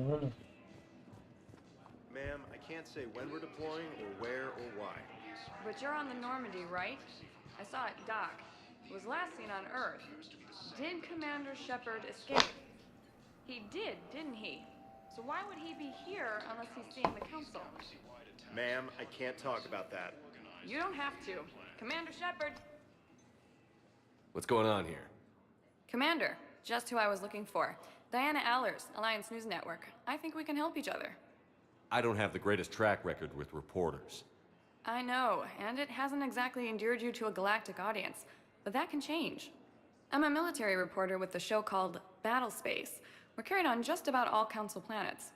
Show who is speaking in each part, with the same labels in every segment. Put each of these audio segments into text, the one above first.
Speaker 1: Ma'am, I can't say when we're deploying or where or why.
Speaker 2: But you're on the Normandy, right? I saw it dock. It was last seen on Earth. Did Commander Shepard escape? He did, didn't he? So why would he be here unless he's seeing the Council?
Speaker 1: Ma'am, I can't talk about that.
Speaker 2: You don't have to. Commander Shepard.
Speaker 3: What's going on here?
Speaker 2: Commander, just who I was looking for. Diana Allers, Alliance News Network. I think we can help each other.
Speaker 3: I don't have the greatest track record with reporters.
Speaker 2: I know, and it hasn't exactly endeared you to a galactic audience, but that can change. I'm a military reporter with the show called Battle Space. We're carried on just about all Council planets.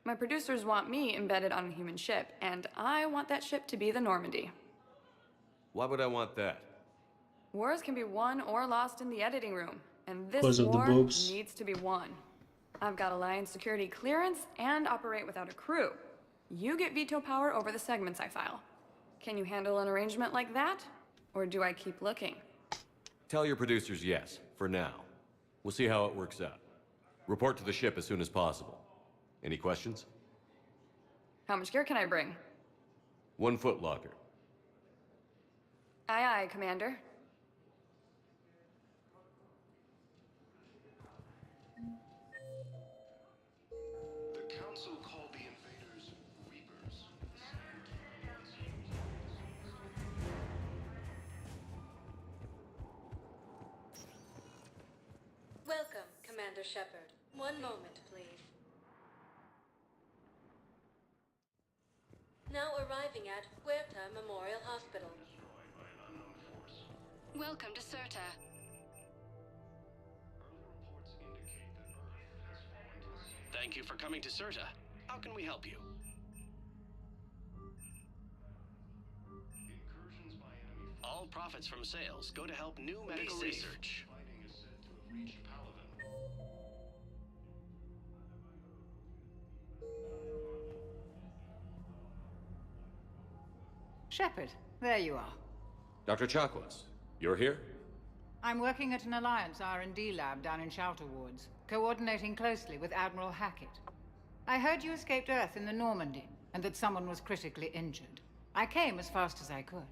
Speaker 2: My producers want me embedded on a human ship, and I want that ship to be the Normandy.
Speaker 3: Why would I want that?
Speaker 2: Wars can be won or lost in the editing room, and this
Speaker 4: Because of the
Speaker 2: war
Speaker 4: boobs.
Speaker 2: needs to be won. I've got Alliance security clearance and operate without a crew. You get veto power over the segments I file. Can you handle an arrangement like that? Or do I keep looking?
Speaker 3: Tell your producers yes, for now. We'll see how it works out. Report to the ship as soon as possible. Any questions?
Speaker 2: How much gear can I bring?
Speaker 3: 1 foot locker.
Speaker 2: Aye, aye, Commander.
Speaker 5: The Council called the invaders Reapers.
Speaker 6: Welcome, Commander Shepard. One moment, please. Now arriving at Huerta Memorial Hospital.
Speaker 7: Welcome to Serta.
Speaker 8: Thank you for coming to Serta. How can we help you? All profits from sales go to help new medical research.
Speaker 9: Shepard, there you are.
Speaker 3: Dr. Chakwas, you're here?
Speaker 9: I'm working at an Alliance R&D lab down in Shelter Wards, coordinating closely with Admiral Hackett. I heard you escaped Earth in the Normandy, and that someone was critically injured. I came as fast as I could.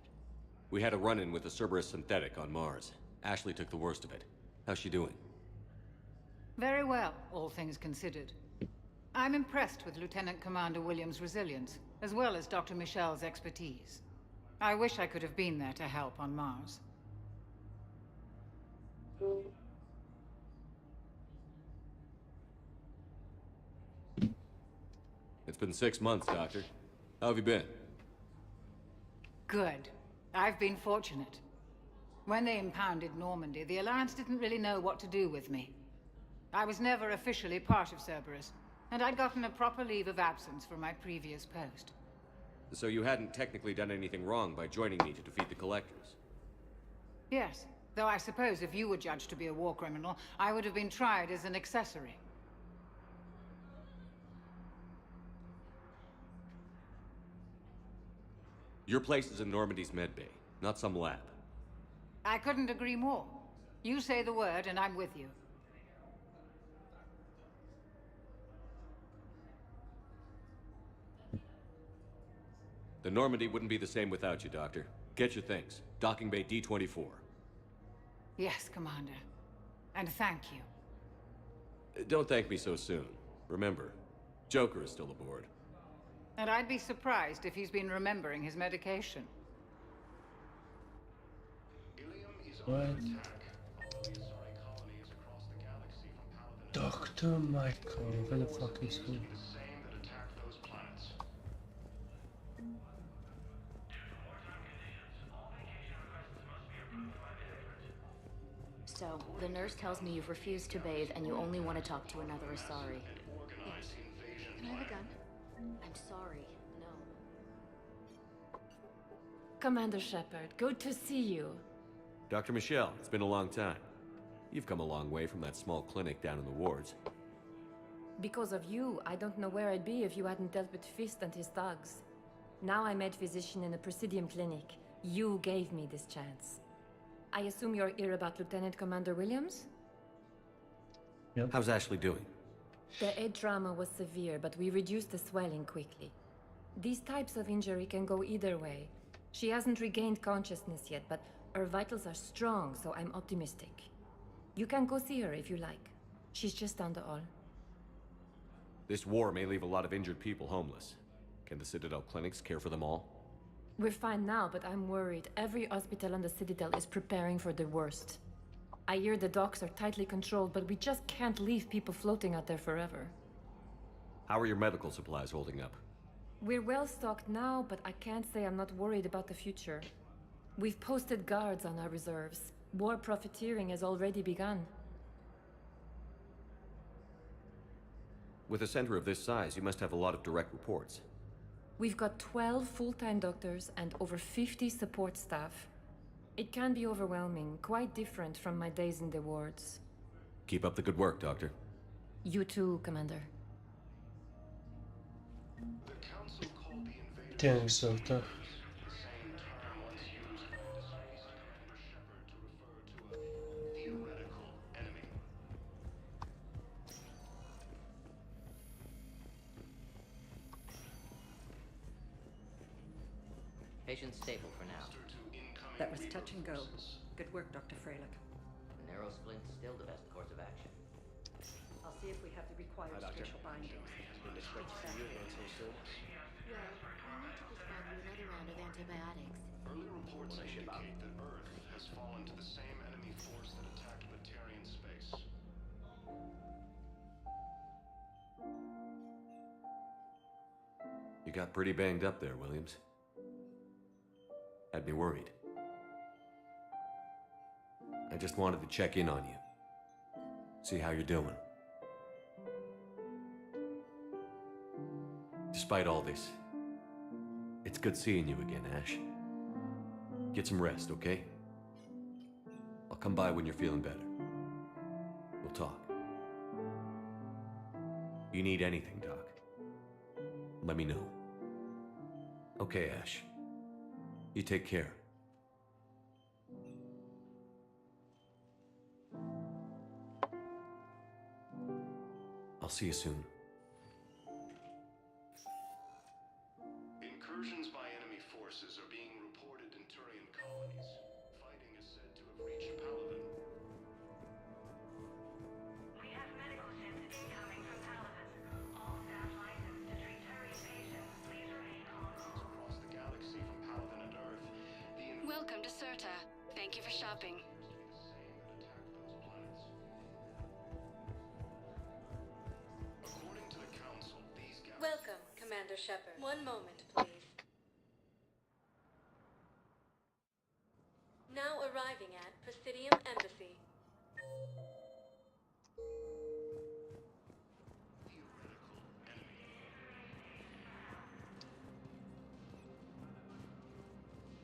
Speaker 3: We had a run-in with a Cerberus synthetic on Mars. Ashley took the worst of it. How's she doing?
Speaker 9: Very well, all things considered. I'm impressed with Lieutenant Commander Williams' resilience, as well as Dr. Michel's expertise. I wish I could have been there to help on Mars.
Speaker 3: It's been 6 months, Doctor. How have you been?
Speaker 9: Good. I've been fortunate. When they impounded Normandy, the Alliance didn't really know what to do with me. I was never officially part of Cerberus, and I'd gotten a proper leave of absence from my previous post.
Speaker 3: So you hadn't technically done anything wrong by joining me to defeat the Collectors?
Speaker 9: Yes, though I suppose if you were judged to be a war criminal, I would have been tried as an accessory.
Speaker 3: Your place is in Normandy's medbay, not some lab.
Speaker 9: I couldn't agree more. You say the word and I'm with you.
Speaker 3: The Normandy wouldn't be the same without you, Doctor. Get your things. Docking Bay D-24.
Speaker 9: Yes, Commander. And thank you.
Speaker 3: Don't thank me so soon. Remember, Joker is still aboard.
Speaker 9: And I'd be surprised if he's been remembering his medication.
Speaker 4: What? Dr. Michael, where the fuck is he?
Speaker 7: So, the nurse tells me you've refused to bathe and you only want to talk to another Asari. Can I have a gun? I'm sorry, no.
Speaker 10: Commander Shepard, good to see you.
Speaker 3: Dr. Michelle, it's been a long time. You've come a long way from that small clinic down in the wards.
Speaker 10: Because of you, I don't know where I'd be if you hadn't dealt with Fist and his thugs. Now I'm med physician in a Presidium clinic. You gave me this chance. I assume you're here about Lieutenant Commander Williams?
Speaker 4: Yep.
Speaker 3: How's Ashley doing?
Speaker 10: The head trauma was severe, but we reduced the swelling quickly. These types of injury can go either way. She hasn't regained consciousness yet, but her vitals are strong, so I'm optimistic. You can go see her if you like. She's just down the hall.
Speaker 3: This war may leave a lot of injured people homeless. Can the Citadel clinics care for them all?
Speaker 10: We're fine now, but I'm worried. Every hospital on the Citadel is preparing for the worst. I hear the docks are tightly controlled, but we just can't leave people floating out there forever.
Speaker 3: How are your medical supplies holding up?
Speaker 10: We're well stocked now, but I can't say I'm not worried about the future. We've posted guards on our reserves. War profiteering has already begun.
Speaker 3: With a center of this size, you must have a lot of direct reports.
Speaker 10: We've got 12 full-time doctors and over 50 support staff. It can be overwhelming, quite different from my days in the wards.
Speaker 3: Keep up the good work, Doctor.
Speaker 10: You too, Commander.
Speaker 5: The council called the invaders
Speaker 4: Tienes suerte.
Speaker 5: the same term once used by the Commander Shepard to refer to a theoretical enemy.
Speaker 11: Patient stable for now.
Speaker 12: That was touch and go. Good work, Dr. Freilich.
Speaker 11: The narrow splint is still the best course of action.
Speaker 12: I'll see if we have the required special bindings.
Speaker 1: Didn't expect to see you again so soon.
Speaker 7: Well, we need to prescribe you another round of antibiotics.
Speaker 5: Early reports indicate that Earth has fallen to the same enemy force that attacked Batarian space.
Speaker 3: You got pretty banged up there, Williams. Had me worried. I just wanted to check in on you. See how you're doing. Despite all this, it's good seeing you again, Ash. Get some rest, okay? I'll come by when you're feeling better. We'll talk. You need anything, Doc, let me know. Okay, Ash. You take care. I'll see you soon.
Speaker 5: Incursions by enemy forces are being reported in Turian colonies. Fighting is said to have reached Palaven.
Speaker 13: We have medical ships incoming from Palaven. All staff licensed to treat Turian patients. Please remain on call.
Speaker 5: Across the galaxy from Palaven and Earth, the
Speaker 6: Welcome to Serta. Thank you for shopping.
Speaker 5: the same that attacked those planets. According to the Council, these galaxies...
Speaker 6: Welcome, Commander Shepard. One moment, please. Now arriving at Presidium Embassy.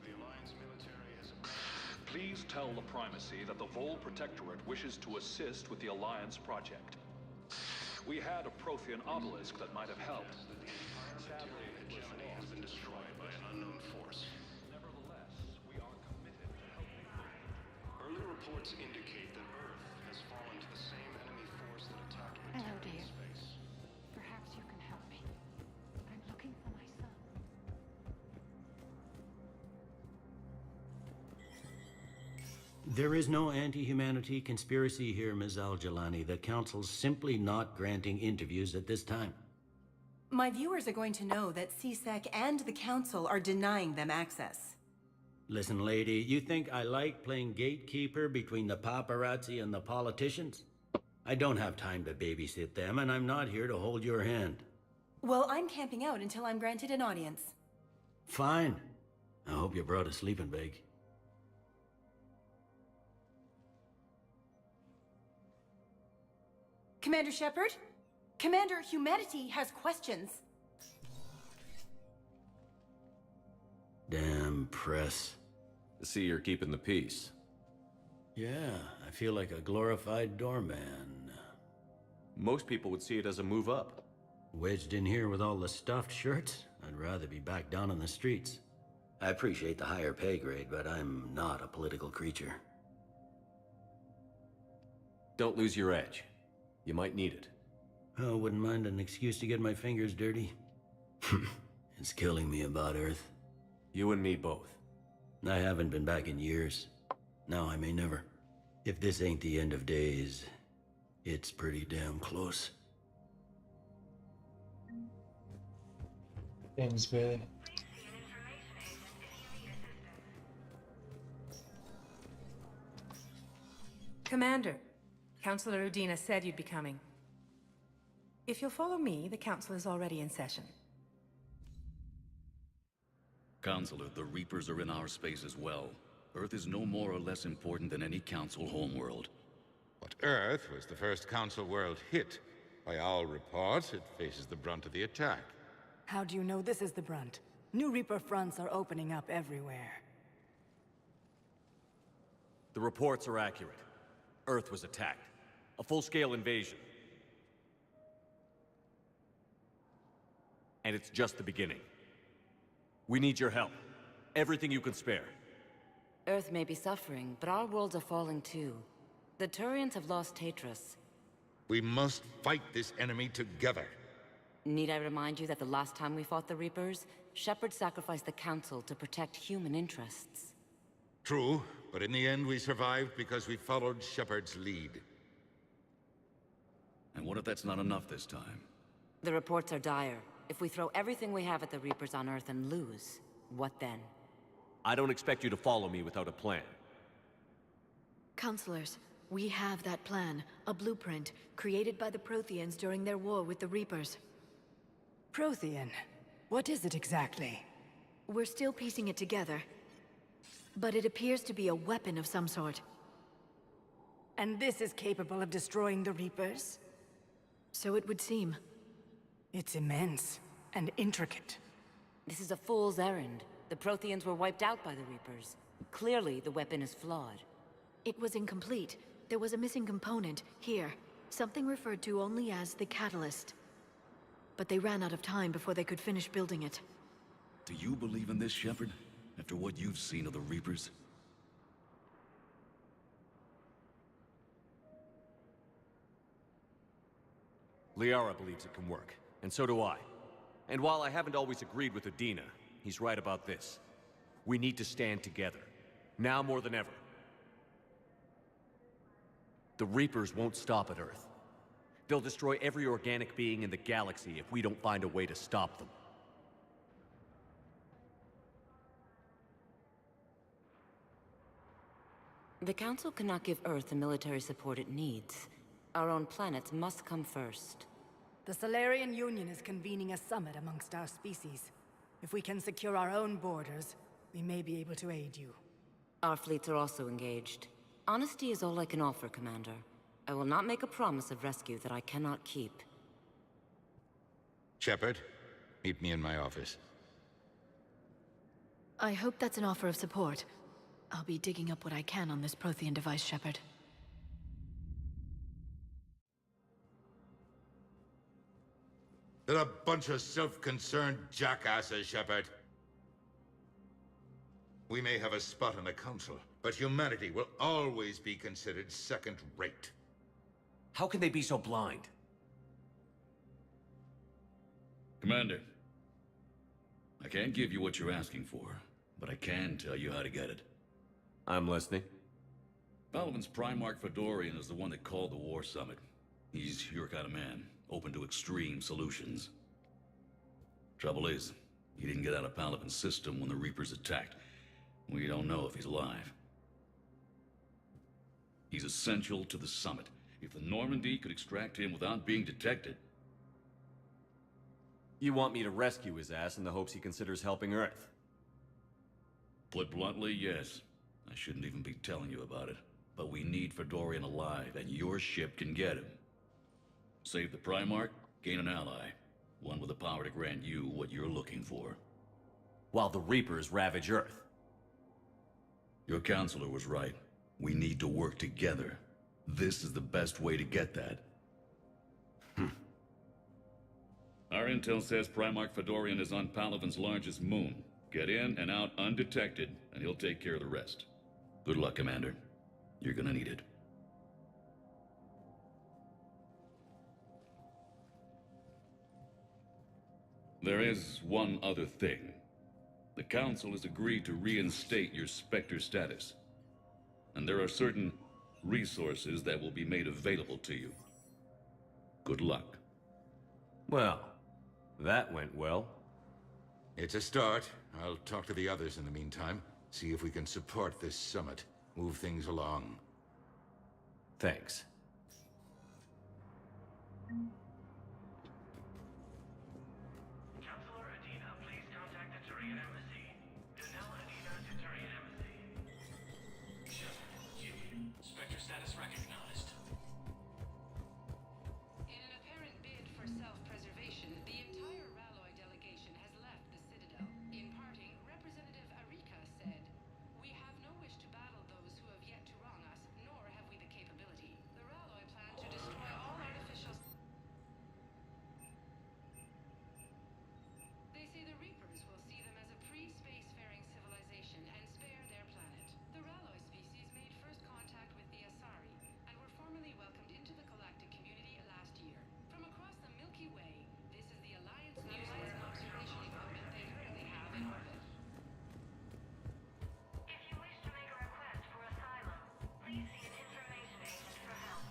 Speaker 5: The Alliance military has...
Speaker 14: Please tell the Primacy that the Vol Protectorate wishes to assist with the Alliance project. We had a Prothean obelisk that might have helped.
Speaker 5: The entire Batarian hegemony has been destroyed by an unknown force.
Speaker 14: Nevertheless, we are committed to helping.
Speaker 5: Early reports indicate that Earth has fallen to the same enemy force that attacked
Speaker 9: Hello,
Speaker 5: Batarian
Speaker 9: dear.
Speaker 5: space.
Speaker 9: Perhaps you can help me. I'm looking for my son.
Speaker 15: There is no anti-humanity conspiracy here, Ms. Al-Jalani. The Council's simply not granting interviews at this time.
Speaker 16: My viewers are going to know that CSEC and the Council are denying them access.
Speaker 15: Listen, lady, you think I like playing gatekeeper between the paparazzi and the politicians? I don't have time to babysit them, and I'm not here to hold your hand.
Speaker 16: Well, I'm camping out until I'm granted an audience.
Speaker 15: Fine. I hope you brought a sleeping bag.
Speaker 16: Commander Shepard? Commander Humanity has questions.
Speaker 15: Damn press.
Speaker 3: See, you're keeping the peace.
Speaker 15: Yeah, I feel like a glorified doorman.
Speaker 3: Most people would see it as a move up.
Speaker 15: Wedged in here with all the stuffed shirts? I'd rather be back down on the streets. I appreciate the higher pay grade, but I'm not a political creature.
Speaker 3: Don't lose your edge. You might need it.
Speaker 15: Oh, wouldn't mind an excuse to get my fingers dirty. It's killing me about Earth.
Speaker 3: You and me both.
Speaker 15: I haven't been back in years. Now I may never. If this ain't the end of days, it's pretty damn close.
Speaker 4: Thanks, brother.
Speaker 17: Commander, Councilor Udina said you'd be coming. If you'll follow me, the council is already in session.
Speaker 18: Counselor, the Reapers are in our space as well. Earth is no more or less important than any Council homeworld.
Speaker 19: But Earth was the first Council world hit. By all reports, it faces the brunt of the attack.
Speaker 20: How do you know this is the brunt? New Reaper fronts are opening up everywhere.
Speaker 3: The reports are accurate. Earth was attacked. A full-scale invasion. And it's just the beginning. We need your help. Everything you can spare.
Speaker 7: Earth may be suffering, but our worlds are falling too. The Turians have lost Tatris.
Speaker 19: We must fight this enemy together.
Speaker 7: Need I remind you that the last time we fought the Reapers, Shepard sacrificed the Council to protect human interests?
Speaker 19: True, but in the end we survived because we followed Shepard's lead.
Speaker 18: And what if that's not enough this time?
Speaker 7: The reports are dire. If we throw everything we have at the Reapers on Earth and lose, what then?
Speaker 3: I don't expect you to follow me without a plan.
Speaker 6: Counselors, we have that plan, a blueprint, created by the Protheans during their war with the Reapers.
Speaker 20: Prothean? What is it exactly?
Speaker 6: We're still piecing it together. But it appears to be a weapon of some sort.
Speaker 20: And this is capable of destroying the Reapers?
Speaker 6: So it would seem.
Speaker 20: It's immense and intricate.
Speaker 7: This is a fool's errand. The Protheans were wiped out by the Reapers. Clearly, the weapon is flawed.
Speaker 6: It was incomplete. There was a missing component, here. Something referred to only as the catalyst. But they ran out of time before they could finish building it.
Speaker 18: Do you believe in this, Shepard? After what you've seen of the Reapers?
Speaker 3: Liara believes it can work, and so do I. And while I haven't always agreed with Udina, he's right about this. We need to stand together. Now more than ever. The Reapers won't stop at Earth. They'll destroy every organic being in the galaxy if we don't find a way to stop them.
Speaker 7: The Council cannot give Earth the military support it needs. Our own planets must come first.
Speaker 20: The Solarian Union is convening a summit amongst our species. If we can secure our own borders, we may be able to aid you.
Speaker 7: Our fleets are also engaged. Honesty is all I can offer, Commander. I will not make a promise of rescue that I cannot keep.
Speaker 19: Shepard, meet me in my office.
Speaker 6: I hope that's an offer of support. I'll be digging up what I can on this Prothean device, Shepard.
Speaker 19: They're a bunch of self-concerned jackasses, Shepard. We may have a spot in the Council, but humanity will always be considered second-rate.
Speaker 3: How can they be so blind?
Speaker 18: Commander, I can't give you what you're asking for, but I can tell you how to get it.
Speaker 3: I'm listening.
Speaker 18: Palaven's Primarch Fedorian is the one that called the War Summit. He's your kind of man, open to extreme solutions. Trouble is, he didn't get out of Palaven's system when the Reapers attacked. We don't know if he's alive. He's essential to the summit. If the Normandy could extract him without being detected...
Speaker 3: You want me to rescue his ass in the hopes he considers helping Earth?
Speaker 18: Put bluntly, yes. I shouldn't even be telling you about it. But we need Fedorian alive, and your ship can get him. Save the Primarch, gain an ally. One with the power to grant you what you're looking for.
Speaker 3: While the Reapers ravage Earth.
Speaker 18: Your counselor was right. We need to work together. This is the best way to get that. Our intel says Primarch Fedorian is on Palaven's largest moon. Get in and out undetected, and he'll take care of the rest. Good luck, Commander. You're gonna need it. There is one other thing. The Council has agreed to reinstate your Spectre status. And there are certain resources that will be made available to you. Good luck.
Speaker 3: Well, that went well.
Speaker 19: It's a start. I'll talk to the others in the meantime. See if we can support this summit. Move things along.
Speaker 3: Thanks.
Speaker 5: Counselor Adina, please contact the Turian Embassy. Danelle Adina to Turian Embassy.
Speaker 8: Spectre status recognized.
Speaker 21: In an apparent bid for self-preservation, the entire Ralloy delegation has left the Citadel. In parting, Representative Arika said, "We have no wish to battle those who have yet to wrong us, nor have we the capability. The Ralloy plan to destroy all artificial..." They say the Reapers will see them as a pre-spacefaring civilization and spare their planet. The Ralloy species made first contact with the Asari and were formally welcomed into the galactic community last year. From across the Milky Way, this is the Alliance satellites and observation equipment they currently have in orbit.
Speaker 13: If you wish to make a request for asylum, please see an information agent for help.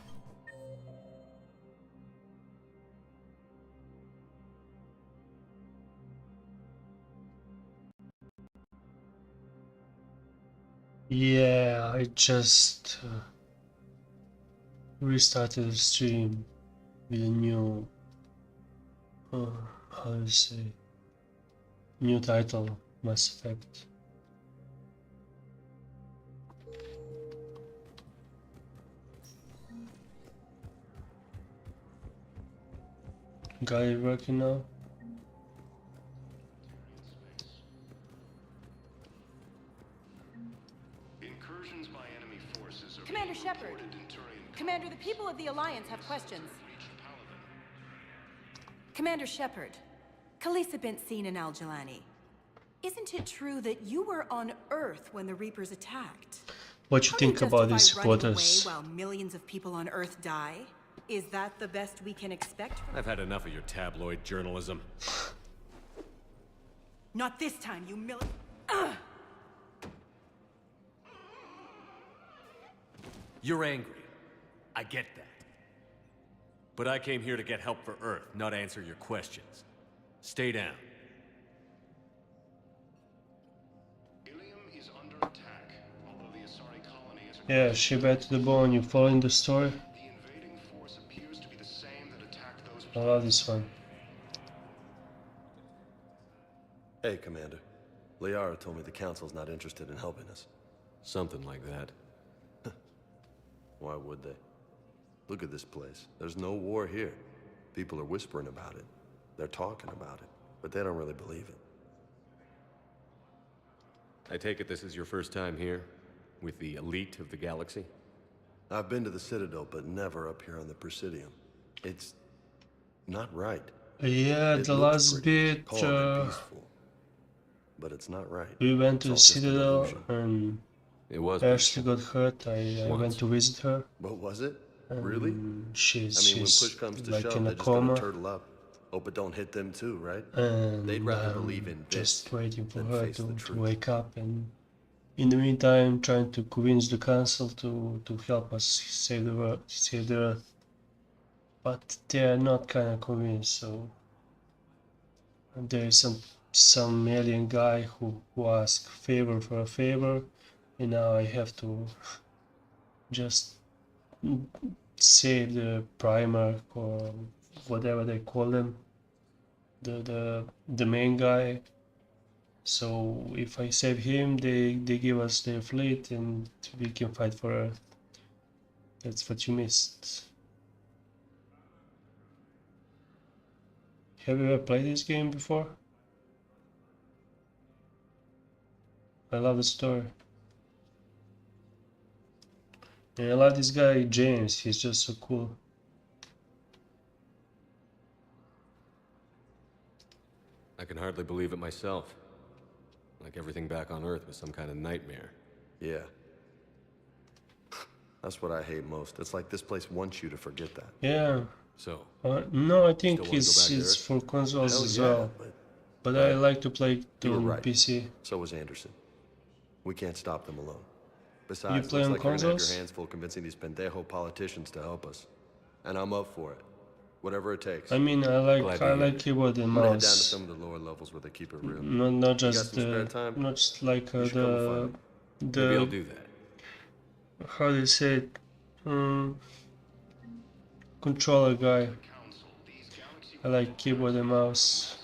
Speaker 4: Yeah, I just restarted the stream with a new, how do you say, new title, Mass Effect. Got it working now?
Speaker 5: Incursions by enemy forces are
Speaker 16: Commander
Speaker 5: being
Speaker 16: Shepard.
Speaker 5: reported in Turian.
Speaker 16: Commander, the people of the Alliance have questions. Commander Shepard, Khaleesi bint seen in Al-Jalani. Isn't it true that you were on Earth when the Reapers attacked?
Speaker 4: What you
Speaker 16: How do you
Speaker 4: think about these
Speaker 16: justify running
Speaker 4: quotas?
Speaker 16: away while millions of people on Earth die? Is that the best we can expect from...
Speaker 3: I've had enough of your tabloid journalism.
Speaker 16: Not this time, you
Speaker 3: You're angry. I get that. But I came here to get help for Earth, not answer your questions. Stay down.
Speaker 5: Ilium is under attack, although the Asari colony is
Speaker 4: Yeah, she bad to the bone. You following the story?
Speaker 5: the invading force appears to be the same that attacked those
Speaker 4: I love this one.
Speaker 1: Hey, Commander. Liara told me the Council's not interested in helping us.
Speaker 3: Something like that.
Speaker 1: Why would they? Look at this place. There's no war here. People are whispering about it. They're talking about it, but they don't really believe it.
Speaker 3: I take it this is your first time here? With the elite of the galaxy?
Speaker 1: I've been to the Citadel, but never up here on the Presidium. It's not right.
Speaker 4: Yeah,
Speaker 1: It
Speaker 4: the
Speaker 1: looks
Speaker 4: last
Speaker 1: pretty
Speaker 4: bit,
Speaker 1: calm and peaceful, but it's not right.
Speaker 4: we went to the
Speaker 1: It's all just an
Speaker 4: Citadel
Speaker 1: illusion.
Speaker 4: and
Speaker 3: It was
Speaker 4: Ashley got hurt. I went to visit her.
Speaker 1: What was it? Really?
Speaker 4: She's,
Speaker 1: I mean, when
Speaker 4: she's
Speaker 1: push comes to
Speaker 4: like
Speaker 1: shove,
Speaker 4: in a
Speaker 1: they're just gonna
Speaker 4: coma.
Speaker 1: turtle up. Hope it don't hit them too, right?
Speaker 4: And
Speaker 1: They'd rather believe in this
Speaker 4: just waiting for
Speaker 1: than
Speaker 4: her
Speaker 1: face the
Speaker 4: to
Speaker 1: truth.
Speaker 4: wake up, and in the meantime trying to convince the council to help us save the world, save the Earth. But they're not kind of convinced. So and there is some alien guy who asked favor for a favor, and now I have to just save the Primarch or whatever they call them, the main guy. So if I save him, they give us their fleet and we can fight for Earth. That's what you missed. Have you ever played this game before? I love the story. And I love this guy James, he's just so cool.
Speaker 3: I can hardly believe it myself. Like everything back on Earth was some kind of nightmare.
Speaker 1: Yeah. That's what I hate most. It's like this place wants you to forget that.
Speaker 4: Yeah.
Speaker 3: So?
Speaker 4: No, I think
Speaker 1: Still wanna go back to
Speaker 4: it's
Speaker 1: Earth?
Speaker 4: for consoles
Speaker 1: Hell
Speaker 4: as
Speaker 1: yeah,
Speaker 4: well.
Speaker 1: but
Speaker 4: But I like to play
Speaker 1: You were
Speaker 4: on
Speaker 1: right.
Speaker 4: PC.
Speaker 1: So was Anderson. We can't stop them alone. Besides,
Speaker 4: play
Speaker 1: looks
Speaker 4: on
Speaker 1: like you're gonna have
Speaker 4: consoles?
Speaker 1: your hands full convincing these pendejo politicians to help us. And I'm up for it. Whatever it takes.
Speaker 4: I mean, I like keyboard and
Speaker 1: I'm gonna head down to
Speaker 4: mouse.
Speaker 1: some of the lower levels where they keep it real.
Speaker 4: Not
Speaker 1: You got
Speaker 4: just
Speaker 1: some spare time?
Speaker 4: not just like
Speaker 1: You should come and find me.
Speaker 3: Maybe I'll
Speaker 4: the
Speaker 3: do that.
Speaker 4: how do you say it? Controller guy. I like keyboard and mouse.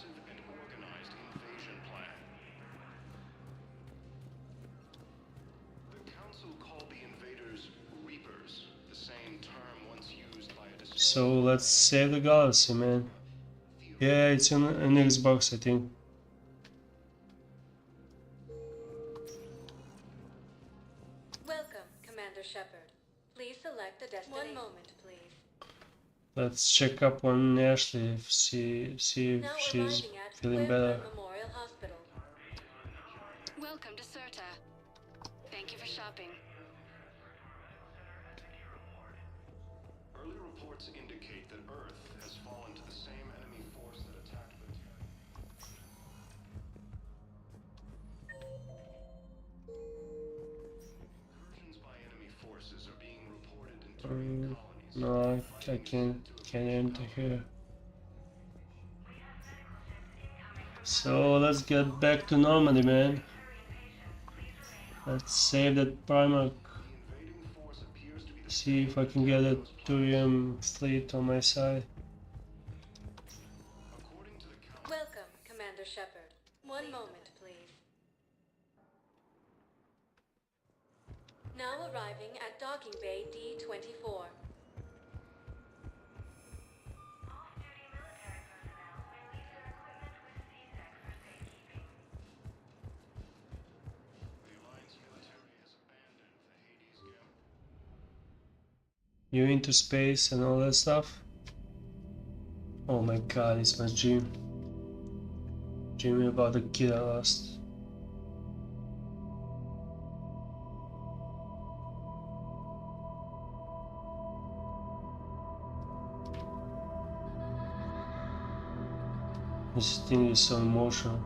Speaker 4: So let's save the galaxy, man. Yeah, it's on an Xbox, I think.
Speaker 2: Welcome, Commander Shepard. Please select a destination. 1 moment, please.
Speaker 4: Let's check up on Ashley, see if she's feeling better.
Speaker 2: Memorial Hospital.
Speaker 22: Welcome to Serta. Thank you for shopping.
Speaker 5: Early reports indicate that Earth has fallen to the same enemy force that attacked the incursions by enemy forces are being reported in Turian colonies.
Speaker 4: No, I can't enter here. So let's get back to Normandy, man. Let's save that Primarch. See if I can get a Turian fleet on my side.
Speaker 2: Welcome, Commander Shepard. 1 moment, please. Now arriving at Docking Bay D-24.
Speaker 4: You into space and all that stuff? Oh my god, it's my dream. Dreaming about the kid I lost. This thing is so emotional.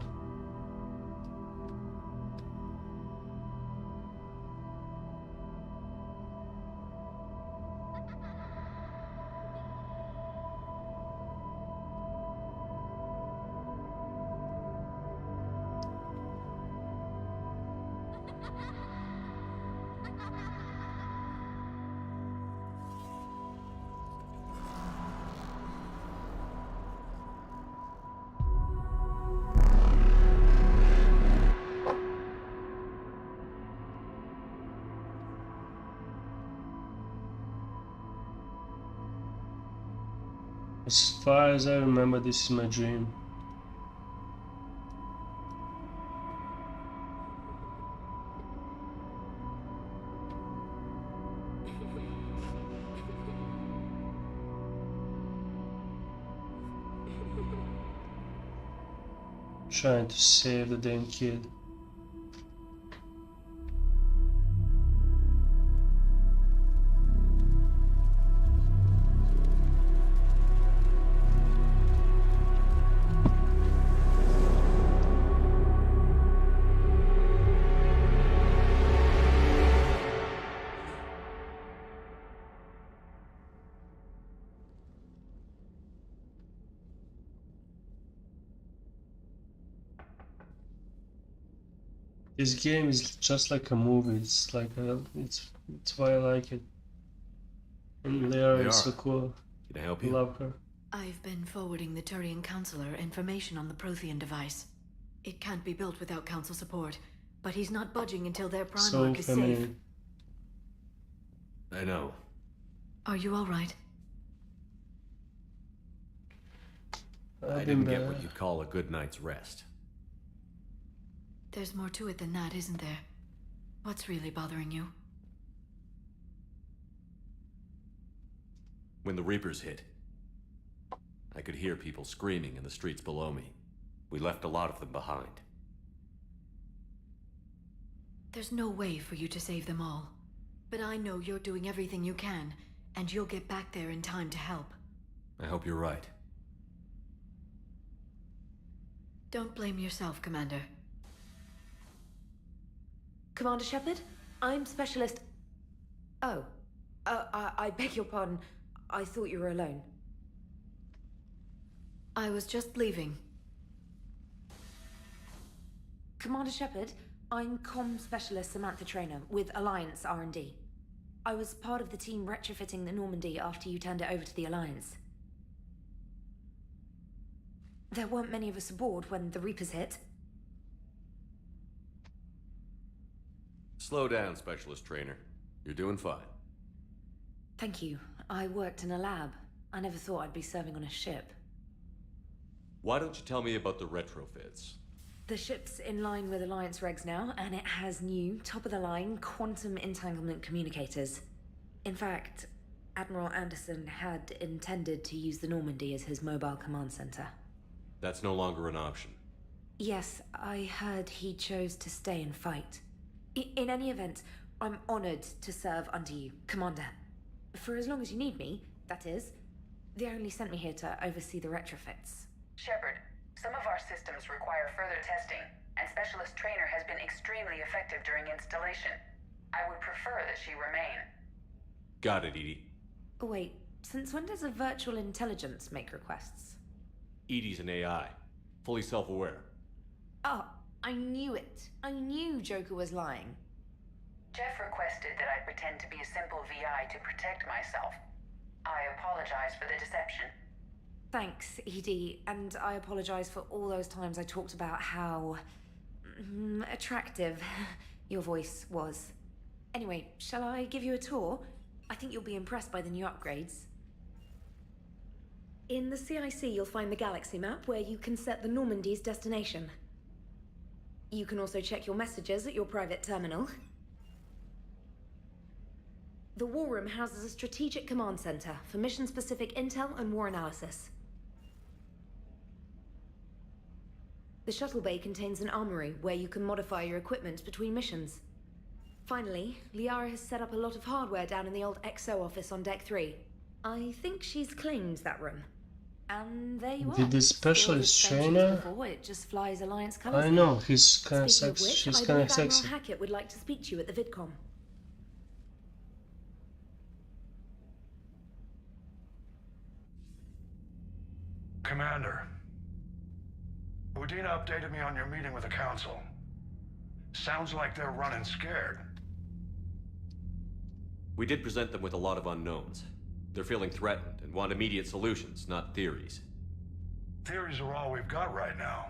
Speaker 4: As far as I remember, this is my dream. Trying to save the damn kid. This game is just like a movie. It's like it's why I like it. And Leia is so cool.
Speaker 3: Can I help you?
Speaker 4: Love her.
Speaker 6: I've been forwarding the Turian Counselor information on the Prothean device. It can't be built without Council support, but he's not budging until their Primarch is safe.
Speaker 3: I know.
Speaker 6: Are you all right?
Speaker 3: I didn't get what you'd call a good night's rest.
Speaker 6: There's more to it than that, isn't there? What's really bothering you?
Speaker 3: When the Reapers hit, I could hear people screaming in the streets below me. We left a lot of them behind.
Speaker 6: There's no way for you to save them all. But I know you're doing everything you can, and you'll get back there in time to help.
Speaker 3: I hope you're right.
Speaker 6: Don't blame yourself, Commander.
Speaker 10: Commander Shepard, I'm Specialist... Oh. I beg your pardon. I thought you were alone.
Speaker 6: I was just leaving.
Speaker 10: Commander Shepard, I'm Comm Specialist Samantha Traynor with Alliance R&D. I was part of the team retrofitting the Normandy after you turned it over to the Alliance. There weren't many of us aboard when the Reapers hit.
Speaker 3: Slow down, Specialist Trainer. You're doing fine.
Speaker 10: Thank you. I worked in a lab. I never thought I'd be serving on a ship.
Speaker 3: Why don't you tell me about the retrofits?
Speaker 10: The ship's in line with Alliance regs now, and it has new, top-of-the-line quantum entanglement communicators. In fact, Admiral Anderson had intended to use the Normandy as his mobile command center.
Speaker 3: That's no longer an option.
Speaker 10: Yes, I heard he chose to stay and fight. In any event, I'm honored to serve under you, Commander. For as long as you need me, that is. They only sent me here to oversee the retrofits.
Speaker 11: Shepard, some of our systems require further testing, and Specialist Trainer has been extremely effective during installation. I would prefer that she remain.
Speaker 3: Got it, Edie.
Speaker 10: Wait, since when does a virtual intelligence make requests?
Speaker 3: Edie's an AI. Fully self-aware.
Speaker 10: Oh, I knew it. I knew Joker was lying.
Speaker 11: Jeff requested that I pretend to be a simple VI to protect myself. I apologize for the deception.
Speaker 10: Thanks, Edie, and I apologize for all those times I talked about how... attractive your voice was. Anyway, shall I give you a tour? I think you'll be impressed by the new upgrades. In the CIC, you'll find the galaxy map where you can set the Normandy's destination. You can also check your messages at your private terminal. The War Room houses a strategic command center for mission-specific intel and war analysis. The shuttle bay contains an armory where you can modify your equipment between missions. Finally, Liara has set up a lot of hardware down in the old XO office on Deck 3. I think she's claimed that room. And there you are.
Speaker 4: Did the Specialist Trainer?
Speaker 10: Before, it just flies Alliance colors.
Speaker 4: I know, he's kind of
Speaker 10: Speaking of
Speaker 4: sexy.
Speaker 10: which,
Speaker 4: She's
Speaker 10: I
Speaker 4: kind of
Speaker 10: believe Admiral
Speaker 4: sexy.
Speaker 10: Hackett would like to speak to you at the VidCom.
Speaker 5: Commander, Udina updated me on your meeting with the Council. Sounds like they're running scared.
Speaker 3: We did present them with a lot of unknowns. They're feeling threatened and want immediate solutions, not theories.
Speaker 5: Theories are all we've got right now.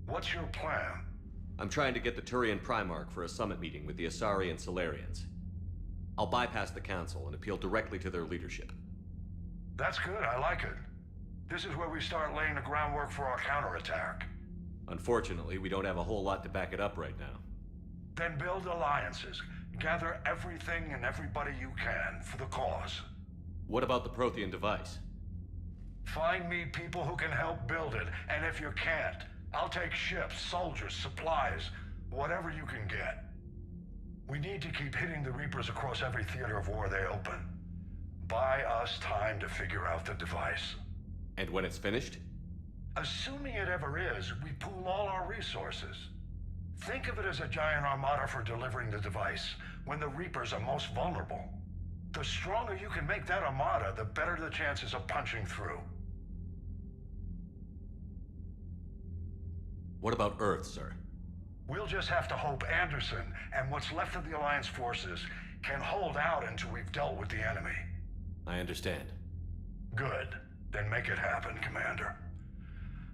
Speaker 5: What's your plan?
Speaker 3: I'm trying to get the Turian Primarch for a summit meeting with the Asari and Solarians. I'll bypass the Council and appeal directly to their leadership.
Speaker 5: That's good, I like it. This is where we start laying the groundwork for our counterattack.
Speaker 3: Unfortunately, we don't have a whole lot to back it up right now.
Speaker 5: Then build alliances. Gather everything and everybody you can for the cause.
Speaker 3: What about the Prothean device?
Speaker 5: Find me people who can help build it, and if you can't, I'll take ships, soldiers, supplies, whatever you can get. We need to keep hitting the Reapers across every theater of war they open. Buy us time to figure out the device.
Speaker 3: And when it's finished?
Speaker 5: Assuming it ever is, we pool all our resources. Think of it as a giant armada for delivering the device, when the Reapers are most vulnerable. The stronger you can make that armada, the better the chances of punching through.
Speaker 3: What about Earth, sir?
Speaker 5: We'll just have to hope Anderson and what's left of the Alliance forces can hold out until we've dealt with the enemy.
Speaker 3: I understand.
Speaker 5: Good. Then make it happen, Commander.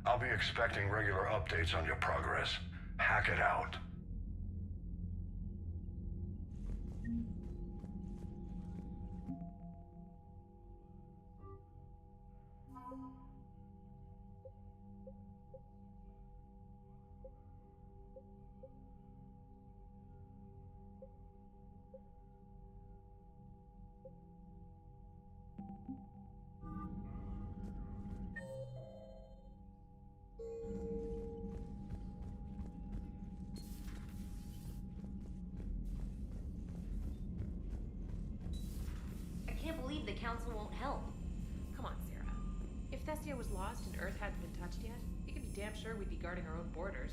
Speaker 5: I'll be expecting regular updates on your progress. Hack it out.
Speaker 7: I can't believe the Council won't help.
Speaker 17: Come on, Sarah. If Thessia was lost and Earth hadn't been touched yet,
Speaker 12: You can be damn sure we'd be guarding our own borders.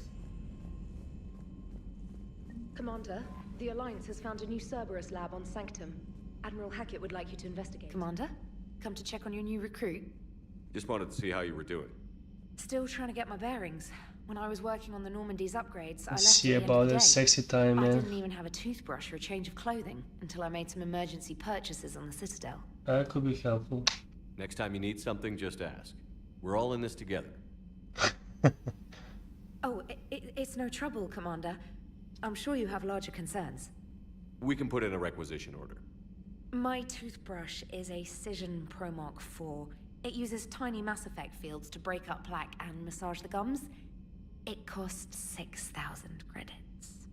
Speaker 10: Commander, the Alliance has found a new Cerberus lab on Sanctum. Admiral Hackett would like you to investigate.
Speaker 6: Commander, come to check on your new recruit.
Speaker 3: Just wanted to see how you were doing.
Speaker 10: Still trying to get my bearings. When I was working on the Normandy's upgrades, I left
Speaker 4: See
Speaker 10: at the end of
Speaker 4: about
Speaker 10: the
Speaker 4: the
Speaker 10: day.
Speaker 4: sexy time,
Speaker 10: I
Speaker 4: man.
Speaker 10: didn't even have a toothbrush or a change of clothing until I made some emergency purchases on the Citadel.
Speaker 4: That could be helpful.
Speaker 3: Next time you need something, just ask. We're all in this together.
Speaker 10: Oh, it's no trouble, Commander. I'm sure you have larger concerns.
Speaker 3: We can put in a requisition order.
Speaker 10: My toothbrush is a Cision Pro Mark 4. It uses tiny Mass Effect fields to break up plaque and massage the gums. It costs 6,000 credits.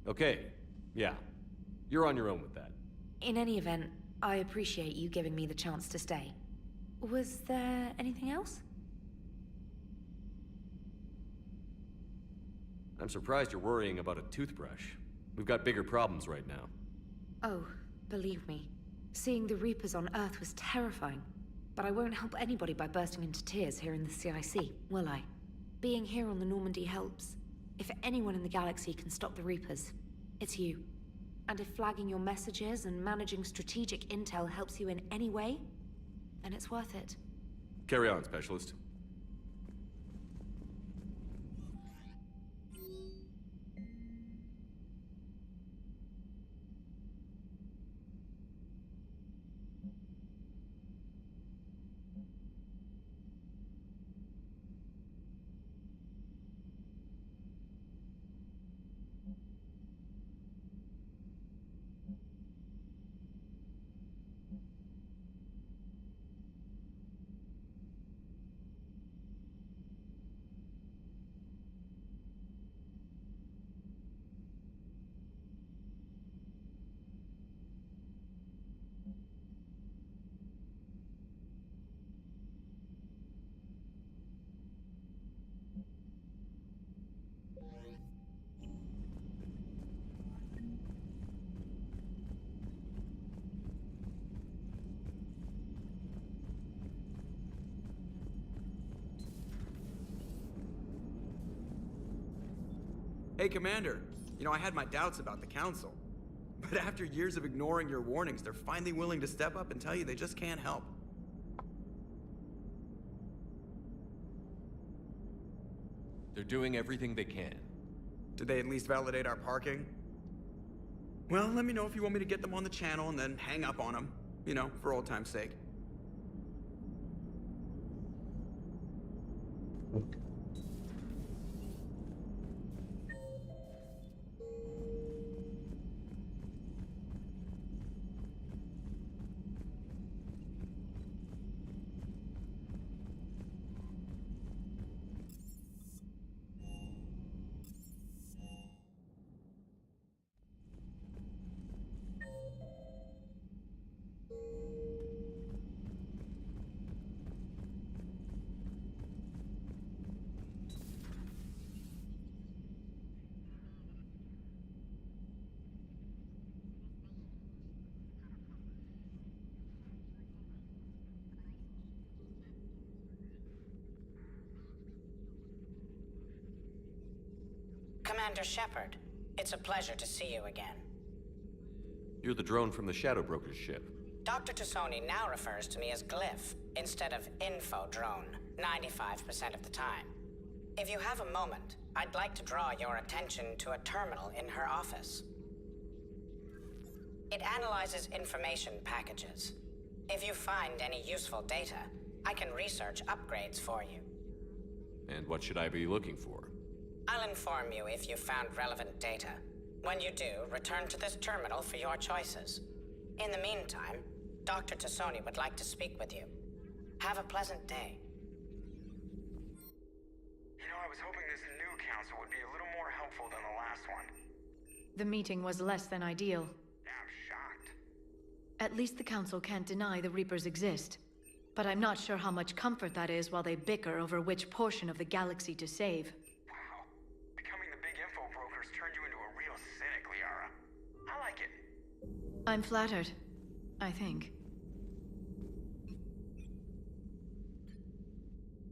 Speaker 3: Okay, yeah. You're on your own with that.
Speaker 10: In any event, I appreciate you giving me the chance to stay. Was there anything else?
Speaker 3: I'm surprised you're worrying about a toothbrush. We've got bigger problems right now.
Speaker 10: Oh, believe me. Seeing the Reapers on Earth was terrifying. But I won't help anybody by bursting into tears here in the CIC, will I? Being here on the Normandy helps. If anyone in the galaxy can stop the Reapers, it's you. And if flagging your messages and managing strategic intel helps you in any way, then it's worth it.
Speaker 3: Carry on, Specialist.
Speaker 14: Hey, Commander. You know, I had my doubts about the Council. But after years of ignoring your warnings, they're finally willing to step up and tell you they just can't help.
Speaker 3: They're doing everything they can.
Speaker 14: Did they at least validate our parking? Well, let me know if you want me to get them on the channel and then hang up on them. You know, for old time's sake.
Speaker 23: Commander Shepard, it's a pleasure to see you again.
Speaker 3: You're the drone from the Shadow Broker's ship.
Speaker 23: Dr. Tassoni now refers to me as Glyph instead of Info Drone, 95% of the time. If you have a moment, I'd like to draw your attention to a terminal in her office. It analyzes information packages. If you find any useful data, I can research upgrades for you.
Speaker 3: And what should I be looking for?
Speaker 23: I'll inform you if you found relevant data. When you do, return to this terminal for your choices. In the meantime, Dr. Tassoni would like to speak with you. Have a pleasant day.
Speaker 24: You know, I was hoping this new council would be a little more helpful than the last one.
Speaker 6: The meeting was less than ideal.
Speaker 24: Yeah, I'm shocked.
Speaker 6: At least the Council can't deny the Reapers exist. But I'm not sure how much comfort that is while they bicker over which portion of the galaxy to save.
Speaker 24: Wow. Becoming the big info brokers turned you into a real cynic, Liara. I like it.
Speaker 6: I'm flattered, I think.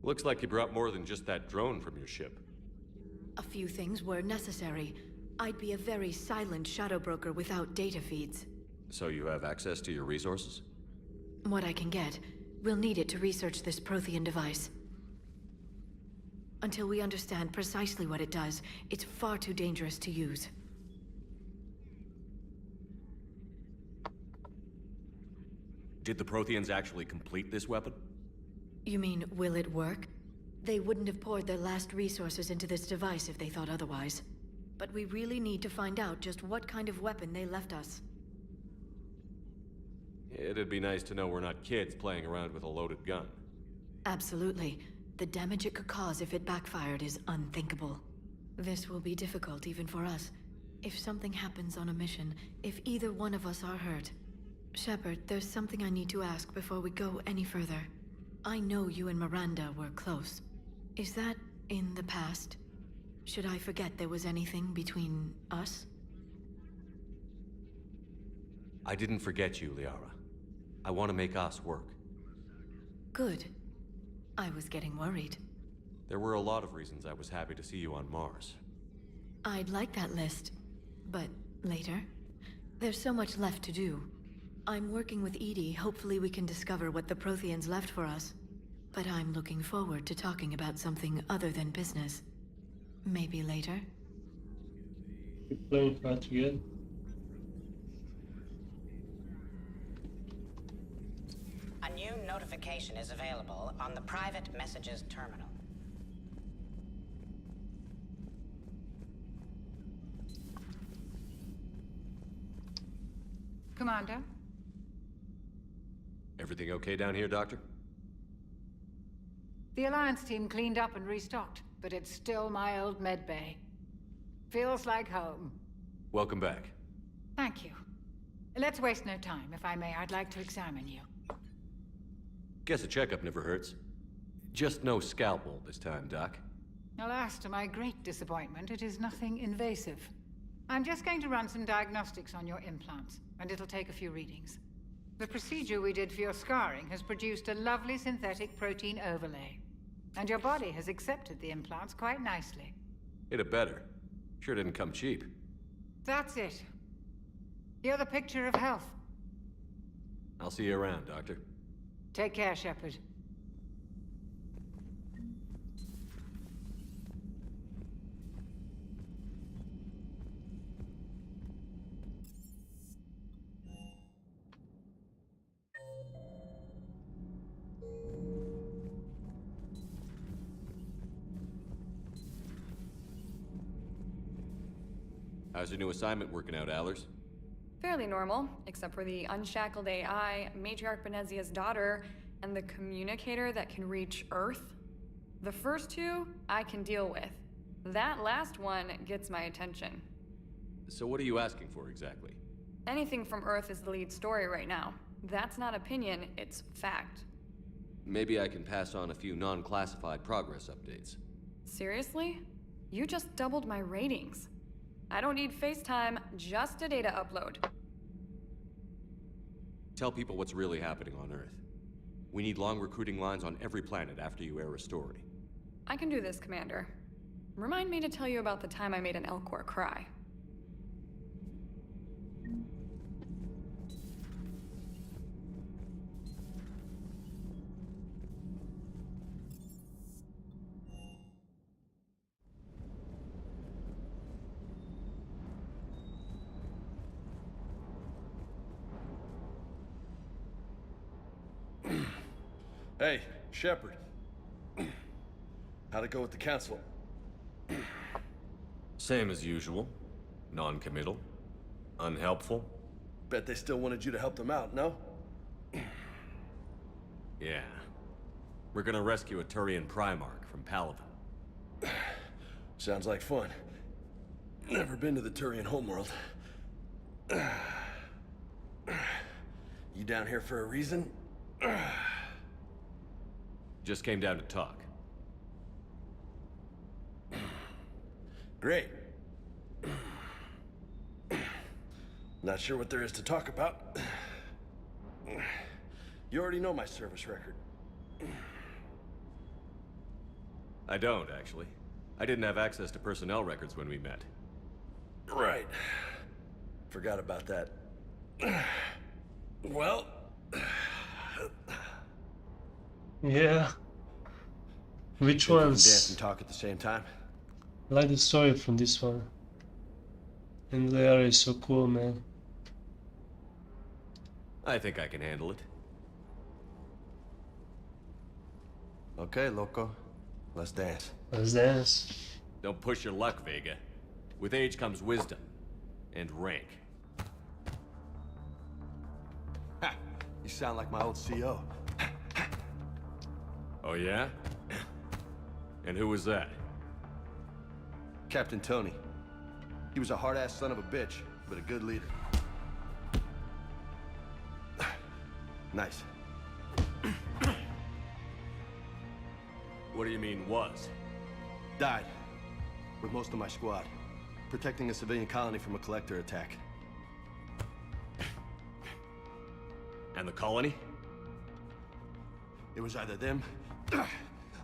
Speaker 3: Looks like you brought more than just that drone from your ship.
Speaker 6: A few things were necessary. I'd be a very silent shadow broker without data feeds.
Speaker 3: So you have access to your resources?
Speaker 6: What I can get. We'll need it to research this Prothean device. Until we understand precisely what it does, it's far too dangerous to use.
Speaker 3: Did the Protheans actually complete this weapon?
Speaker 6: You mean, will it work? They wouldn't have poured their last resources into this device if they thought otherwise. But we really need to find out just what kind of weapon they left us.
Speaker 3: It'd be nice to know we're not kids playing around with a loaded gun.
Speaker 6: Absolutely. The damage it could cause if it backfired is unthinkable. This will be difficult even for us. If something happens on a mission, if either one of us are hurt. Shepard, there's something I need to ask before we go any further. I know you and Miranda were close. Is that in the past? Should I forget there was anything between us?
Speaker 3: I didn't forget you, Liara. I want to make us work.
Speaker 6: Good. I was getting worried.
Speaker 3: There were a lot of reasons I was happy to see you on Mars.
Speaker 6: I'd like that list, but later. There's so much left to do. I'm working with Edie. Hopefully we can discover what the Protheans left for us. But I'm looking forward to talking about something other than business. Maybe later?
Speaker 4: We're playing hard together.
Speaker 23: A new notification is available on the private messages terminal.
Speaker 9: Commander?
Speaker 3: Everything okay down here, Doctor?
Speaker 9: The Alliance team cleaned up and restocked, but it's still my old med bay. Feels like home.
Speaker 3: Welcome back.
Speaker 9: Thank you. Let's waste no time. If I may, I'd like to examine you.
Speaker 3: Guess a checkup never hurts. Just no scalpel this time, Doc.
Speaker 9: Alas, to my great disappointment, it is nothing invasive. I'm just going to run some diagnostics on your implants, and it'll take a few readings. The procedure we did for your scarring has produced a lovely synthetic protein overlay. And your body has accepted the implants quite nicely.
Speaker 3: It had better. Sure didn't come cheap.
Speaker 9: That's it. You're the picture of health.
Speaker 3: I'll see you around, Doctor.
Speaker 9: Take care, Shepard.
Speaker 3: How's your new assignment working out, Allers?
Speaker 15: Fairly normal, except for the unshackled AI, Matriarch Benezia's daughter, and the communicator that can reach Earth. The first two, I can deal with. That last one gets my attention.
Speaker 3: So what are you asking for exactly?
Speaker 15: Anything from Earth is the lead story right now. That's not opinion, it's fact.
Speaker 3: Maybe I can pass on a few non-classified progress updates.
Speaker 15: Seriously? You just doubled my ratings. I don't need FaceTime, just a data upload.
Speaker 3: Tell people what's really happening on Earth. We need long recruiting lines on every planet after you air a story.
Speaker 15: I can do this, Commander. Remind me to tell you about the time I made an Elcor cry.
Speaker 1: Hey, Shepard. How'd it go with the council?
Speaker 3: Same as usual. Non-committal. Unhelpful.
Speaker 1: Bet they still wanted you to help them out, no?
Speaker 3: Yeah. We're gonna rescue a Turian Primarch from Palaven.
Speaker 1: Sounds like fun. Never been to the Turian homeworld. You down here for a reason?
Speaker 3: Just came down to talk.
Speaker 1: Great. Not sure what there is to talk about. You already know my service record.
Speaker 3: I don't, actually. I didn't have access to personnel records when we met.
Speaker 1: Right. Forgot about that. Well...
Speaker 4: Yeah. Which
Speaker 1: Think you can
Speaker 4: ones?
Speaker 1: dance and talk at the same time?
Speaker 4: I like the story from this one. And the area is so cool, man.
Speaker 3: I think I can handle it.
Speaker 1: Okay, loco. Let's dance.
Speaker 4: Let's dance.
Speaker 3: Don't push your luck, Vega. With age comes wisdom. And rank.
Speaker 1: Ha! You sound like my old CO.
Speaker 3: Oh yeah? And who was that?
Speaker 1: Captain Tony. He was a hard-ass son of a bitch, but a good leader. Nice.
Speaker 3: What do you mean, was?
Speaker 1: Died. With most of my squad. Protecting a civilian colony from a collector attack.
Speaker 3: And the colony?
Speaker 1: It was either them,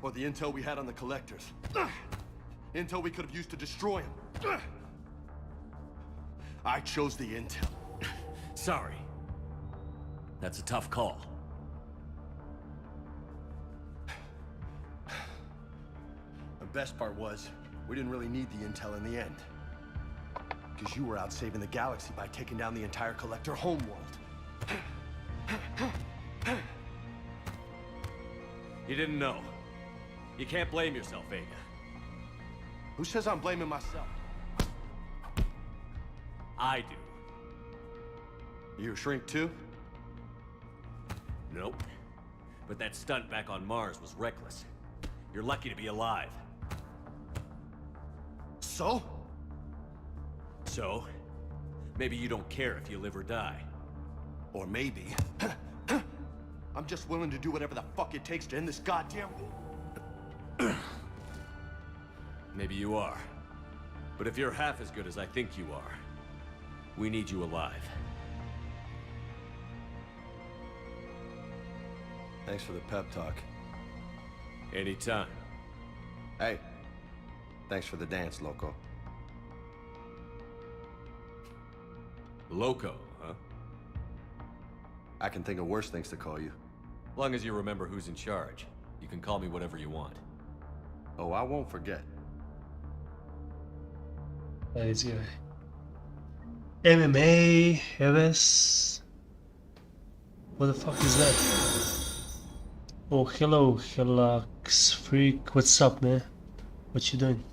Speaker 1: or the intel we had on the collectors. Intel we could have used to destroy them. I chose the intel.
Speaker 3: Sorry. That's a tough call.
Speaker 1: The best part was, we didn't really need the intel in the end. Because you were out saving the galaxy by taking down the entire collector homeworld.
Speaker 3: You didn't know. You can't blame yourself, Vega.
Speaker 1: Who says I'm blaming myself?
Speaker 3: I do.
Speaker 1: You a shrink too?
Speaker 3: Nope. But that stunt back on Mars was reckless. You're lucky to be alive.
Speaker 1: So?
Speaker 3: So? Maybe you don't care if you live or die.
Speaker 1: Or maybe... I'm just willing to do whatever the fuck it takes to end this goddamn...
Speaker 3: Maybe you are. But if you're half as good as I think you are, we need you alive.
Speaker 1: Thanks for the pep talk.
Speaker 3: Anytime.
Speaker 1: Hey, thanks for the dance, loco.
Speaker 3: Loco, huh?
Speaker 1: I can think of worse things to call you.
Speaker 3: Long as you remember who's in charge, you can call me whatever you want.
Speaker 1: Oh, I won't forget.
Speaker 4: This guy. MMA, Heves. What the fuck is that? Oh, hello, Helax Freak. What's up, man? What you doing?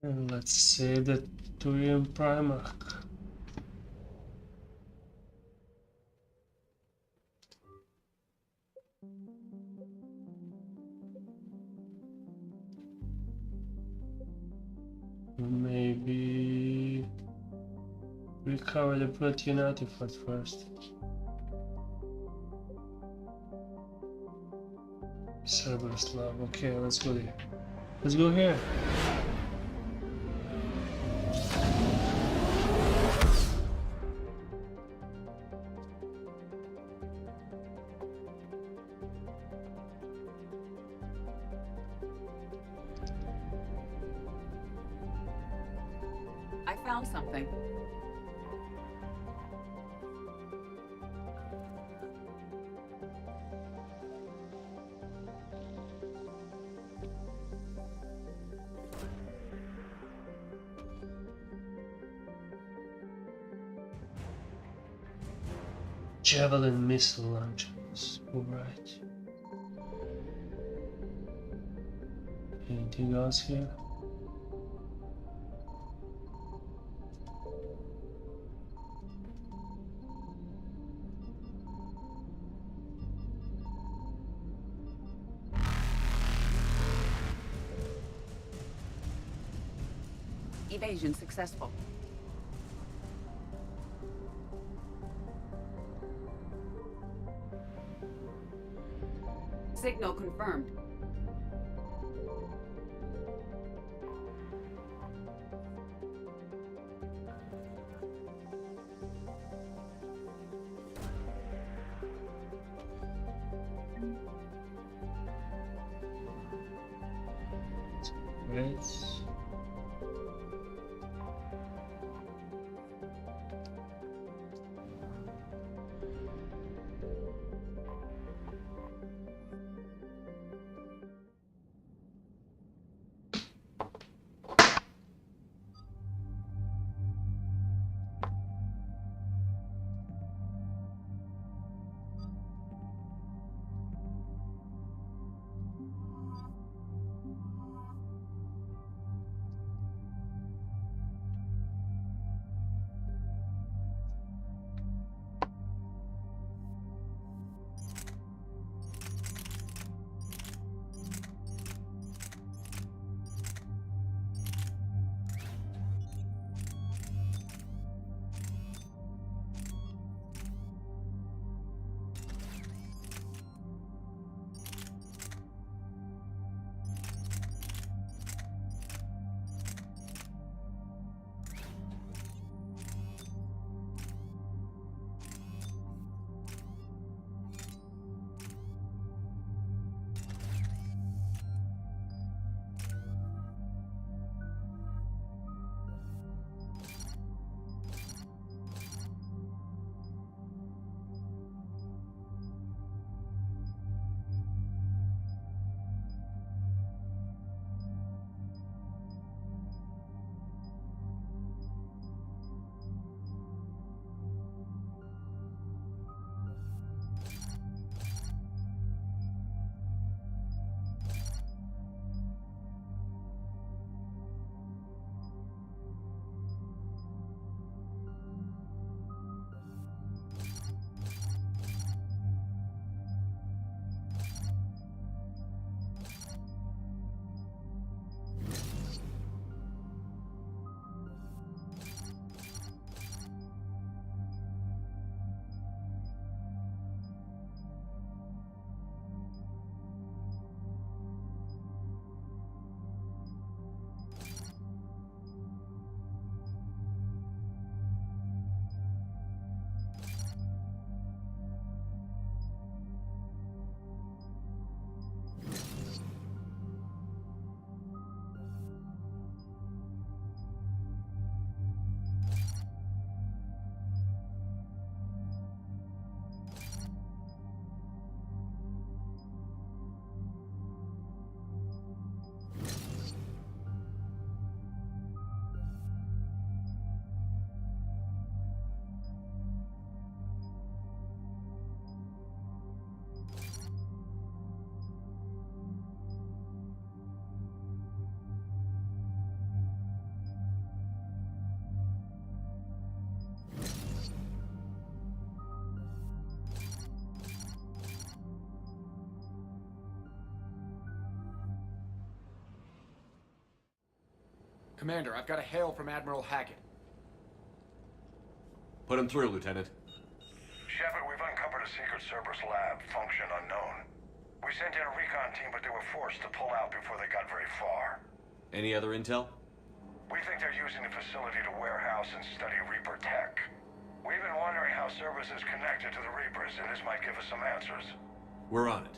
Speaker 4: And let's save the Turian Primarch. Maybe recover the protein artifact first. Cerberus lab. Okay, let's go there. Let's go here.
Speaker 8: I found something.
Speaker 4: Javelin missile launchers. Alright. Anything else here?
Speaker 8: Evasion successful. Signal confirmed.
Speaker 4: Great.
Speaker 18: Commander, I've got a hail from Admiral Hackett.
Speaker 3: Put him through, Lieutenant.
Speaker 5: Shepard, we've uncovered a secret Cerberus lab, function unknown. We sent in a recon team, but they were forced to pull out before they got very far.
Speaker 3: Any other intel?
Speaker 5: We think they're using the facility to warehouse and study Reaper tech. We've been wondering how Cerberus is connected to the Reapers, and this might give us some answers.
Speaker 3: We're on it.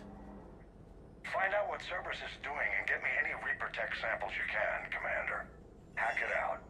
Speaker 5: Find out what Cerberus is doing and get me any Reaper tech samples you can, Commander. Hack it out.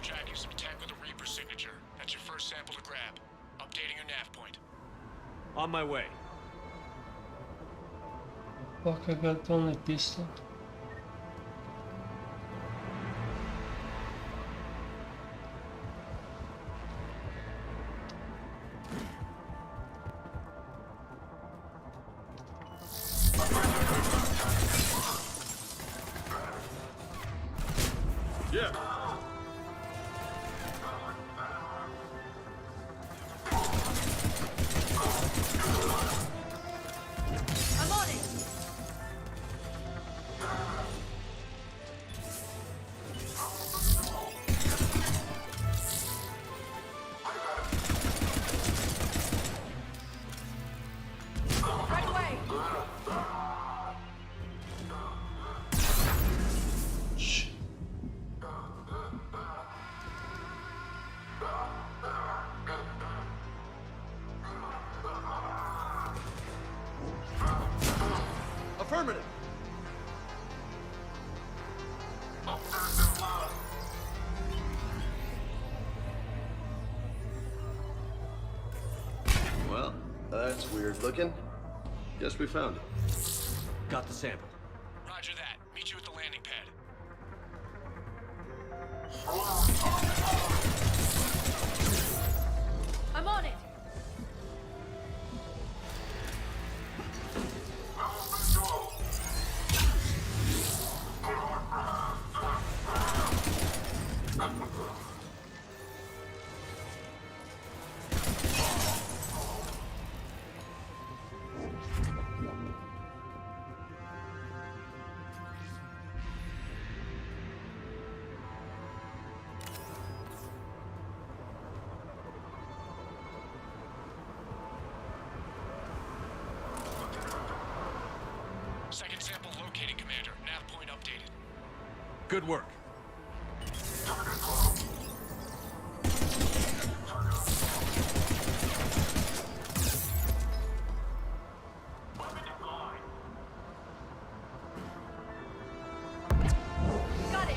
Speaker 19: Tracking some tech with a Reaper signature. That's your first sample to grab. Updating your nav point.
Speaker 3: On my way.
Speaker 4: Fuck, I got only pistol.
Speaker 5: Yeah.
Speaker 10: I'm on it! Right away!
Speaker 3: Affirmative.
Speaker 1: Well, that's weird looking. Guess we found it.
Speaker 3: Got the sample.
Speaker 19: Roger that. Meet you at the landing pad.
Speaker 10: I'm on it!
Speaker 19: Second sample located, Commander. Nav point updated.
Speaker 3: Good work.
Speaker 10: Got it!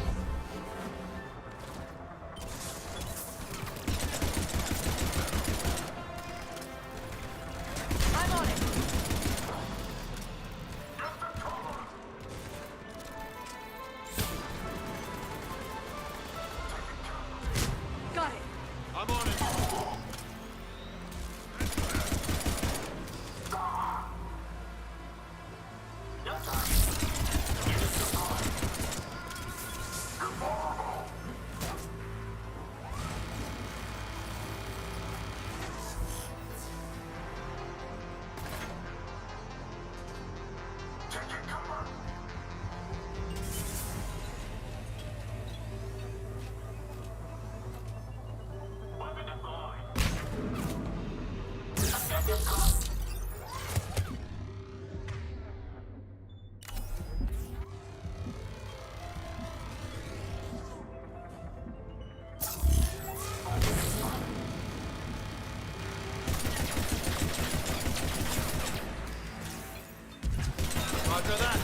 Speaker 10: I'm on it! Got it!
Speaker 3: I'm on it.
Speaker 5: Roger that.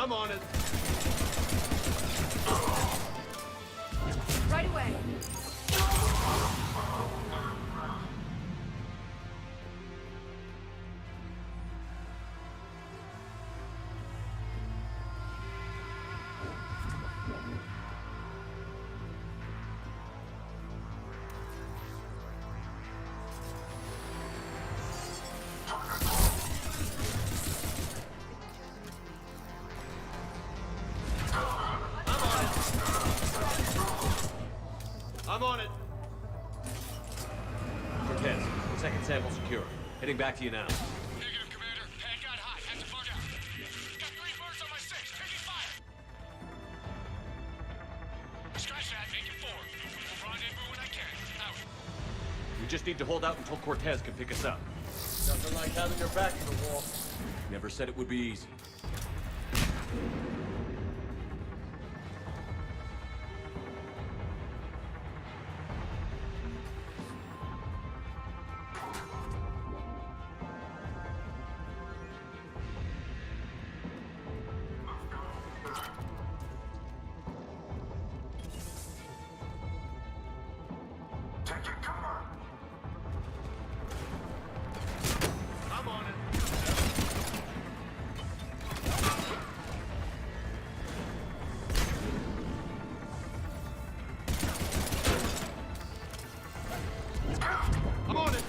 Speaker 1: I'm on it.
Speaker 10: Right away.
Speaker 1: I'm on it.
Speaker 3: Cortez, second sample secure. Heading back to you now.
Speaker 19: Negative, Commander. Pad got hot. Had to bug out. Got 3 birds on my 6. Taking fire. Scratch that. Make it 4. We'll rendezvous when I can. Out.
Speaker 3: We just need to hold out until Cortez can pick us up.
Speaker 1: Nothing like having your back to the wall.
Speaker 3: Never said it would be easy.
Speaker 1: I'm on it. I'm on it.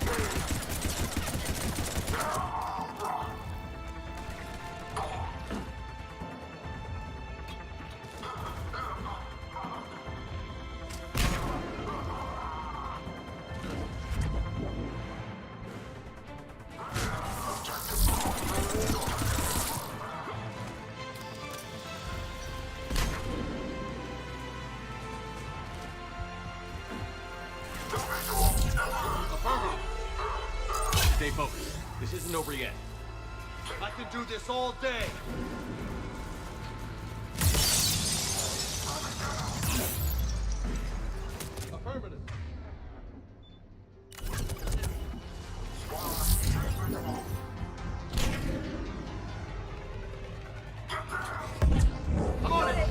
Speaker 3: Stay focused. This isn't over yet.
Speaker 1: I can do this all day. Affirmative. I'm on it.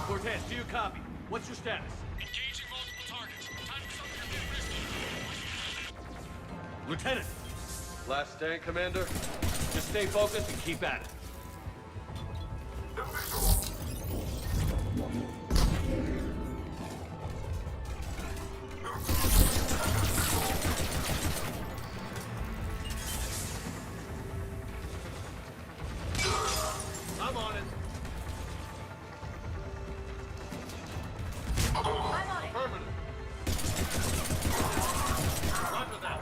Speaker 3: Cortez, do you copy? What's your status?
Speaker 19: Engaging multiple targets. Time for something a bit risky.
Speaker 3: Lieutenant,
Speaker 1: Last stand, Commander.
Speaker 3: just stay focused and keep at it.
Speaker 1: I'm on it.
Speaker 10: I'm on it.
Speaker 1: Affirmative. Roger that.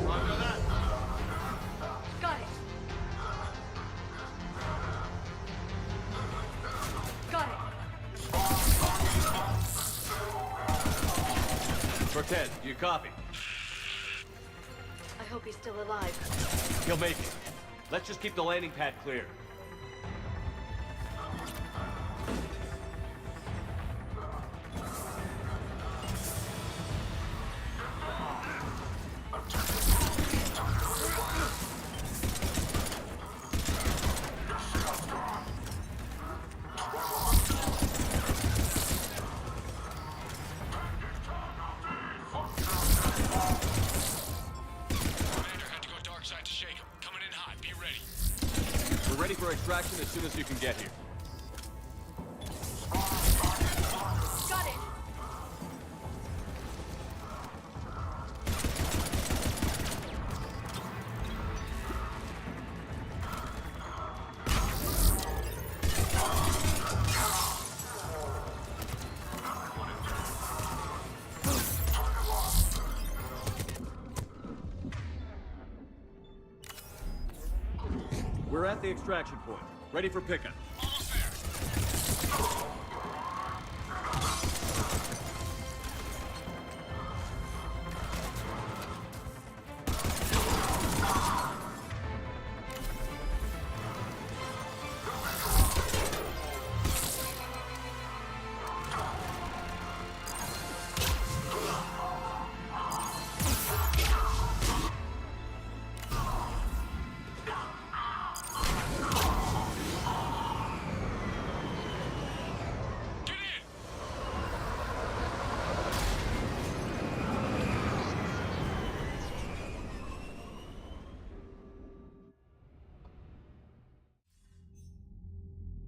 Speaker 1: Roger that.
Speaker 10: Got it. Got it.
Speaker 3: Cortez, do you copy?
Speaker 10: I hope he's still alive.
Speaker 3: He'll make it. Let's just keep the landing pad clear. extraction as soon as you can get here.
Speaker 10: Got it!
Speaker 3: We're at the extraction point. Ready for pickup.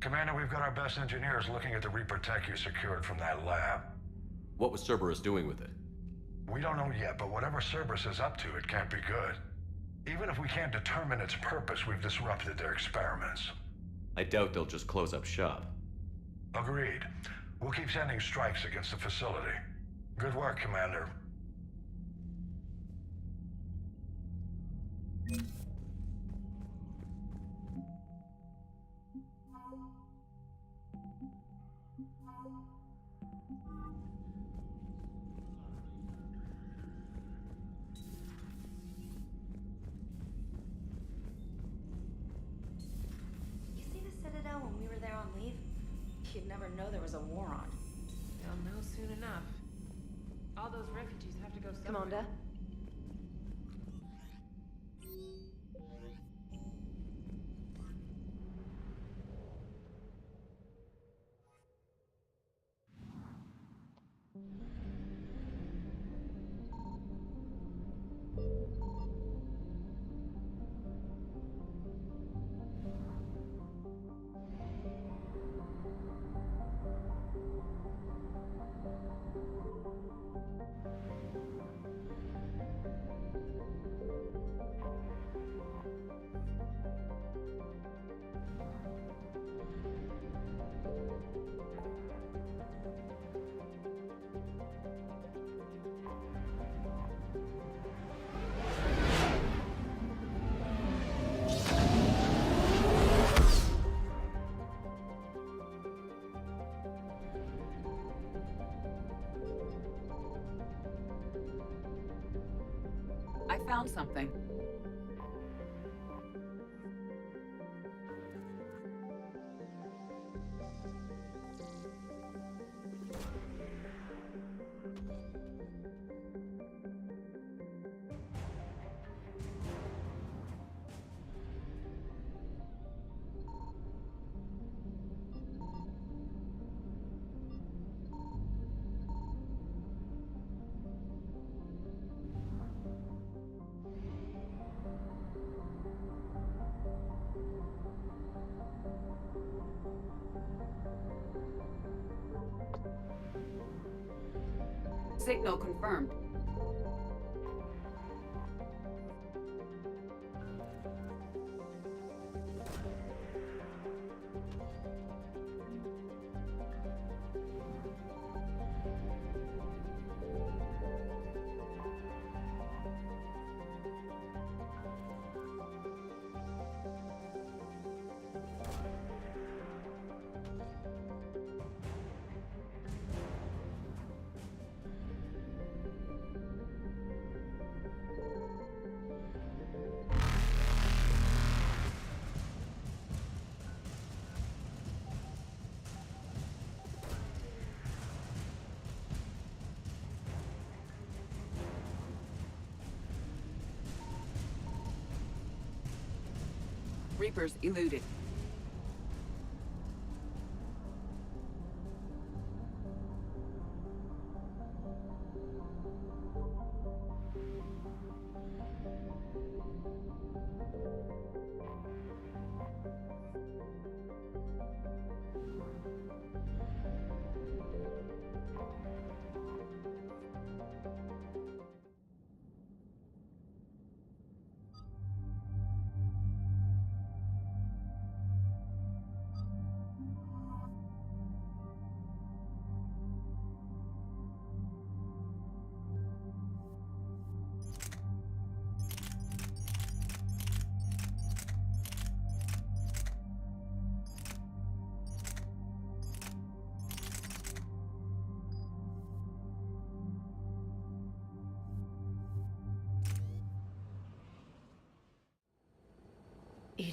Speaker 5: Commander, we've got our best engineers looking at the Reaper tech you secured from that lab.
Speaker 3: What was Cerberus doing with it?
Speaker 5: We don't know yet, but whatever Cerberus is up to, it can't be good. Even if we can't determine its purpose, we've disrupted their experiments.
Speaker 3: I doubt they'll just close up shop.
Speaker 5: Agreed. We'll keep sending strikes against the facility. Good work, Commander.
Speaker 10: When we were there on leave, you'd never know there was a war on.
Speaker 12: They'll know soon enough. All those refugees have to go somewhere.
Speaker 10: Commander?
Speaker 8: I found something. Signal confirmed. Reapers eluded.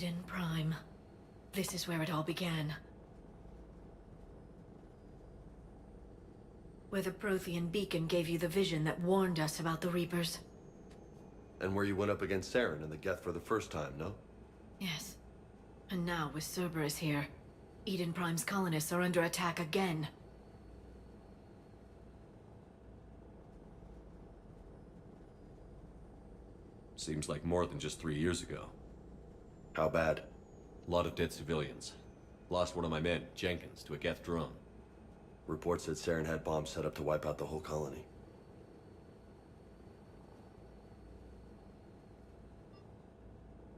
Speaker 6: Eden Prime. This is where it all began. Where the Prothean beacon gave you the vision that warned us about the Reapers.
Speaker 1: And where you went up against Saren and the Geth for the first time, no?
Speaker 6: Yes. And now, with Cerberus here, Eden Prime's colonists are under attack again.
Speaker 3: Seems like more than just 3 years ago.
Speaker 1: How bad?
Speaker 3: A lot of dead civilians. Lost one of my men, Jenkins, to a Geth drone.
Speaker 1: Reports said Saren had bombs set up to wipe out the whole colony.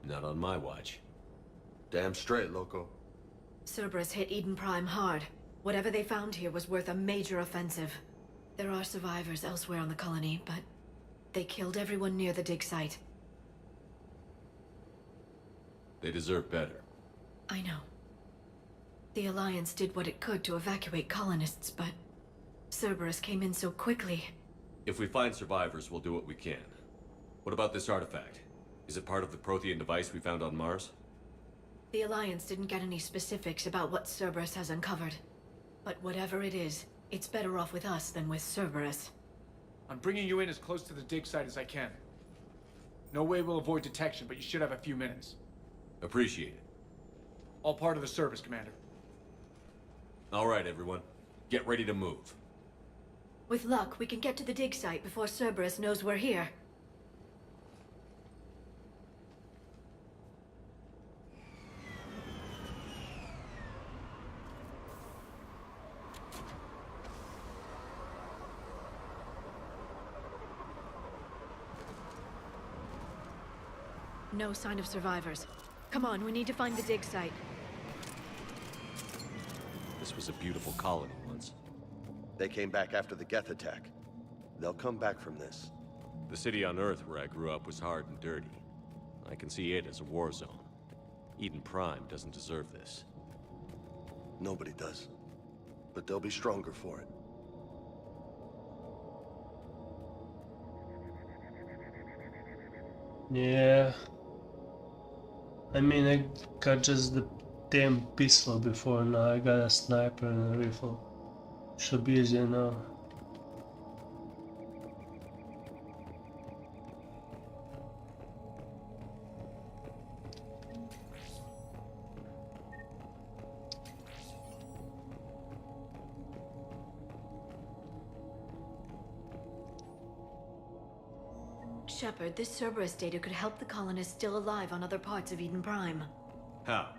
Speaker 3: Not on my watch.
Speaker 1: Damn straight, loco.
Speaker 6: Cerberus hit Eden Prime hard. Whatever they found here was worth a major offensive. There are survivors elsewhere on the colony, but they killed everyone near the dig site.
Speaker 3: They deserve better.
Speaker 6: I know. The Alliance did what it could to evacuate colonists, but Cerberus came in so quickly.
Speaker 3: If we find survivors, we'll do what we can. What about this artifact? Is it part of the Prothean device we found on Mars?
Speaker 6: The Alliance didn't get any specifics about what Cerberus has uncovered. But whatever it is, it's better off with us than with Cerberus.
Speaker 18: I'm bringing you in as close to the dig site as I can. No way we'll avoid detection, but you should have a few minutes.
Speaker 3: Appreciate it.
Speaker 18: All part of the service, Commander.
Speaker 3: All right, everyone. Get ready to move.
Speaker 6: With luck, we can get to the dig site before Cerberus knows we're here. No sign of survivors. Come on, we need to find the dig site.
Speaker 3: This was a beautiful colony once.
Speaker 1: They came back after the Geth attack. They'll come back from this.
Speaker 3: The city on Earth where I grew up was hard and dirty. I can see it as a war zone. Eden Prime doesn't deserve this.
Speaker 1: Nobody does. But they'll be stronger for it.
Speaker 4: Yeah. I mean, I got just the damn pistol before, now I got a sniper and a rifle. Should be easier now.
Speaker 6: Shepard, this Cerberus data could help the colonists still alive on other parts of Eden Prime.
Speaker 3: How?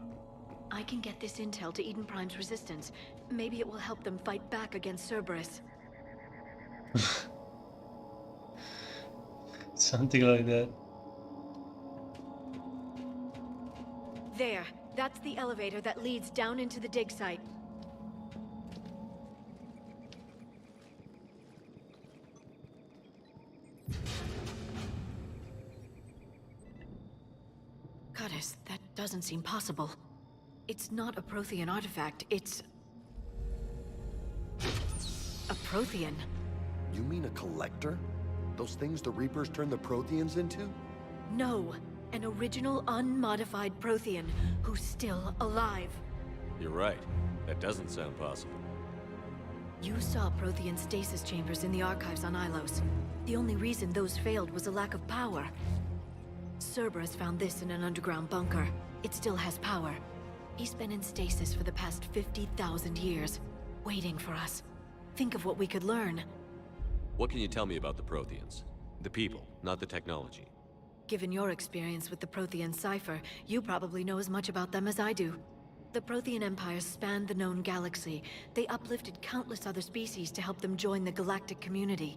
Speaker 6: I can get this intel to Eden Prime's resistance. Maybe it will help them fight back against Cerberus.
Speaker 4: Something like that.
Speaker 6: There. That's the elevator that leads down into the dig site. Goddess, that doesn't seem possible. It's not a Prothean artifact, it's... a Prothean.
Speaker 1: You mean a collector? Those things the Reapers turned the Protheans into?
Speaker 6: No, an original unmodified Prothean who's still alive.
Speaker 3: You're right. That doesn't sound possible.
Speaker 6: You saw Prothean stasis chambers in the archives on Ilos. The only reason those failed was a lack of power. Cerberus found this in an underground bunker. It still has power. He's been in stasis for the past 50,000 years, waiting for us. Think of what we could learn.
Speaker 3: What can you tell me about the Protheans? The people, not the technology.
Speaker 6: Given your experience with the Prothean cipher, you probably know as much about them as I do. The Prothean Empire spanned the known galaxy. They uplifted countless other species to help them join the galactic community.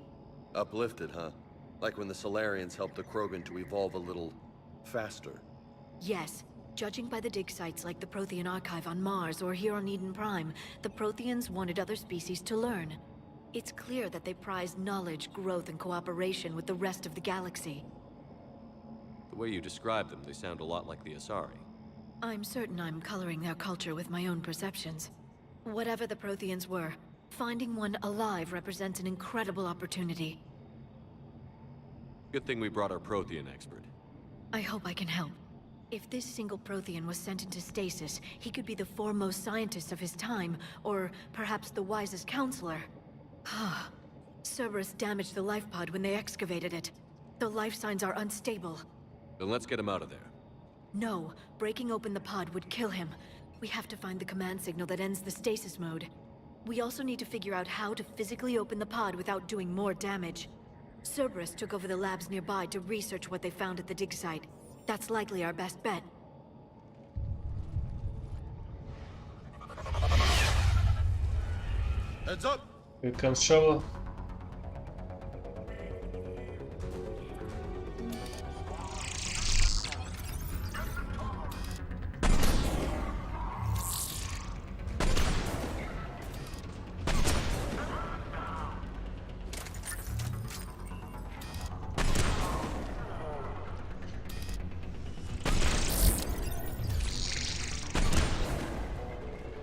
Speaker 1: Uplifted, huh? Like when the Solarians helped the Krogan to evolve a little... faster.
Speaker 6: Yes. Judging by the dig sites like the Prothean Archive on Mars or here on Eden Prime, the Protheans wanted other species to learn. It's clear that they prize knowledge, growth, and cooperation with the rest of the galaxy.
Speaker 3: The way you describe them, they sound a lot like the Asari.
Speaker 6: I'm certain I'm coloring their culture with my own perceptions. Whatever the Protheans were, finding one alive represents an incredible opportunity.
Speaker 3: Good thing we brought our Prothean expert.
Speaker 6: I hope I can help. If this single Prothean was sent into stasis, he could be the foremost scientist of his time, or perhaps the wisest counselor. Cerberus damaged the life pod when they excavated it. The life signs are unstable.
Speaker 3: Then let's get him out of there.
Speaker 6: No, breaking open the pod would kill him. We have to find the command signal that ends the stasis mode. We also need to figure out how to physically open the pod without doing more damage. Cerberus took over the labs nearby to research what they found at the dig site. That's likely our best bet.
Speaker 1: Heads up!
Speaker 4: Here comes trouble.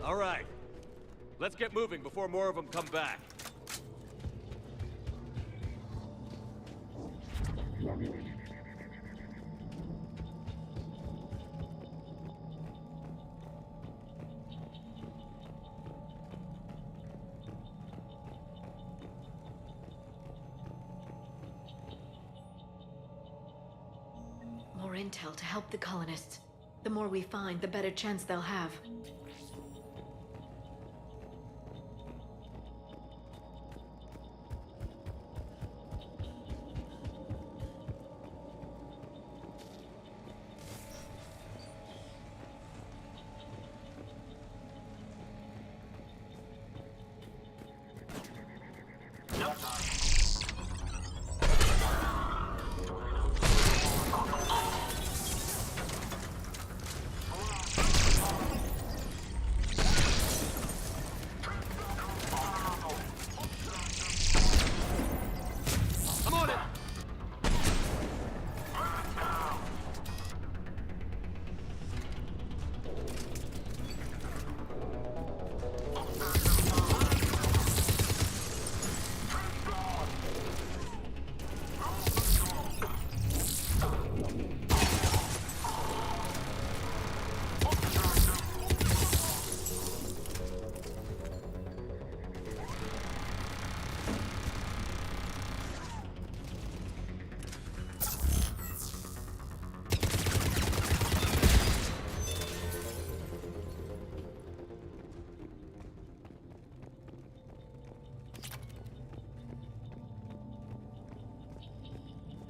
Speaker 3: All right. Let's get moving before more of them come back.
Speaker 6: More intel to help the colonists. The more we find, the better chance they'll have.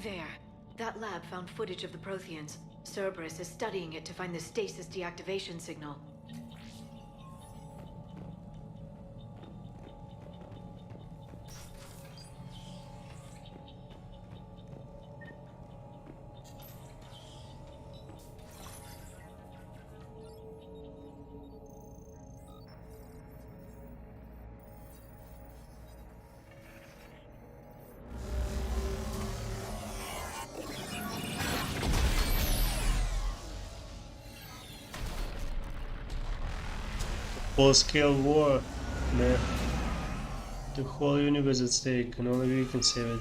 Speaker 6: There. That lab found footage of the Protheans. Cerberus is studying it to find the stasis deactivation signal.
Speaker 4: Full-scale war, man. The whole universe at stake, and only we can save it.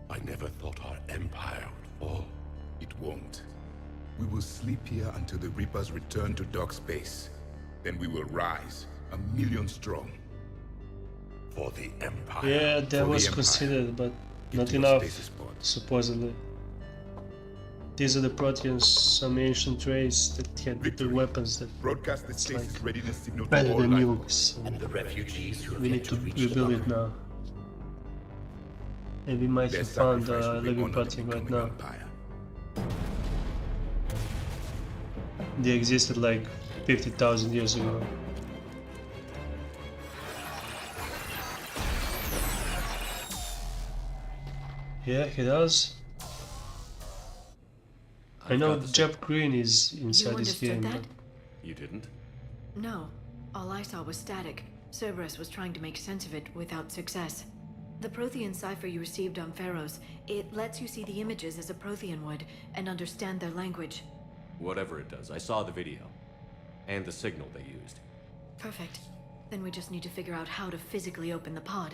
Speaker 13: I never thought our empire would fall. It won't. We will sleep here until the Reapers return to dark space. Then we will rise, 1,000,000 strong. For the empire.
Speaker 4: Yeah, that was considered, but not enough, supposedly. These are the Proteans, some ancient race that had the weapons that
Speaker 13: broadcast the stasis readiness signal
Speaker 4: better than nukes.
Speaker 13: And the refugees who
Speaker 4: we need to rebuild it now. And we might have found a living Protean right now. They existed like 50,000 years ago. Yeah, he does. I know Jeff Green is inside this game.
Speaker 6: That?
Speaker 3: But you didn't?
Speaker 6: No. All I saw was static. Cerberus was trying to make sense of it without success. The Prothean cipher you received on Pharaohs, it lets you see the images as a Prothean would, and understand their language.
Speaker 3: Whatever it does, I saw the video. And the signal they used.
Speaker 6: Perfect. Then we just need to figure out how to physically open the pod.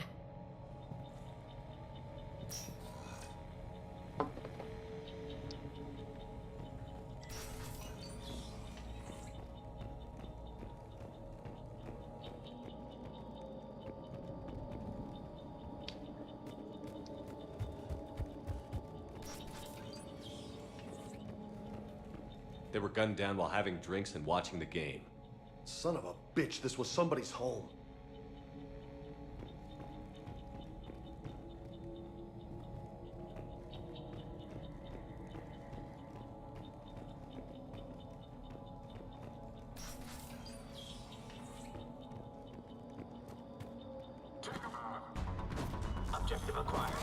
Speaker 3: They were gunned down while having drinks and watching the game.
Speaker 1: Son of a bitch, this was somebody's home.
Speaker 19: Objective acquired.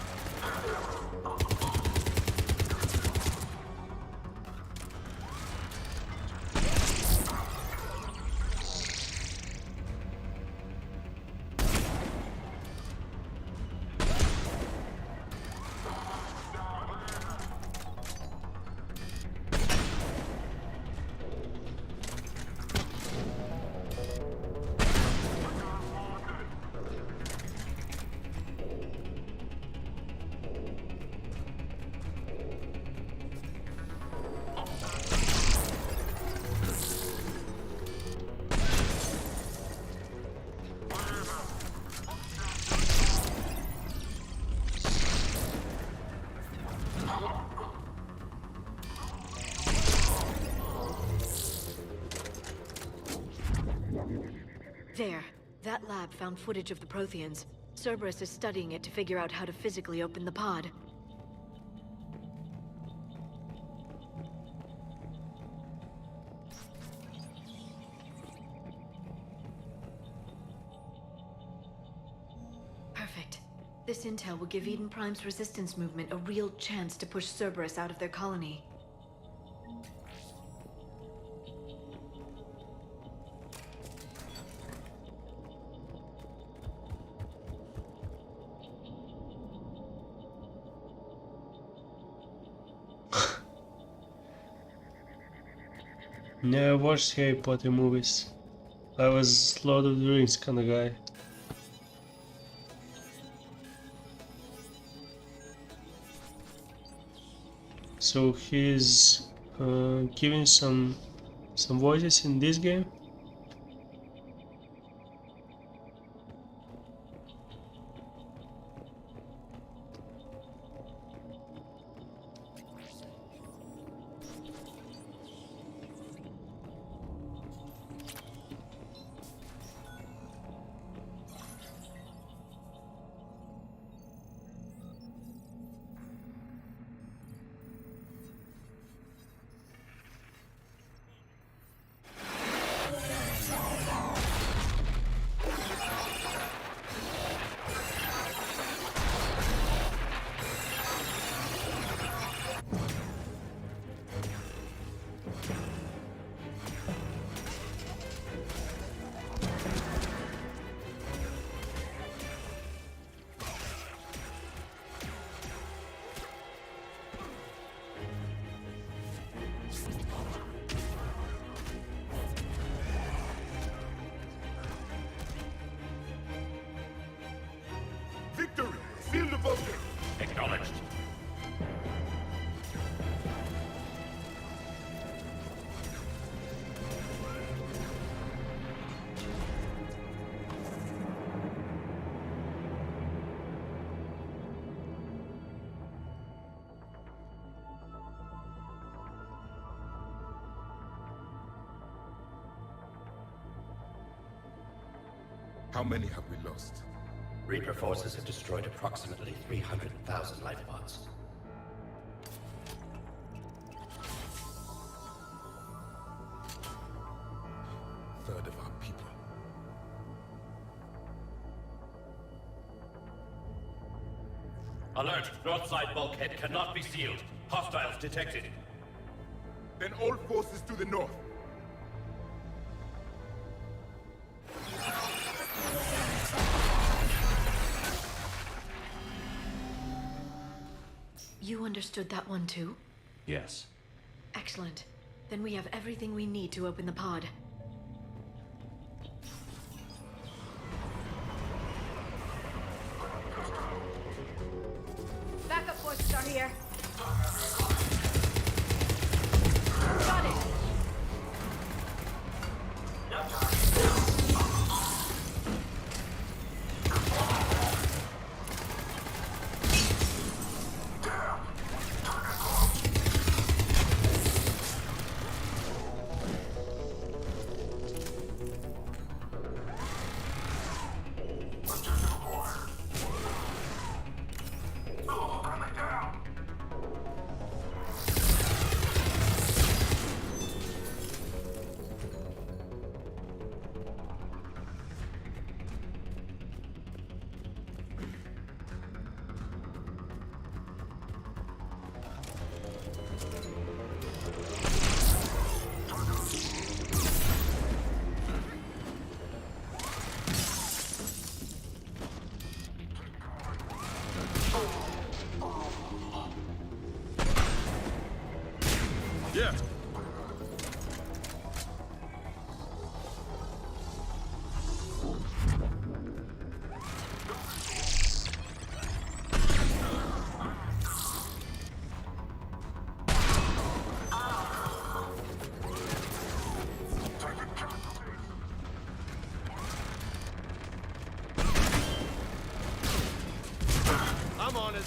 Speaker 6: There. That lab found footage of the Protheans. Cerberus is studying it to figure out how to physically open the pod. Perfect. This intel will give Eden Prime's resistance movement a real chance to push Cerberus out of their colony.
Speaker 4: Never watched Harry Potter movies. I was Lord of the Rings kind of guy. So he's giving some voices in this game.
Speaker 13: Victory! Seal the bunker!
Speaker 19: Acknowledged.
Speaker 13: How many have we lost?
Speaker 19: Reaper forces have destroyed approximately 300,000 life pods.
Speaker 13: Third of our people.
Speaker 19: Alert! North side bulkhead cannot be sealed. Hostiles detected.
Speaker 13: Then all forces to the north.
Speaker 6: You understood that one too?
Speaker 3: Yes.
Speaker 6: Excellent. Then we have everything we need to open the pod. here. Got it.
Speaker 1: Yeah. I'm on it.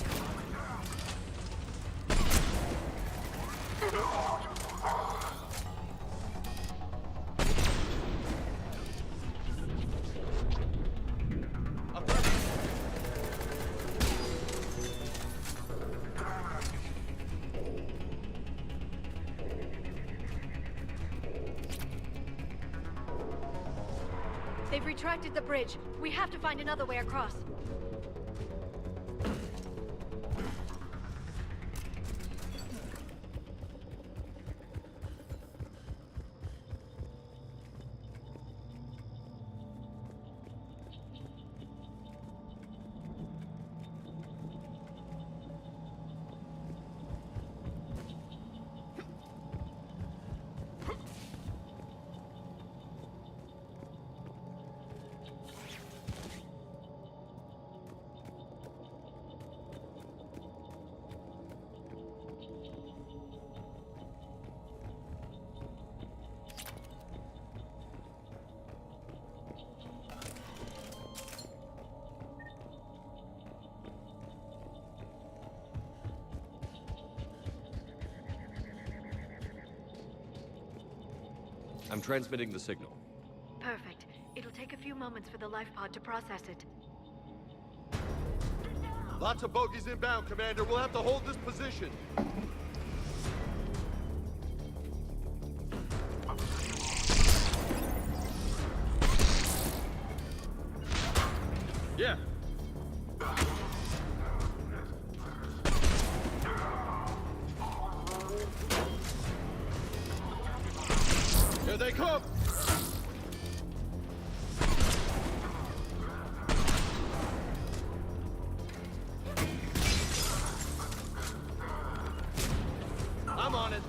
Speaker 6: They've retracted the bridge. We have to find another way across.
Speaker 3: I'm transmitting the signal.
Speaker 6: Perfect. It'll take a few moments for the life pod to process it.
Speaker 1: Lots of bogies inbound, Commander. We'll have to hold this position. Yeah. Here they come! I'm on it.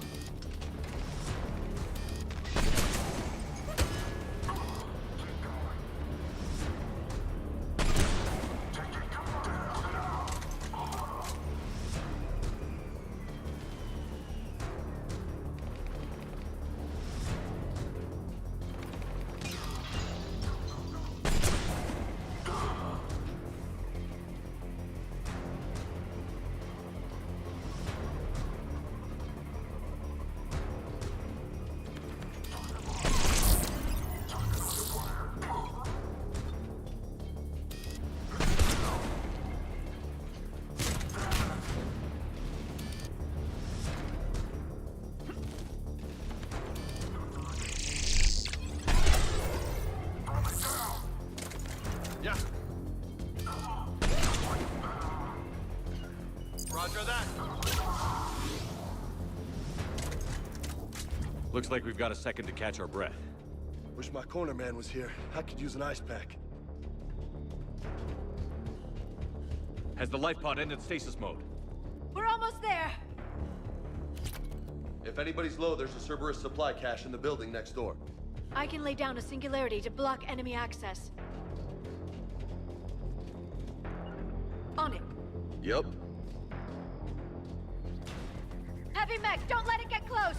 Speaker 1: Yeah. Roger that.
Speaker 3: Looks like we've got a second to catch our breath.
Speaker 1: Wish my corner man was here. I could use an ice pack.
Speaker 3: Has the life pod ended stasis mode?
Speaker 6: We're almost there!
Speaker 1: If anybody's low, there's a Cerberus supply cache in the building next door.
Speaker 6: I can lay down a singularity to block enemy access. On it.
Speaker 1: Yep.
Speaker 16: Heavy mech, don't let it get close!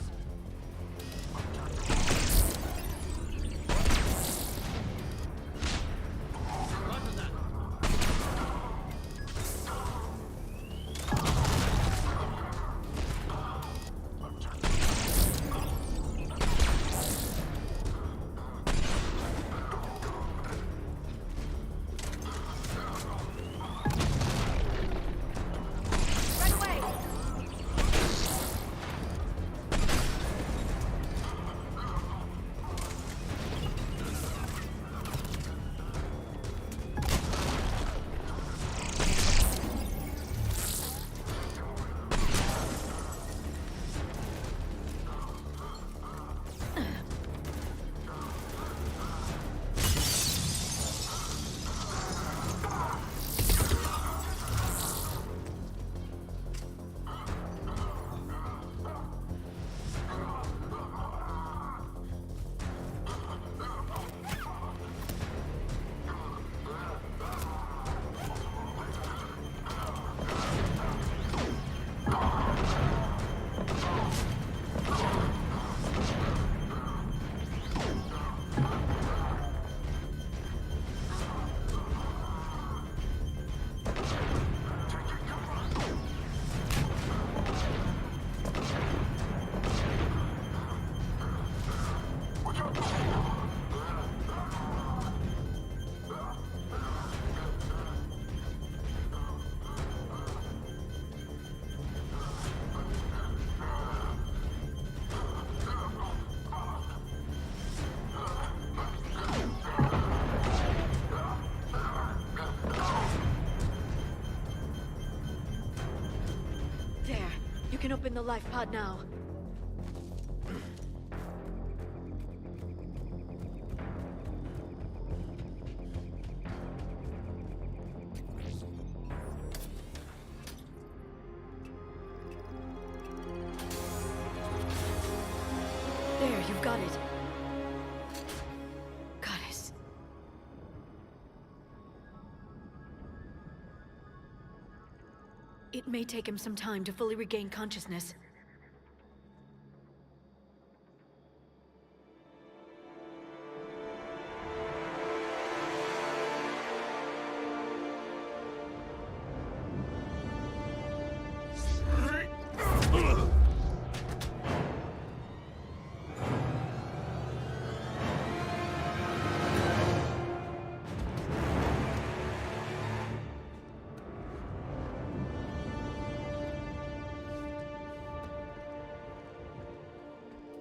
Speaker 6: You can open the life pod now. There, you've got it. Goddess. It may take him some time to fully regain consciousness.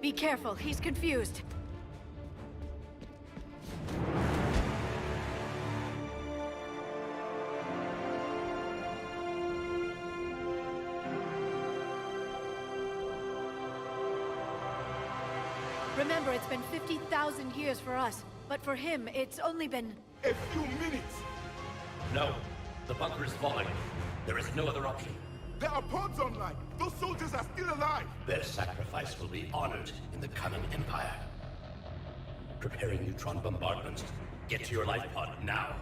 Speaker 6: Be careful, he's confused. Remember, it's been 50,000 years for us, but for him, it's only been...
Speaker 13: A few minutes!
Speaker 20: No, the bunker is falling. There is no other option.
Speaker 13: There are pods online! Those soldiers are still alive!
Speaker 20: Their sacrifice will be honored in the coming Empire. Preparing neutron bombardment. Get to your life pod now.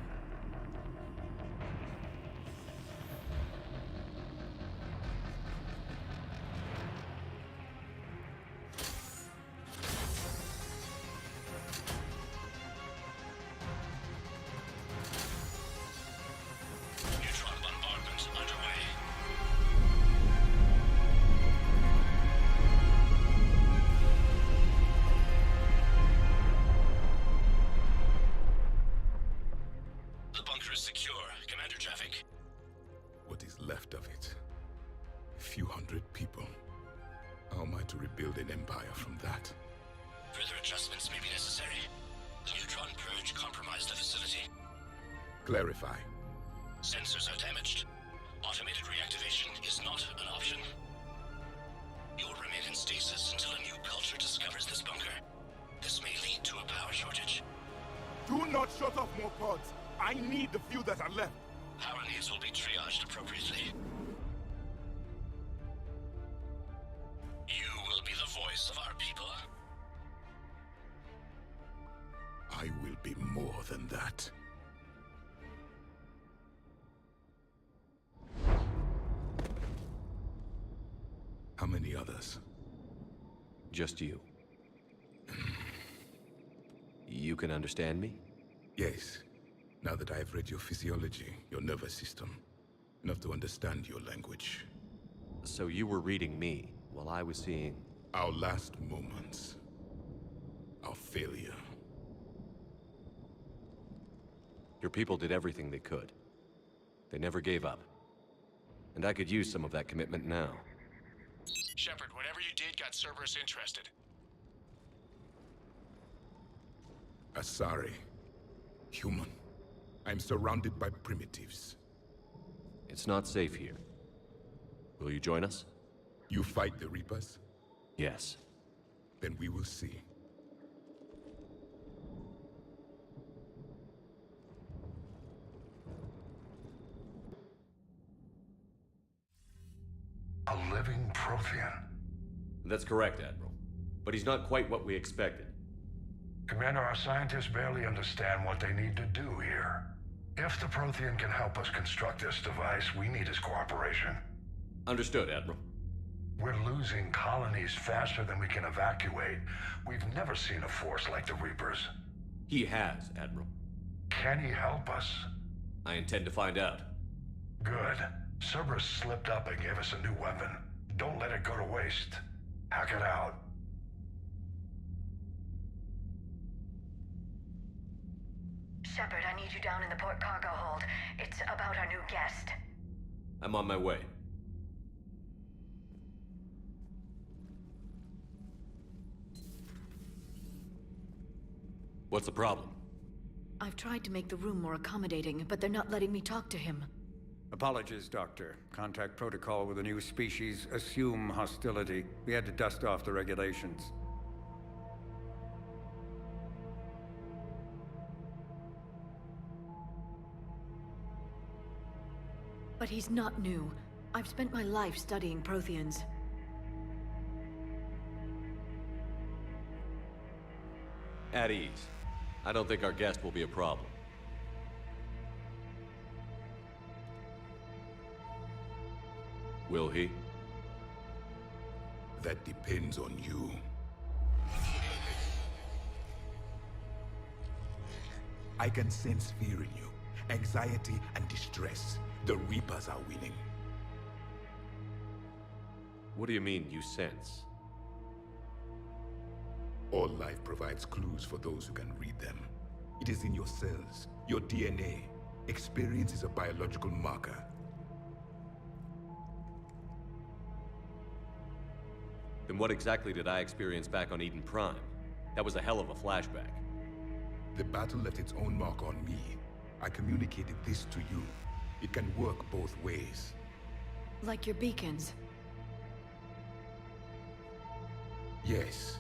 Speaker 13: Clarify.
Speaker 20: Sensors are damaged. Automated reactivation is not an option. You'll remain in stasis until a new culture discovers this bunker. This may lead to a power shortage.
Speaker 13: Do not shut off more pods. I need the few that are left.
Speaker 20: Power needs will be triaged appropriately. You will be the voice of our people.
Speaker 13: I will be more than that. How many others?
Speaker 3: Just you. You can understand me?
Speaker 13: Yes. Now that I've read your physiology, your nervous system, enough to understand your language.
Speaker 3: So you were reading me, while I was seeing...
Speaker 13: Our last moments. Our failure.
Speaker 3: Your people did everything they could. They never gave up. And I could use some of that commitment now.
Speaker 19: Shepard, whatever you did got Cerberus interested.
Speaker 13: Asari. Human. I'm surrounded by primitives.
Speaker 3: It's not safe here. Will you join us?
Speaker 13: You fight the Reapers?
Speaker 3: Yes.
Speaker 13: Then we will see.
Speaker 5: A living Prothean.
Speaker 3: That's correct, Admiral. But he's not quite what we expected.
Speaker 5: Commander, our scientists barely understand what they need to do here. If the Prothean can help us construct this device, we need his cooperation.
Speaker 3: Understood, Admiral.
Speaker 5: We're losing colonies faster than we can evacuate. We've never seen a force like the Reapers.
Speaker 3: He has, Admiral.
Speaker 5: Can he help us?
Speaker 3: I intend to find out.
Speaker 5: Good. Cerberus slipped up and gave us a new weapon. Don't let it go to waste. Hack it out.
Speaker 6: Shepard, I need you down in the port cargo hold. It's about our new guest.
Speaker 3: I'm on my way. What's the problem?
Speaker 6: I've tried to make the room more accommodating, but they're not letting me talk to him.
Speaker 2: Apologies, Doctor. Contact protocol with a new species. Assume hostility. We had to dust off the regulations.
Speaker 6: But he's not new. I've spent my life studying Protheans.
Speaker 3: At ease. I don't think our guest will be a problem. Will he?
Speaker 13: That depends on you. I can sense fear in you, anxiety and distress. The Reapers are winning.
Speaker 3: What do you mean, you sense?
Speaker 13: All life provides clues for those who can read them. It is in your cells, your DNA. Experience is a biological marker.
Speaker 3: Then what exactly did I experience back on Eden Prime? That was a hell of a flashback.
Speaker 13: The battle left its own mark on me. I communicated this to you. It can work both ways.
Speaker 6: Like your beacons.
Speaker 13: Yes.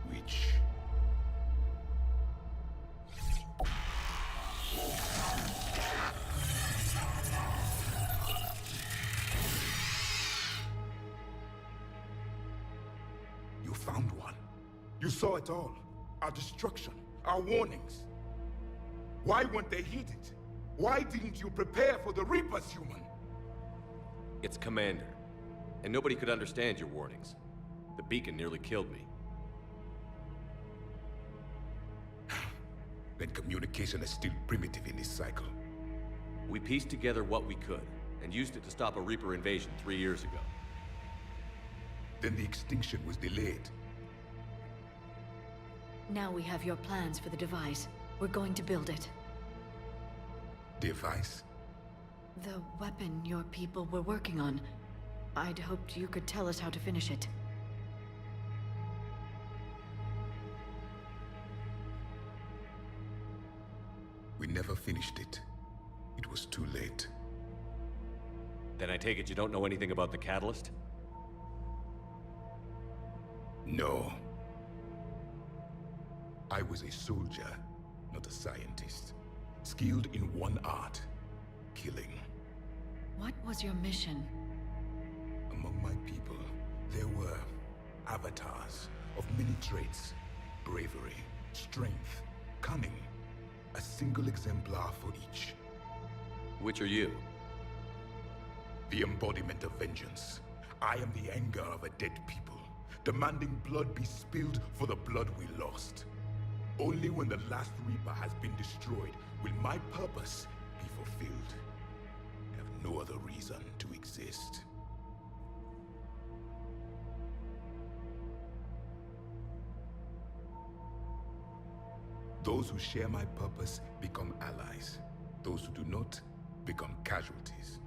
Speaker 13: Which... You found one. You saw it all. Our destruction, our warnings. Why weren't they heeded? Why didn't you prepare for the Reapers, human?
Speaker 3: It's Commander. And nobody could understand your warnings. The beacon nearly killed me.
Speaker 13: Then communication is still primitive in this cycle.
Speaker 3: We pieced together what we could, and used it to stop a Reaper invasion 3 years ago.
Speaker 13: Then the extinction was delayed.
Speaker 6: Now we have your plans for the device. We're going to build it.
Speaker 13: Device?
Speaker 6: The weapon your people were working on. I'd hoped you could tell us how to finish it.
Speaker 13: We never finished it. It was too late.
Speaker 3: Then I take it you don't know anything about the catalyst?
Speaker 13: No. I was a soldier, not a scientist. Skilled in one art, killing.
Speaker 6: What was your mission?
Speaker 13: Among my people, there were avatars of many traits. Bravery, strength, cunning. A single exemplar for each.
Speaker 3: Which are you?
Speaker 13: The embodiment of vengeance. I am the anger of a dead people. demanding blood be spilled for the blood we lost. Only when the last Reaper has been destroyed will my purpose be fulfilled. I have no other reason to exist. Those who share my purpose become allies. Those who do not become casualties.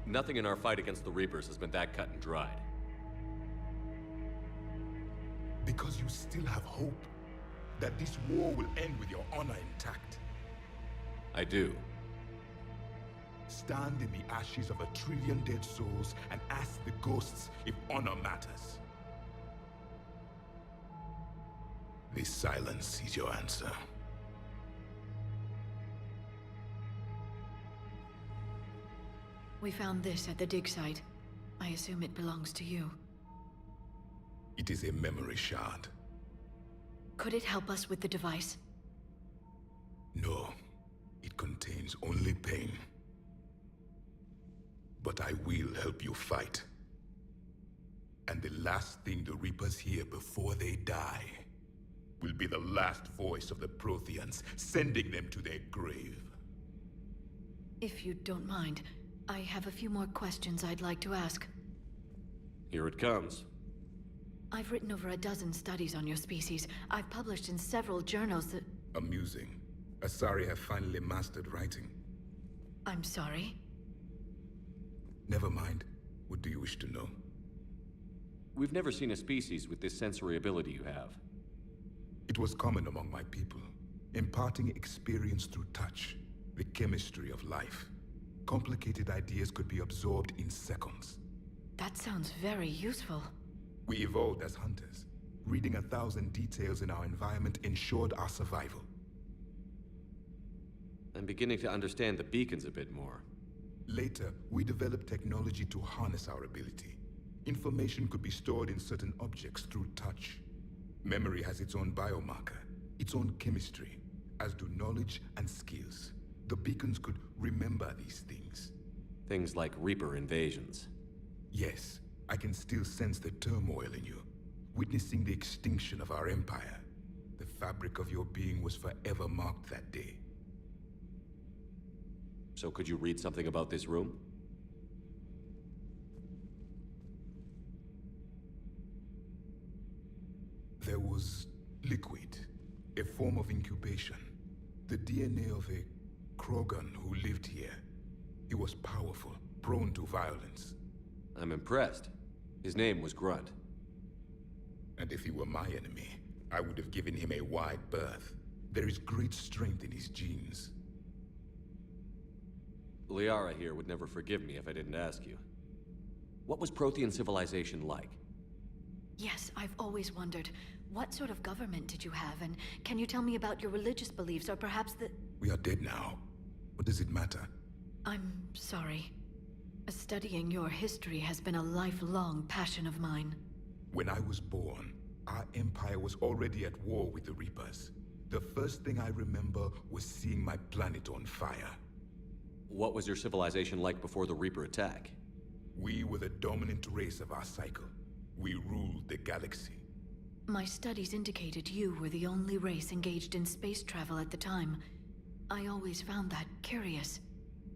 Speaker 3: Nothing in our fight against the Reapers has been that cut and dried.
Speaker 13: Because you still have hope that this war will end with your honor intact.
Speaker 3: I do.
Speaker 13: Stand in the ashes of 1 trillion dead souls and ask the ghosts if honor matters. This silence is your answer.
Speaker 6: We found this at the dig site. I assume it belongs to you.
Speaker 13: It is a memory shard.
Speaker 6: Could it help us with the device?
Speaker 13: No, it contains only pain. But I will help you fight. And the last thing the Reapers hear before they die will be the last voice of the Protheans, sending them to their grave.
Speaker 6: If you don't mind, I have a few more questions I'd like to ask.
Speaker 3: Here it comes.
Speaker 6: I've written over a dozen studies on your species. I've published in several journals that...
Speaker 13: Amusing. Asari have finally mastered writing.
Speaker 6: I'm sorry?
Speaker 13: Never mind. What do you wish to know?
Speaker 3: We've never seen a species with this sensory ability you have.
Speaker 13: It was common among my people, imparting experience through touch, the chemistry of life. Complicated ideas could be absorbed in seconds.
Speaker 6: That sounds very useful.
Speaker 13: We evolved as hunters. Reading 1,000 details in our environment ensured our survival.
Speaker 3: I'm beginning to understand the beacons a bit more.
Speaker 13: Later, we developed technology to harness our ability. Information could be stored in certain objects through touch. Memory has its own biomarker, its own chemistry, as do knowledge and skills. The beacons could remember these things.
Speaker 3: Things like Reaper invasions.
Speaker 13: Yes, I can still sense the turmoil in you, witnessing the extinction of our empire. The fabric of your being was forever marked that day.
Speaker 3: So could you read something about this room?
Speaker 13: There was liquid, a form of incubation. The DNA of a Krogan who lived here. He was powerful, prone to violence.
Speaker 3: I'm impressed. His name was Grunt.
Speaker 13: And if he were my enemy, I would have given him a wide berth. There is great strength in his genes.
Speaker 3: Liara here would never forgive me if I didn't ask you. What was Prothean civilization like?
Speaker 6: Yes, I've always wondered. What sort of government did you have, and can you tell me about your religious beliefs, or perhaps the...
Speaker 13: We are dead now. What does it matter?
Speaker 6: I'm sorry. Studying your history has been a lifelong passion of mine.
Speaker 13: When I was born, our empire was already at war with the Reapers. The first thing I remember was seeing my planet on fire.
Speaker 3: What was your civilization like before the Reaper attack?
Speaker 13: We were the dominant race of our cycle. We ruled the galaxy.
Speaker 6: My studies indicated you were the only race engaged in space travel at the time. I always found that curious.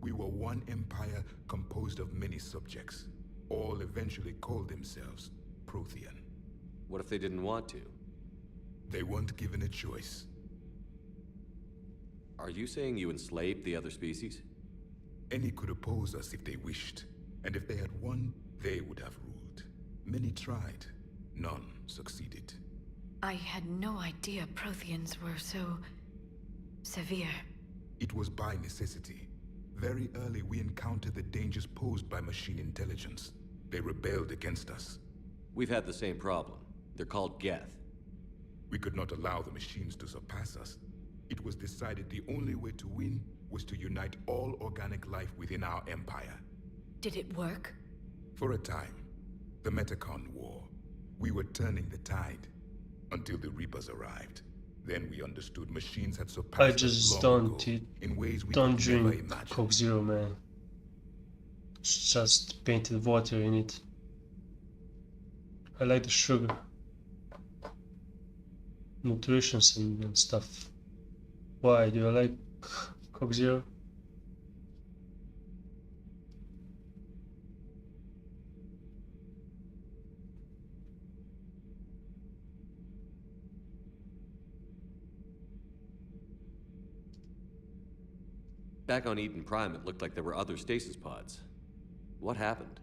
Speaker 13: We were one empire composed of many subjects. All eventually called themselves Prothean.
Speaker 3: What if they didn't want to?
Speaker 13: They weren't given a choice.
Speaker 3: Are you saying you enslaved the other species?
Speaker 13: Any could oppose us if they wished. And if they had won, they would have ruled. Many tried. None succeeded.
Speaker 6: I had no idea Protheans were so... severe.
Speaker 13: It was by necessity. Very early we encountered the dangers posed by machine intelligence. They rebelled against us.
Speaker 3: We've had the same problem. They're called Geth.
Speaker 13: We could not allow the machines to surpass us. It was decided the only way to win was to unite all organic life within our empire.
Speaker 6: Did it work?
Speaker 13: For a time. The Metacon War. We were turning the tide. Until the Reapers arrived. Then we understood machines had surpassed
Speaker 4: I just don't drink Coke Zero, man. It's just painted water in it. I like the sugar. Nutritions and stuff. Why? Do you like Coke Zero?
Speaker 3: Back on Eden Prime, it looked like there were other stasis pods. What happened?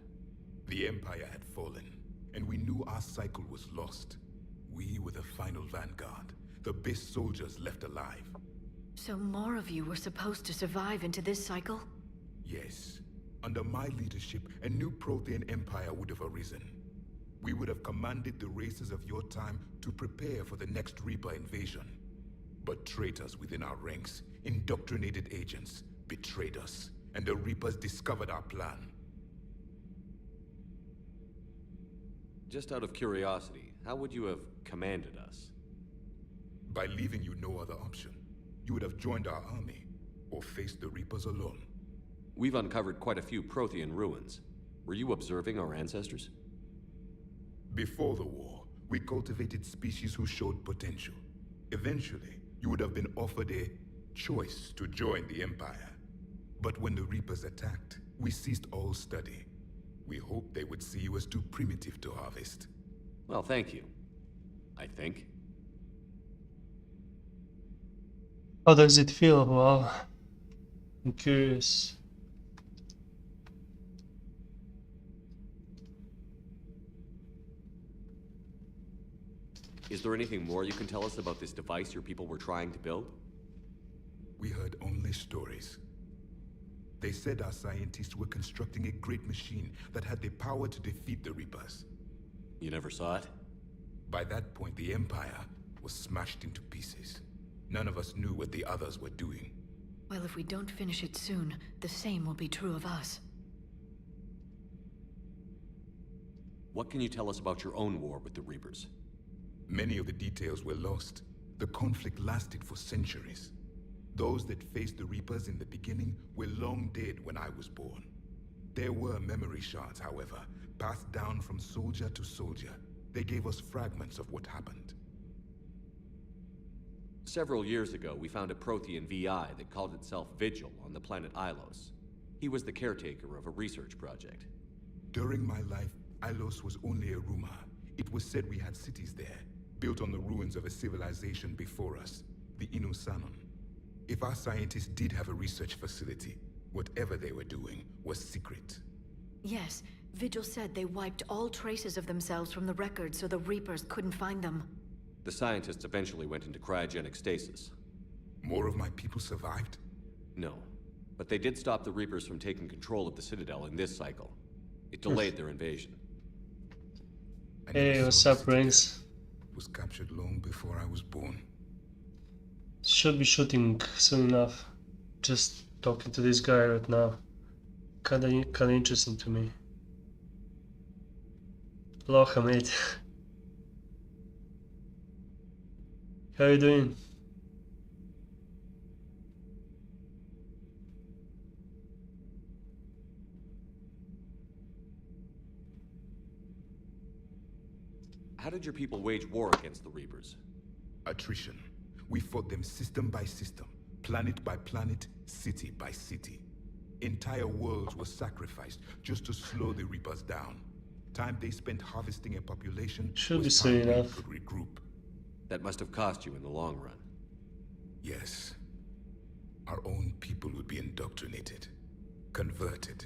Speaker 13: The Empire had fallen, and we knew our cycle was lost. We were the final vanguard, the best soldiers left alive.
Speaker 6: So more of you were supposed to survive into this cycle?
Speaker 13: Yes. Under my leadership, a new Prothean empire would have arisen. We would have commanded the races of your time to prepare for the next Reaper invasion. But traitors within our ranks, indoctrinated agents, betrayed us, and the Reapers discovered our plan.
Speaker 3: Just out of curiosity, how would you have commanded us?
Speaker 13: By leaving you no other option. You would have joined our army, or faced the Reapers alone.
Speaker 3: We've uncovered quite a few Prothean ruins. Were you observing our ancestors?
Speaker 13: Before the war, we cultivated species who showed potential. Eventually, you would have been offered a choice to join the Empire. But when the Reapers attacked, we ceased all study. We hoped they would see you as too primitive to harvest.
Speaker 3: Well, thank you. I think.
Speaker 4: How does it feel? Well, I'm curious.
Speaker 3: Is there anything more you can tell us about this device your people were trying to build?
Speaker 13: We heard only stories. They said our scientists were constructing a great machine that had the power to defeat the Reapers.
Speaker 3: You never saw it?
Speaker 13: By that point, the Empire was smashed into pieces. None of us knew what the others were doing.
Speaker 6: Well, if we don't finish it soon, the same will be true of us.
Speaker 3: What can you tell us about your own war with the Reapers?
Speaker 13: Many of the details were lost. The conflict lasted for centuries. Those that faced the Reapers in the beginning were long dead when I was born. There were memory shards, however, passed down from soldier to soldier. They gave us fragments of what happened.
Speaker 3: Several years ago, we found a Prothean VI that called itself Vigil on the planet Ilos. He was the caretaker of a research project.
Speaker 13: During my life, Ilos was only a rumor. It was said we had cities there, built on the ruins of a civilization before us, the Inusanon. If our scientists did have a research facility, whatever they were doing was secret.
Speaker 6: Yes, Vigil said they wiped all traces of themselves from the records so the Reapers couldn't find them.
Speaker 3: The scientists eventually went into cryogenic stasis.
Speaker 13: More of my people survived?
Speaker 3: No, but they did stop the Reapers from taking control of the Citadel in this cycle. It delayed their invasion.
Speaker 4: Hey, what's up, Brains?
Speaker 13: It was captured long before I was born.
Speaker 4: Should be shooting soon enough. Just talking to this guy right now. Kinda interesting to me. Hello, Hamid. How are you doing?
Speaker 3: How did your people wage war against the Reapers?
Speaker 13: Attrition. We fought them system by system, planet by planet, city by city. Entire worlds were sacrificed just to slow the Reapers down. Time they spent harvesting a population
Speaker 4: should be
Speaker 13: was
Speaker 4: soon
Speaker 13: time we
Speaker 4: enough.
Speaker 13: could regroup.
Speaker 3: That must have cost you in the long run.
Speaker 13: Yes. Our own people would be indoctrinated, converted,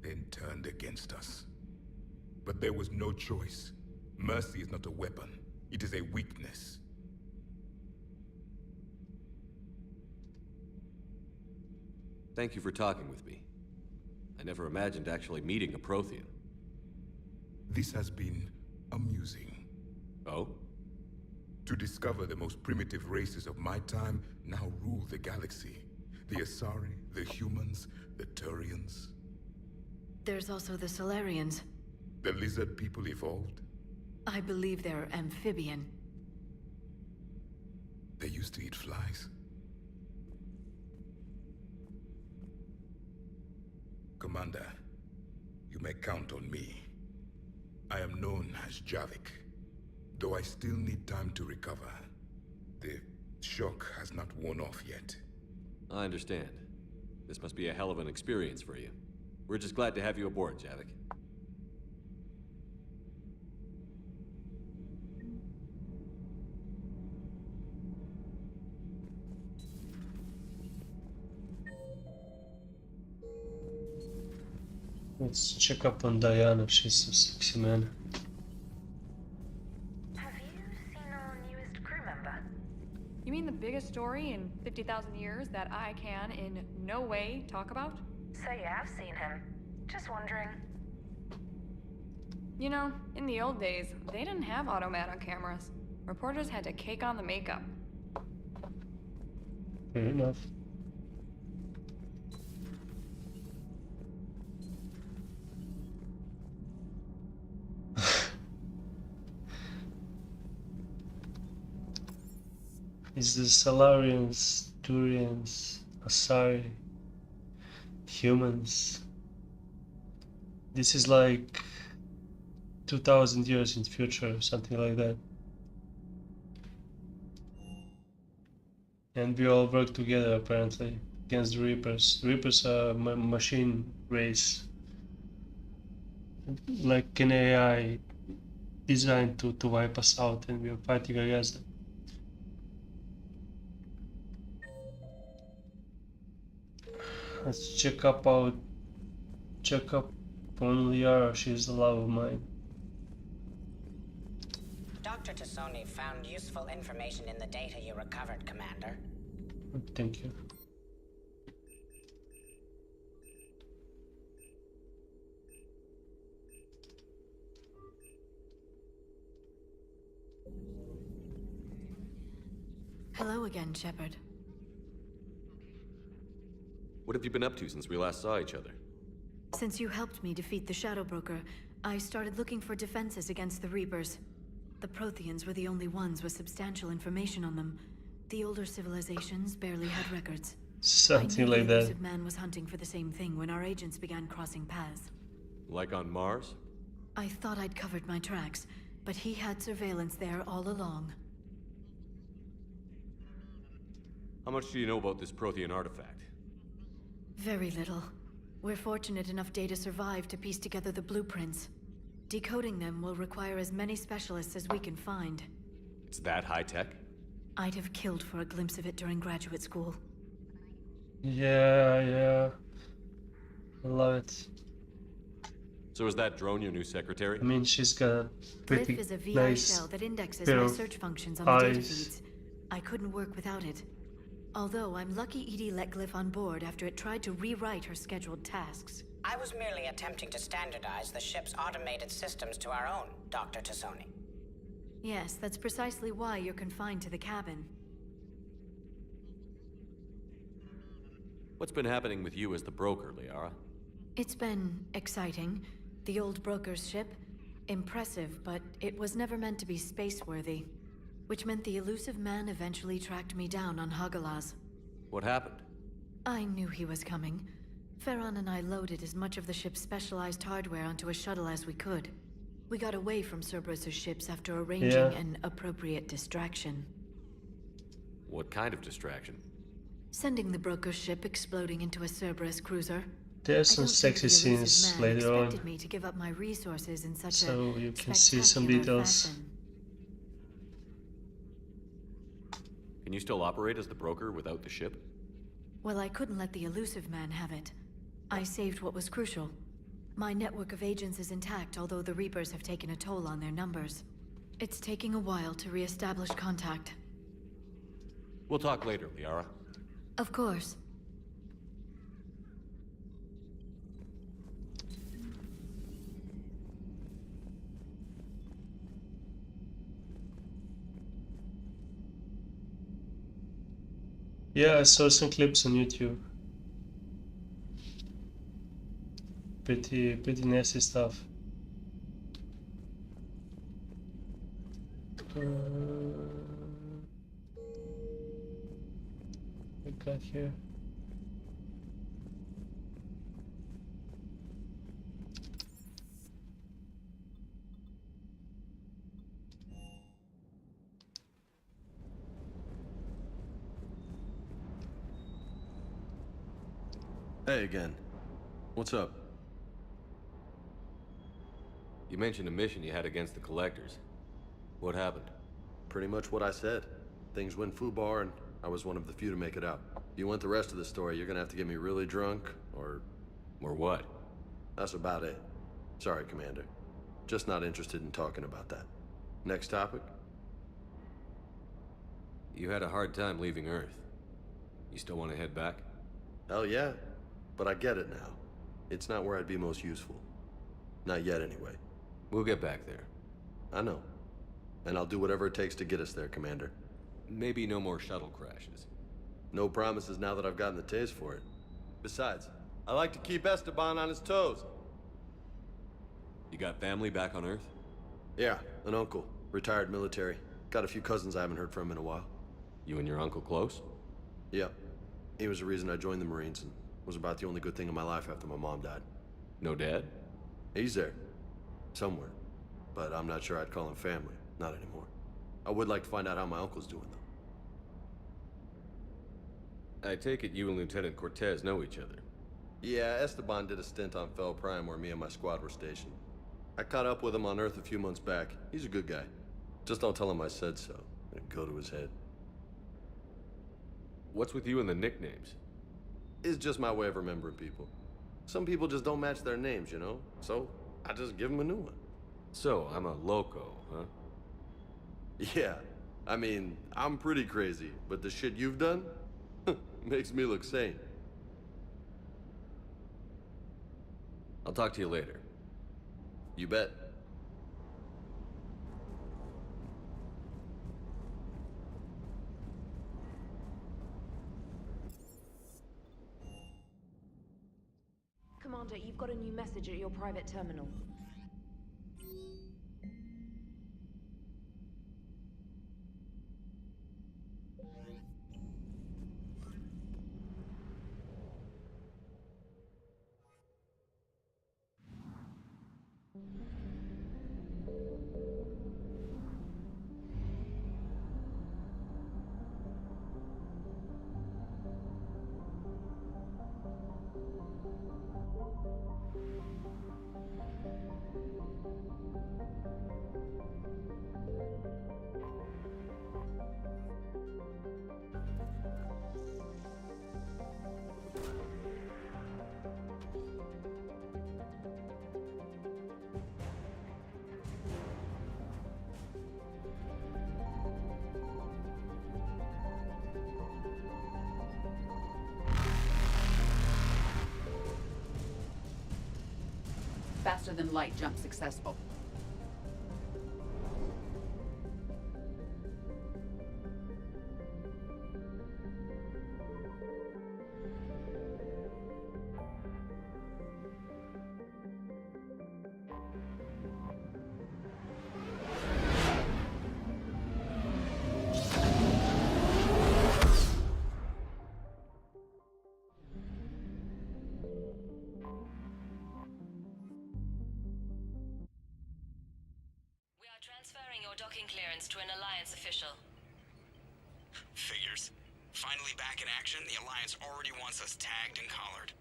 Speaker 13: then turned against us. But there was no choice. Mercy is not a weapon. It is a weakness.
Speaker 3: Thank you for talking with me. I never imagined actually meeting a Prothean.
Speaker 13: This has been amusing.
Speaker 3: Oh?
Speaker 13: To discover the most primitive races of my time now rule the galaxy. The Asari, the humans, the Turians.
Speaker 6: There's also the Solarians.
Speaker 13: The lizard people evolved.
Speaker 6: I believe they're amphibian.
Speaker 13: They used to eat flies. Commander, you may count on me. I am known as Javik, though I still need time to recover. The shock has not worn off yet.
Speaker 3: I understand. This must be a hell of an experience for you. We're just glad to have you aboard, Javik.
Speaker 4: Let's check up on Diana, she's so sexy, man.
Speaker 15: Have you seen our newest crew member? You mean the biggest story in 50,000 years that I can in no way talk about?
Speaker 17: So you have seen him. Just wondering.
Speaker 15: You know, in the old days, they didn't have automatic cameras. Reporters had to cake on the makeup.
Speaker 4: Fair enough. Is the Salarians, Turians, Asari, humans? This is like 2000 years in the future, something like that. And we all work together apparently against the Reapers. The Reapers are a machine race, like an AI designed to wipe us out, and we are fighting against them. Let's check up on Liara, she's the love of mine.
Speaker 23: Dr. Tassoni found useful information in the data you recovered, Commander.
Speaker 4: Thank you.
Speaker 6: Hello again, Shepard.
Speaker 3: What have you been up to since we last saw each other?
Speaker 6: Since you helped me defeat the Shadow Broker, I started looking for defenses against the Reapers. The Protheans were the only ones with substantial information on them. The older civilizations barely had records.
Speaker 4: Something
Speaker 6: I knew
Speaker 4: like
Speaker 6: the
Speaker 4: that.
Speaker 6: elusive man was hunting for the same thing when our agents began crossing paths.
Speaker 3: Like on Mars?
Speaker 6: I thought I'd covered my tracks, but he had surveillance there all along.
Speaker 3: How much do you know about this Prothean artifact?
Speaker 6: Very little. We're fortunate enough Data survived to piece together the blueprints. Decoding them will require as many specialists as we can find.
Speaker 3: It's that high-tech?
Speaker 6: I'd have killed for a glimpse of it during graduate school.
Speaker 4: Yeah. I love it.
Speaker 3: So is that drone your new secretary?
Speaker 4: I mean, she's got a pretty
Speaker 6: Glyph is a VI
Speaker 4: nice
Speaker 6: shell that indexes
Speaker 4: pair
Speaker 6: my
Speaker 4: of
Speaker 6: search functions on the data
Speaker 4: eyes.
Speaker 6: feeds. I couldn't work without it. Although I'm lucky Edie let Glyph on board after it tried to rewrite her scheduled tasks.
Speaker 23: I was merely attempting to standardize the ship's automated systems to our own, Dr. Tassoni.
Speaker 6: Yes, that's precisely why you're confined to the cabin.
Speaker 3: What's been happening with you as the broker, Liara?
Speaker 6: It's been exciting. The old broker's ship, impressive, but it was never meant to be space-worthy. Which meant the elusive man eventually tracked me down on Hagalaz.
Speaker 3: What happened?
Speaker 6: I knew he was coming. Farron and I loaded as much of the ship's specialized hardware onto a shuttle as we could. We got away from Cerberus' ships after arranging an appropriate distraction.
Speaker 3: What kind of distraction?
Speaker 6: Sending the broker's ship exploding into a Cerberus cruiser.
Speaker 4: There's some sexy scenes later on,
Speaker 6: expected me to give up my resources in such
Speaker 4: so
Speaker 6: a
Speaker 4: you can see some
Speaker 6: spectacular
Speaker 4: details.
Speaker 6: fashion.
Speaker 3: Can you still operate as the broker without the ship?
Speaker 6: Well, I couldn't let the elusive man have it. I saved what was crucial. My network of agents is intact, although the Reapers have taken a toll on their numbers. It's taking a while to re-establish contact.
Speaker 3: We'll talk later, Liara.
Speaker 6: Of course.
Speaker 4: Yeah, I saw some clips on YouTube. Pretty nasty stuff. We got here.
Speaker 1: Hey again. What's up?
Speaker 3: You mentioned a mission you had against the Collectors. What happened?
Speaker 1: Pretty much what I said. Things went foobar, and I was one of the few to make it out. If you want the rest of the story, you're gonna have to get me really drunk, or...
Speaker 3: Or what?
Speaker 1: That's about it. Sorry, Commander. Just not interested in talking about that. Next topic?
Speaker 3: You had a hard time leaving Earth. You still want to head back?
Speaker 1: Hell yeah. But I get it now. It's not where I'd be most useful. Not yet, anyway.
Speaker 3: We'll get back there.
Speaker 1: I know. And I'll do whatever it takes to get us there, Commander.
Speaker 3: Maybe no more shuttle crashes.
Speaker 1: No promises now that I've gotten the taste for it. Besides, I like to keep Esteban on his toes.
Speaker 3: You got family back on Earth?
Speaker 1: Yeah, an uncle. Retired military. Got a few cousins I haven't heard from in a while.
Speaker 3: You and your uncle close?
Speaker 1: Yep. He was the reason I joined the Marines and was about the only good thing in my life after my mom died.
Speaker 3: No dad?
Speaker 1: He's there. Somewhere. But I'm not sure I'd call him family. Not anymore. I would like to find out how my uncle's doing, though.
Speaker 3: I take it you and Lieutenant Cortez know each other.
Speaker 1: Yeah, Esteban did a stint on Fel Prime where me and my squad were stationed. I caught up with him on Earth a few months back. He's a good guy. Just don't tell him I said so. It'd go to his head.
Speaker 3: What's with you and the nicknames?
Speaker 1: It's just my way of remembering people. Some people just don't match their names, you know? So, I just give them a new one.
Speaker 3: So, I'm a loco, huh?
Speaker 1: Yeah. I mean, I'm pretty crazy, but the shit you've done makes me look sane.
Speaker 3: I'll talk to you later.
Speaker 1: You bet.
Speaker 10: Commander, you've got a new message at your private terminal.
Speaker 8: Faster than light jump successful.
Speaker 11: Transferring your docking clearance to an Alliance official.
Speaker 14: Figures. Finally back in action, the Alliance already wants us tagged and collared.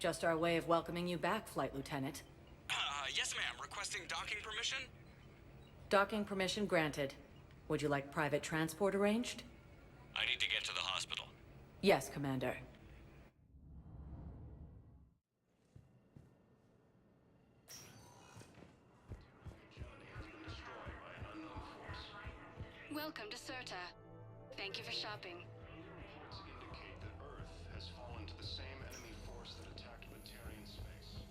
Speaker 8: Just our way of welcoming you back, Flight Lieutenant.
Speaker 14: Yes ma'am. Requesting docking permission?
Speaker 8: Docking permission granted. Would you like private transport arranged?
Speaker 19: I need to get to the hospital.
Speaker 8: Yes, Commander.
Speaker 16: Welcome to Serta. Thank you for shopping.
Speaker 21: Reports indicate that Earth has fallen to the same enemy force that attacked Batarian space.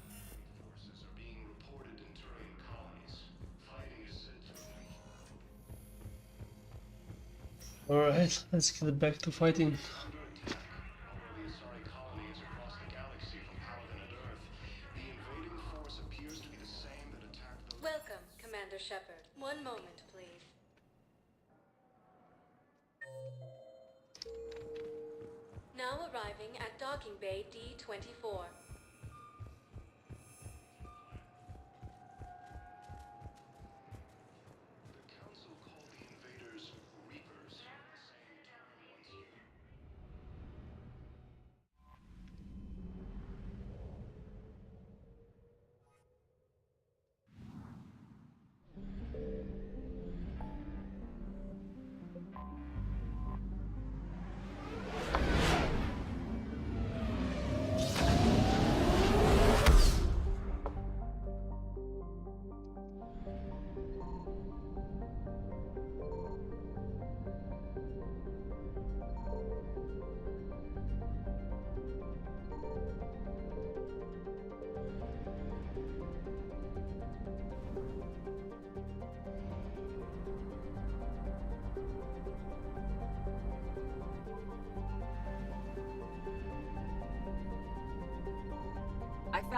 Speaker 21: Enemy forces are being reported in terrain colonies. Fighting is said to be...
Speaker 4: Alright, let's get back to fighting.
Speaker 16: Welcome, Commander Shepard. One moment, please. Now arriving at docking bay D-24.
Speaker 21: The Council called the invaders Reapers.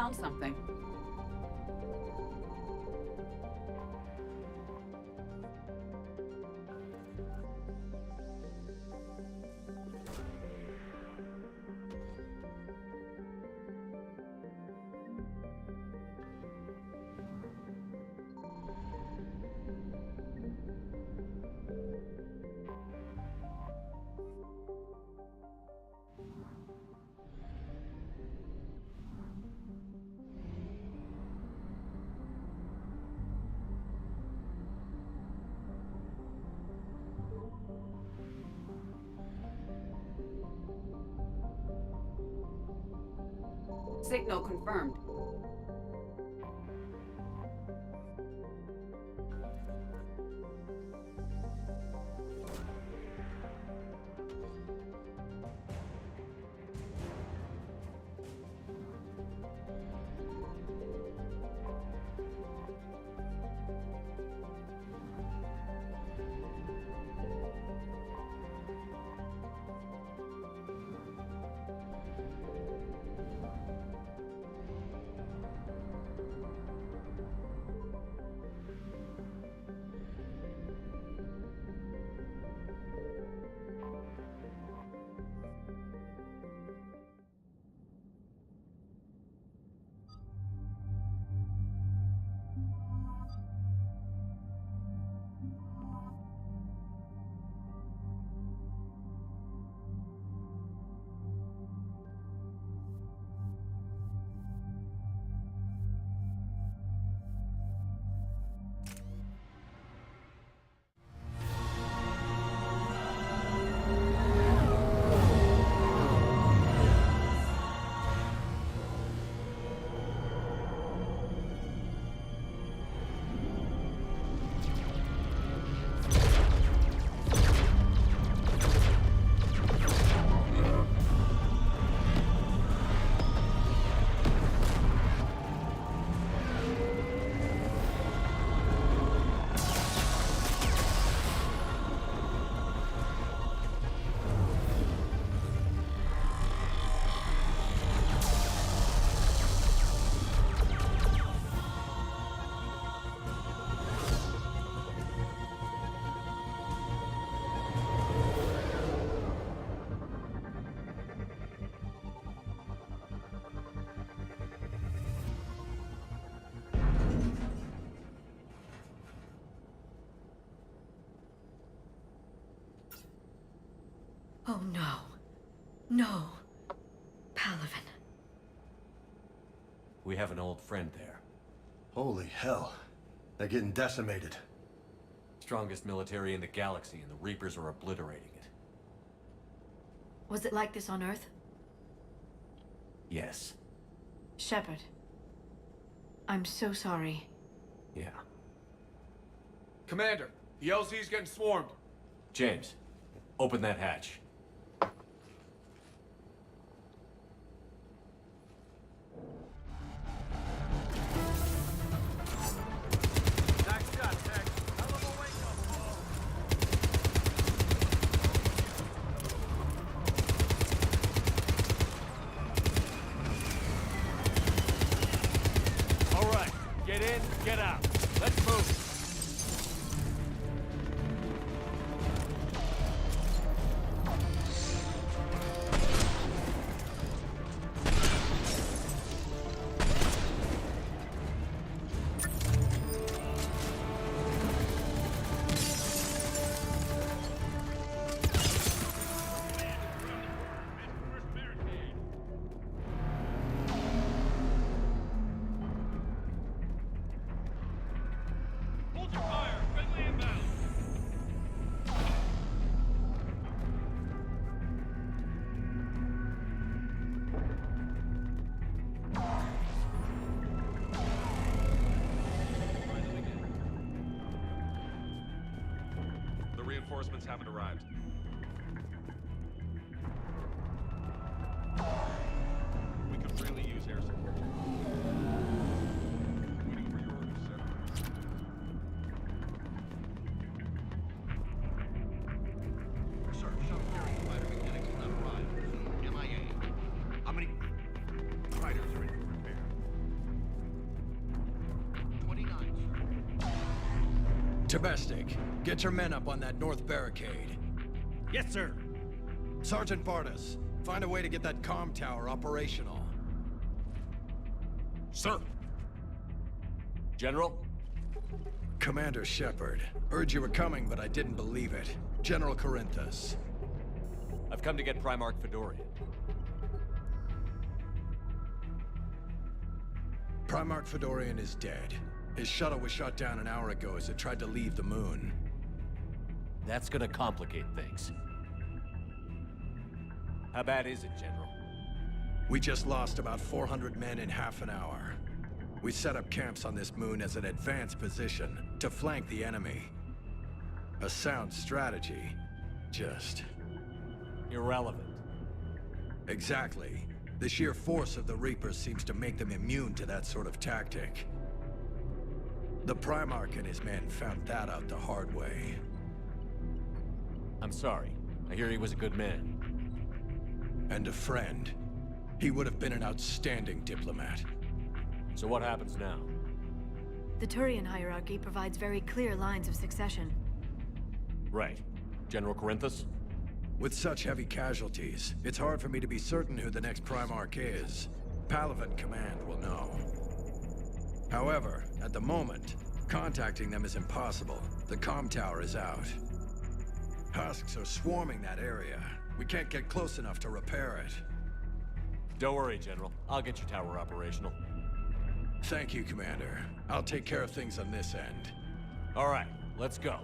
Speaker 8: found something. Signal confirmed.
Speaker 6: Oh no. No. Palaven.
Speaker 3: We have an old friend there.
Speaker 1: Holy hell. They're getting decimated.
Speaker 3: Strongest military in the galaxy, and the Reapers are obliterating it.
Speaker 6: Was it like this on Earth?
Speaker 3: Yes.
Speaker 6: Shepard. I'm so sorry.
Speaker 3: Yeah.
Speaker 18: Commander, the LZ's getting swarmed.
Speaker 3: James, open that hatch.
Speaker 19: All right, get in, get out. Let's move.
Speaker 7: The reinforcements haven't arrived. We could really use air support. Waiting for your orders, sir. Sir, shuttle carrier fighter mechanics have not arrived. MIA. How many fighters are in for repair?
Speaker 9: Domestic, get your men up on that north barricade.
Speaker 12: Yes, sir.
Speaker 9: Sergeant Bartas, find a way to get that comm tower operational.
Speaker 12: Sir.
Speaker 3: General?
Speaker 9: Commander Shepard. Heard you were coming, but I didn't believe it. General Corinthus.
Speaker 3: I've come to get Primarch Fedorian.
Speaker 9: Primarch Fedorian is dead. His shuttle was shot down an hour ago as it tried to leave the moon.
Speaker 3: That's gonna complicate things. How bad is it, General?
Speaker 9: We just lost about 400 men in half an hour. We set up camps on this moon as an advanced position to flank the enemy. A sound strategy. Just...
Speaker 3: irrelevant.
Speaker 9: Exactly. The sheer force of the Reapers seems to make them immune to that sort of tactic. The Primarch and his men found that out the hard way.
Speaker 3: I'm sorry. I hear he was a good man.
Speaker 9: And a friend. He would have been an outstanding diplomat.
Speaker 3: So what happens now?
Speaker 6: The Turian hierarchy provides very clear lines of succession.
Speaker 3: Right. General Corinthus?
Speaker 9: With such heavy casualties, it's hard for me to be certain who the next Primarch is. Palaven Command will know. However, at the moment, contacting them is impossible. The comm tower is out. Husks are swarming that area. We can't get close enough to repair it.
Speaker 3: Don't worry, General. I'll get your tower operational.
Speaker 9: Thank you, Commander. I'll take care of things on this end.
Speaker 3: All right, let's go.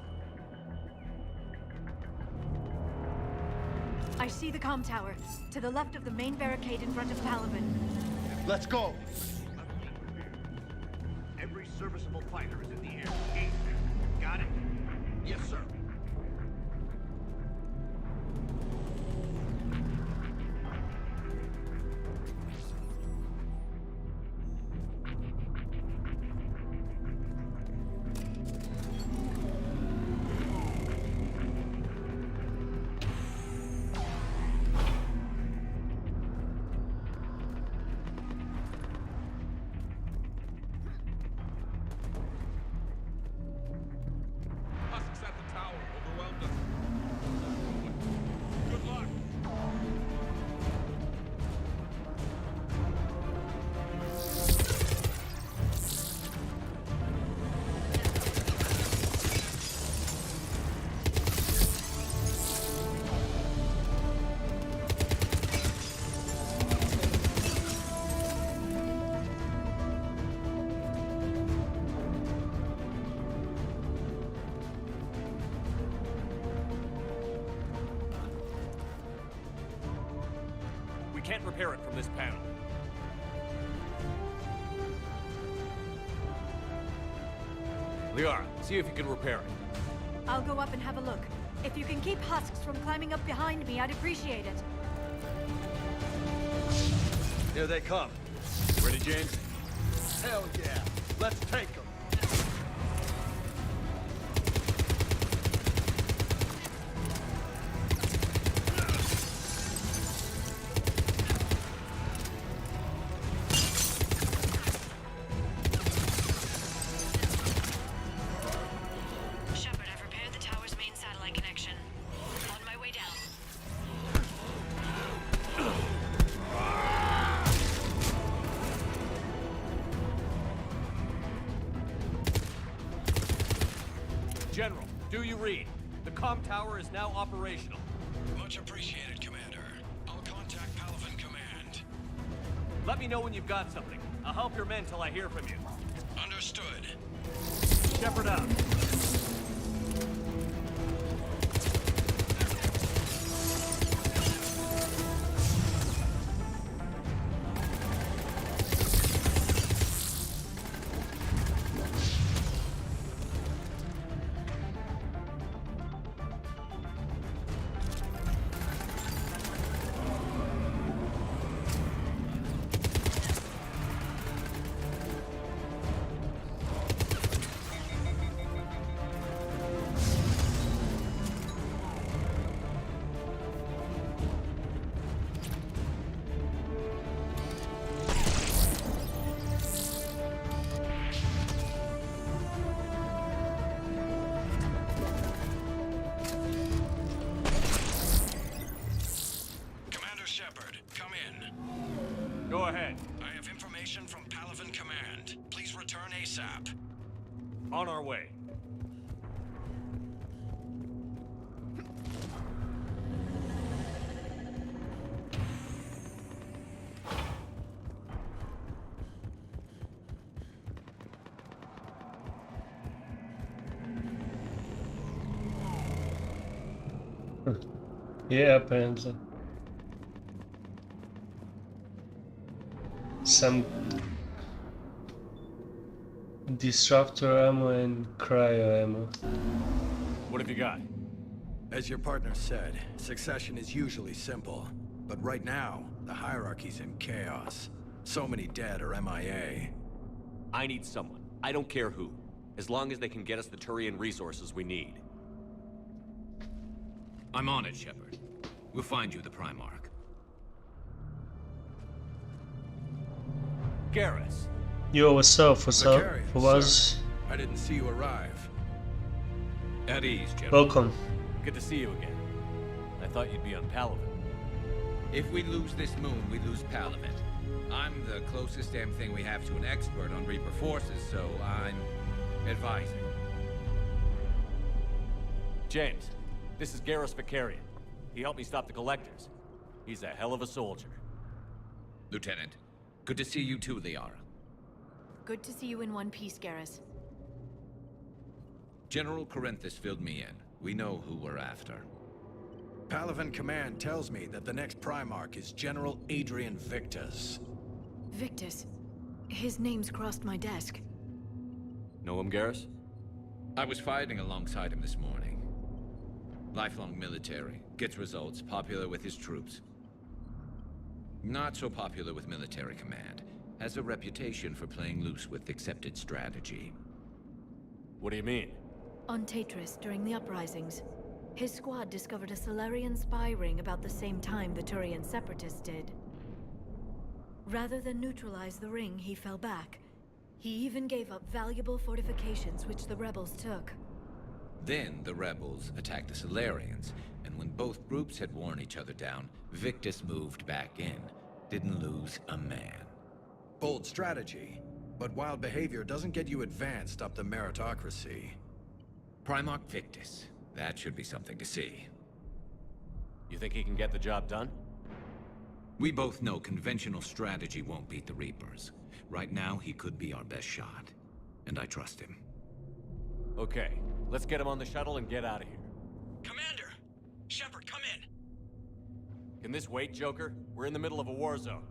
Speaker 6: I see the comm tower, to the left of the main barricade in front of Palaven.
Speaker 12: Let's go. Every serviceable fighter is in the air. Aim. Got it? Yes, sir.
Speaker 7: Husks at the tower. Overwhelmed us. Good luck.
Speaker 3: We can't repair it from this panel. Liara, see if you can repair it.
Speaker 6: I'll go up and have a look. If you can keep Husks from climbing up behind me, I'd appreciate it.
Speaker 1: Here they come.
Speaker 3: Ready, James?
Speaker 1: Hell yeah. Let's take them.
Speaker 11: Shepard, I've repaired the tower's main satellite connection. On my way down.
Speaker 3: General, do you read? The comm tower is now operational.
Speaker 9: Much appreciated, Commander. I'll contact Palaven Command.
Speaker 3: Let me know when you've got something. I'll help your men till I hear from you.
Speaker 9: Understood.
Speaker 3: Shepard out.
Speaker 9: urgent. Please return ASAP.
Speaker 5: On our way.
Speaker 4: Yeah, apparently. Some disruptor ammo and cryo ammo.
Speaker 5: What have you got?
Speaker 9: As your partner said, succession is usually simple. But right now, the hierarchy's in chaos. So many dead or MIA.
Speaker 3: I need someone. I don't care who. As long as they can get us the Turian resources we need.
Speaker 12: I'm on it, Shepard. We'll find you the Primarch.
Speaker 3: Garrus.
Speaker 4: Yo, what's up? What's up?
Speaker 9: Vicarious,
Speaker 4: Who was?
Speaker 9: I didn't see you arrive.
Speaker 12: At ease, General.
Speaker 4: Welcome.
Speaker 3: Good to see you again. I thought you'd be on Palaven.
Speaker 20: If we lose this moon, we lose Palaven. I'm the closest damn thing we have to an expert on Reaper forces, so I'm advising.
Speaker 3: James, this is Garrus Vicarian. He helped me stop the Collectors. He's a hell of a soldier.
Speaker 20: Lieutenant, good to see you too, Liara.
Speaker 6: Good to see you in one piece, Garrus.
Speaker 20: General Corinthus filled me in. We know who we're after.
Speaker 9: Palaven Command tells me that the next Primarch is General Adrian Victus.
Speaker 6: Victus. His name's crossed my desk.
Speaker 3: Know him, Garrus?
Speaker 20: I was fighting alongside him this morning. Lifelong military, gets results, popular with his troops. Not so popular with military command. Has a reputation for playing loose with accepted strategy.
Speaker 3: What do you mean?
Speaker 6: On Tatris, during the uprisings, his squad discovered a Solarian spy ring about the same time the Turian Separatists did. Rather than neutralize the ring, he fell back. He even gave up valuable fortifications which the rebels took.
Speaker 20: Then the rebels attacked the Solarians, and when both groups had worn each other down, Victus moved back in. Didn't lose a man.
Speaker 9: Bold strategy, but wild behavior doesn't get you advanced up the meritocracy.
Speaker 20: Primarch Victus. That should be something to see.
Speaker 3: You think he can get the job done?
Speaker 20: We both know conventional strategy won't beat the Reapers. Right now, he could be our best shot. And I trust him.
Speaker 3: Okay, let's get him on the shuttle and get out of here.
Speaker 12: Commander! Shepard, come in!
Speaker 3: Can this wait, Joker? We're in the middle of a war zone.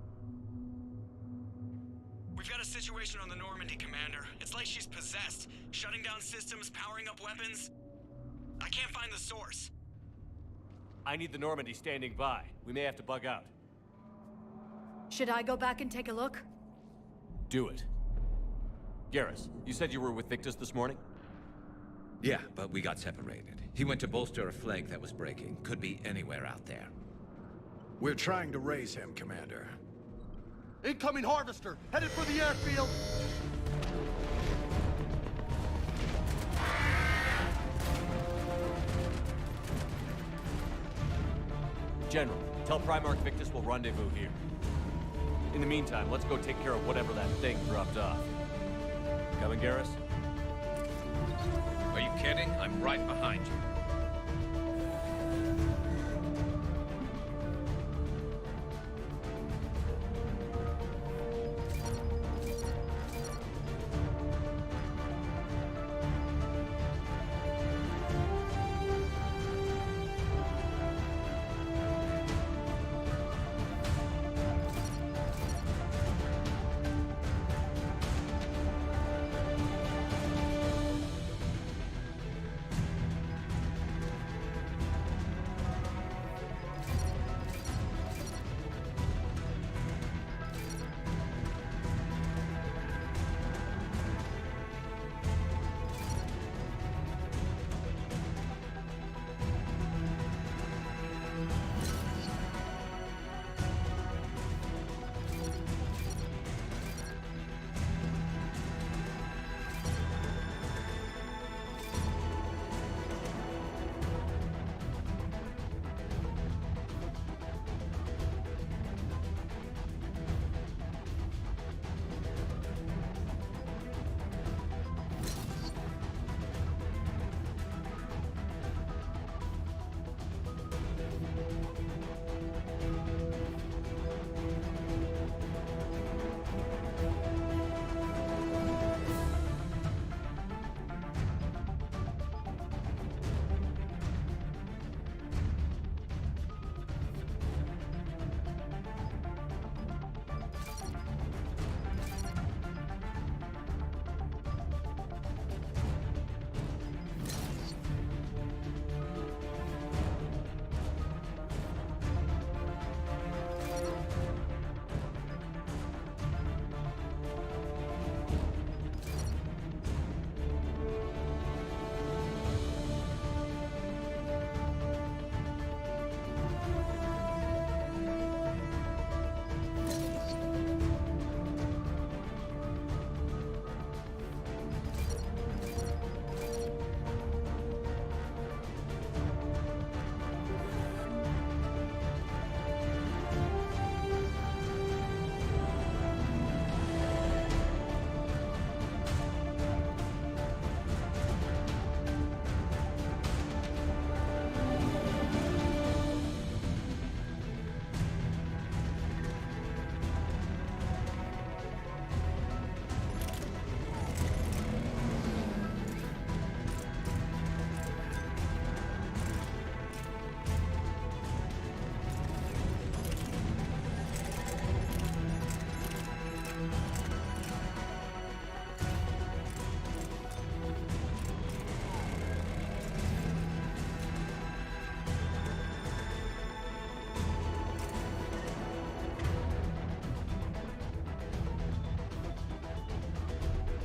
Speaker 12: We've got a situation on the Normandy, Commander. It's like she's possessed. Shutting down systems, powering up weapons. I can't find the source.
Speaker 3: I need the Normandy standing by. We may have to bug out.
Speaker 6: Should I go back and take a look?
Speaker 3: Do it. Garrus, you said you were with Victus this morning?
Speaker 20: Yeah, but we got separated. He went to bolster a flank that was breaking. Could be anywhere out there.
Speaker 9: We're trying to raise him, Commander.
Speaker 22: Incoming Harvester! Headed for the airfield!
Speaker 3: General, tell Primarch Victus we'll rendezvous here. In the meantime, let's go take care of whatever that thing dropped off. Coming, Garrus?
Speaker 20: Are you kidding? I'm right behind you.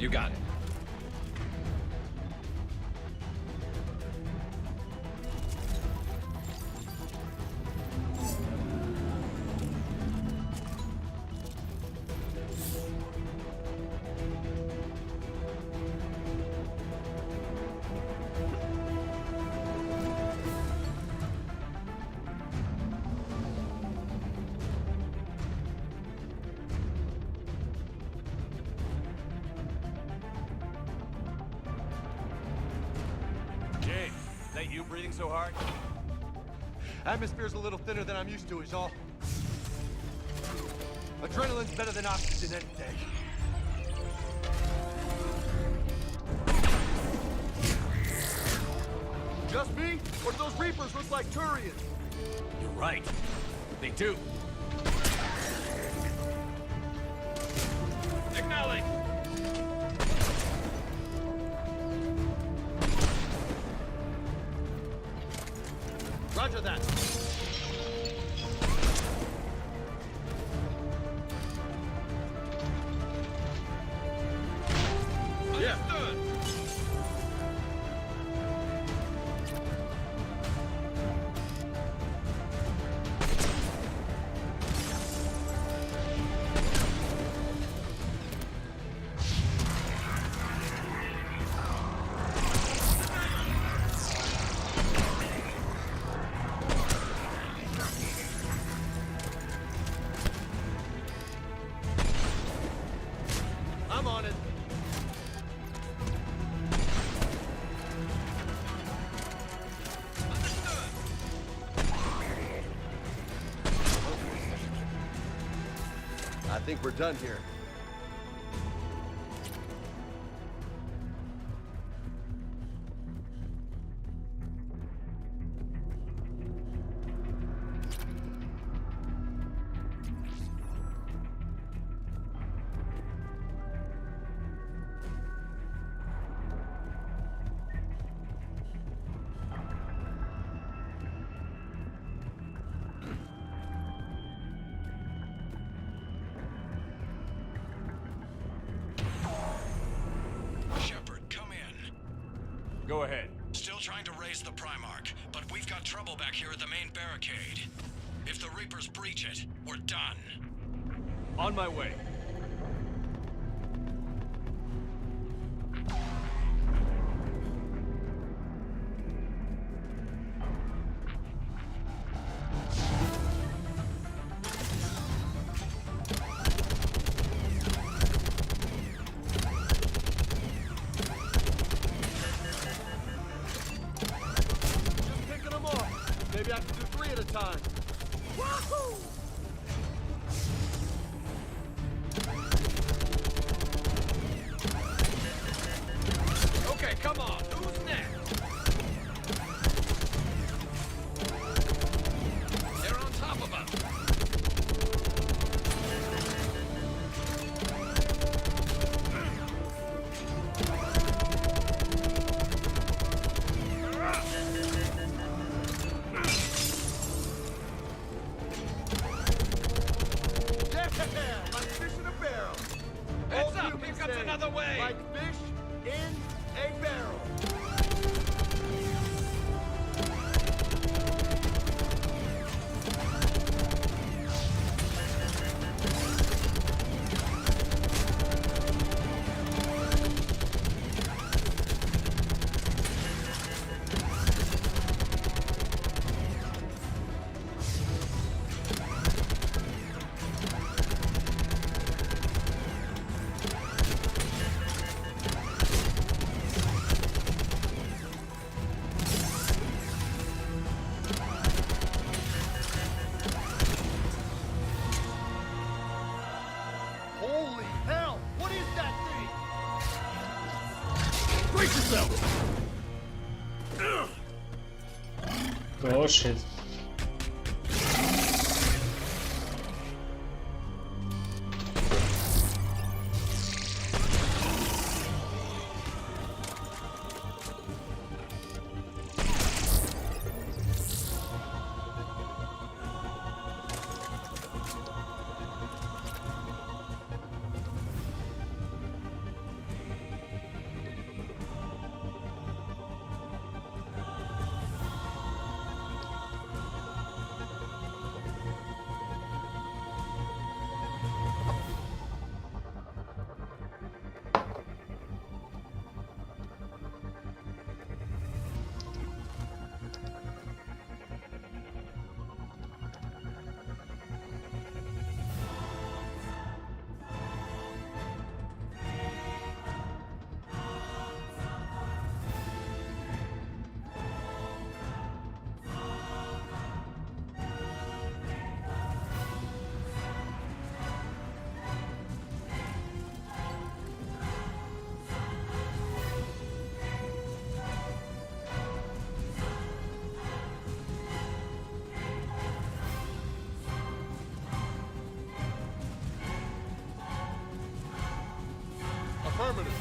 Speaker 20: You got it.
Speaker 5: Jay, is that you breathing so hard?
Speaker 22: Atmosphere's a little thinner than I'm used to, is all. Adrenaline's better than oxygen any day. Just me? Or do those Reapers look like Turians?
Speaker 5: You're right. They do.
Speaker 20: Acknowledge!
Speaker 22: Roger that.
Speaker 20: Yeah.
Speaker 22: I'm on it. I think we're done here.
Speaker 5: Go ahead.
Speaker 12: Still trying to raise the Primarch, but we've got trouble back here at the main barricade. If the Reapers breach it, we're done.
Speaker 5: On my way.
Speaker 22: Just picking them off. Maybe I can do 3 at a time. Wahoo!
Speaker 20: Okay, come on. Who's next? They're on top of us.
Speaker 22: Yeah, like fish in a barrel.
Speaker 20: Heads
Speaker 22: Old
Speaker 20: up,
Speaker 22: humans
Speaker 20: here comes
Speaker 22: say,
Speaker 20: another wave.
Speaker 22: Like fish in a barrel. Holy hell! What is that thing? Brace yourself!
Speaker 4: Oh shit.
Speaker 22: Affirmative.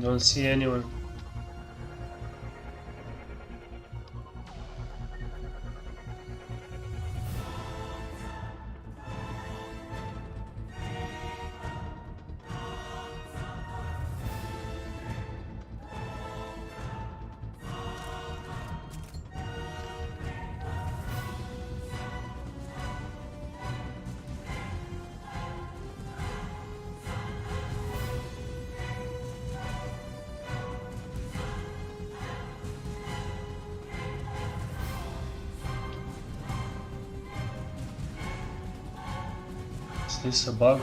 Speaker 4: Don't see anyone. Is this a bug?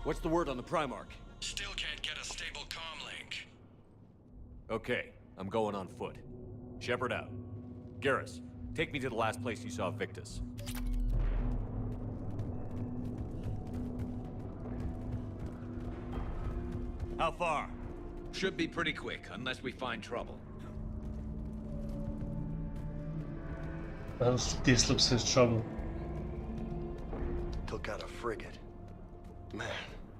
Speaker 3: What's the word on the Primarch?
Speaker 9: Still can't get a stable comm link.
Speaker 3: Okay, I'm going on foot. Shepard out. Garrus, take me to the last place you saw Victus. How far?
Speaker 20: Should be pretty quick, unless we find trouble.
Speaker 4: Well, this looks like trouble.
Speaker 1: Took out a frigate. Man,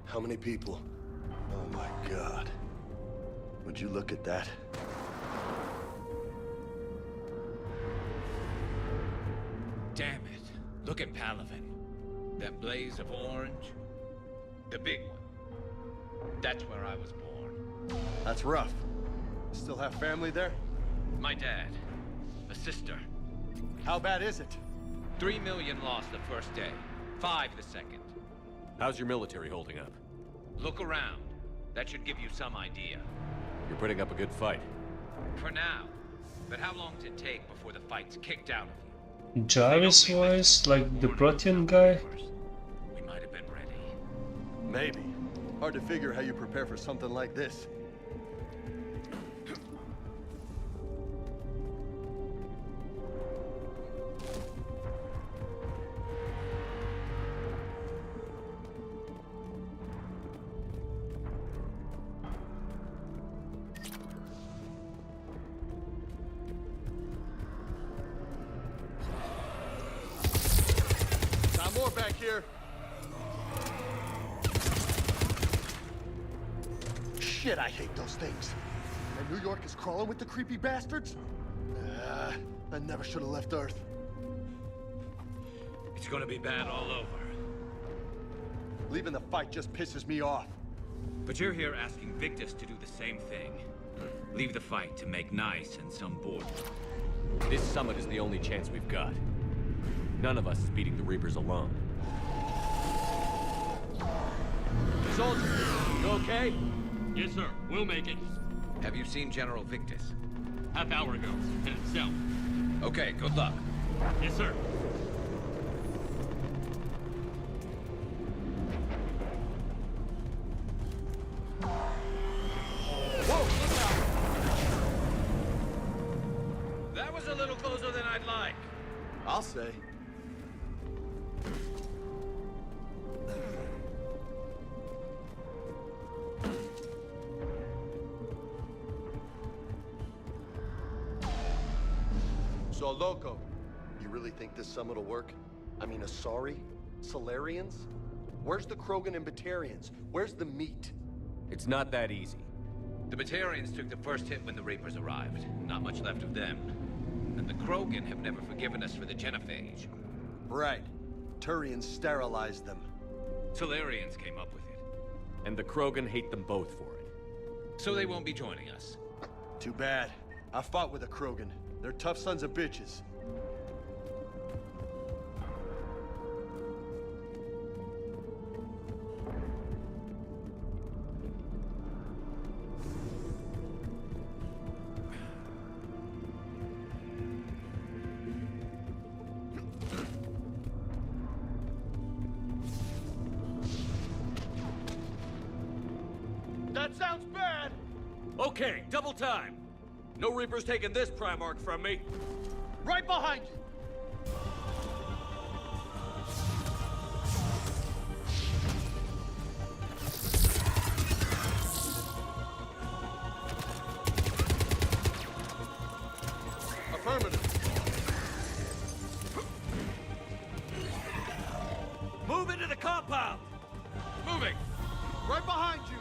Speaker 1: how many people? Oh my god. Would you look at that?
Speaker 20: Damn it. Look at Palaven. That blaze of orange. The big one. That's where I was born.
Speaker 22: That's rough. Still have family there?
Speaker 20: My dad. A sister.
Speaker 22: How bad is it?
Speaker 20: 3 million lost the first day. 5 the second.
Speaker 3: How's your military holding up?
Speaker 20: Look around. That should give you some idea.
Speaker 3: You're putting up a good fight.
Speaker 20: For now. But how long does it take before the fight's kicked out of you?
Speaker 4: Jarvis voice, like the Protean guy?
Speaker 20: We might have been ready.
Speaker 22: Maybe. Hard to figure how you prepare for something like this. More back here. Shit, I hate those things. And New York is crawling with the creepy bastards? I never should have left Earth.
Speaker 20: It's gonna be bad all over.
Speaker 22: Leaving the fight just pisses me off.
Speaker 20: But you're here asking Victus to do the same thing. Leave the fight to make nice and some board.
Speaker 3: This summit is the only chance we've got. None of us is beating the Reapers alone.
Speaker 22: Soldier, you okay?
Speaker 20: Yes, sir. We'll make it. Have you seen General Victus?
Speaker 2: half hour ago. Headed south.
Speaker 20: Okay, good luck.
Speaker 2: Yes, sir.
Speaker 20: That was a little closer than I'd like.
Speaker 1: I'll say. So, Loco, you really think this summit will work? I mean, Asari? Solarians? Where's the Krogan and Batarians? Where's the meat?
Speaker 3: It's not that easy.
Speaker 20: The Batarians took the first hit when the Reapers arrived. Not much left of them. And the Krogan have never forgiven us for the genophage.
Speaker 1: Right. Turians sterilized them.
Speaker 20: Solarians came up with it.
Speaker 3: And the Krogan hate them both for it.
Speaker 20: So they won't be joining us.
Speaker 1: Too bad. I fought with a Krogan. They're tough sons of bitches.
Speaker 2: That sounds bad! Okay, double time. No Reapers taking this Primarch from me.
Speaker 22: Right behind you!
Speaker 1: Affirmative.
Speaker 2: Move into the compound! Moving!
Speaker 22: Right behind you!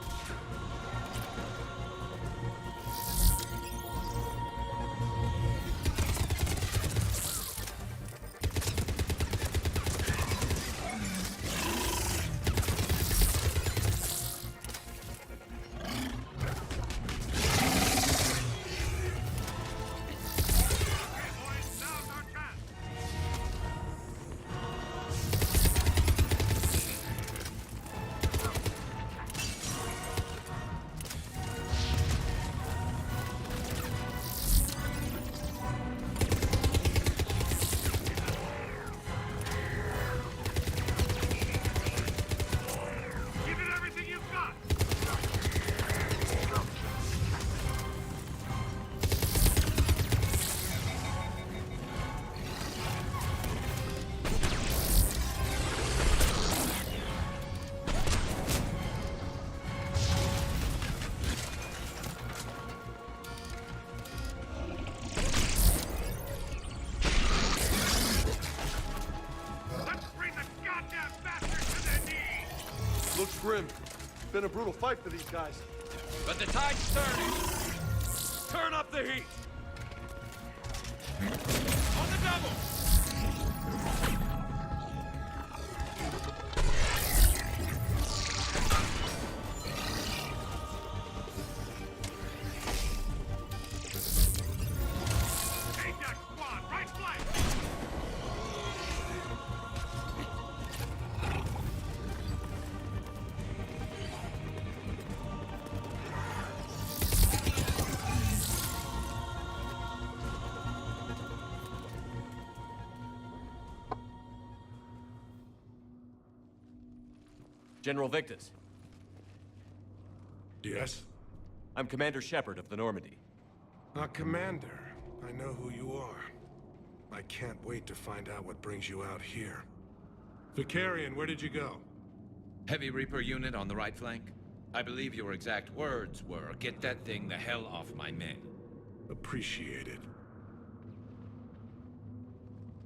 Speaker 1: Looks grim. It's been a brutal fight for these guys.
Speaker 2: But the tide's turning. Turn up the heat. On the double.
Speaker 19: Take that squad, right flank!
Speaker 3: General Victus.
Speaker 21: Yes?
Speaker 3: I'm Commander Shepard of the Normandy.
Speaker 21: Commander. I know who you are. I can't wait to find out what brings you out here. Vicarian, where did you go?
Speaker 20: Heavy Reaper unit on the right flank. I believe your exact words were, "Get that thing the hell off my men."
Speaker 21: Appreciated.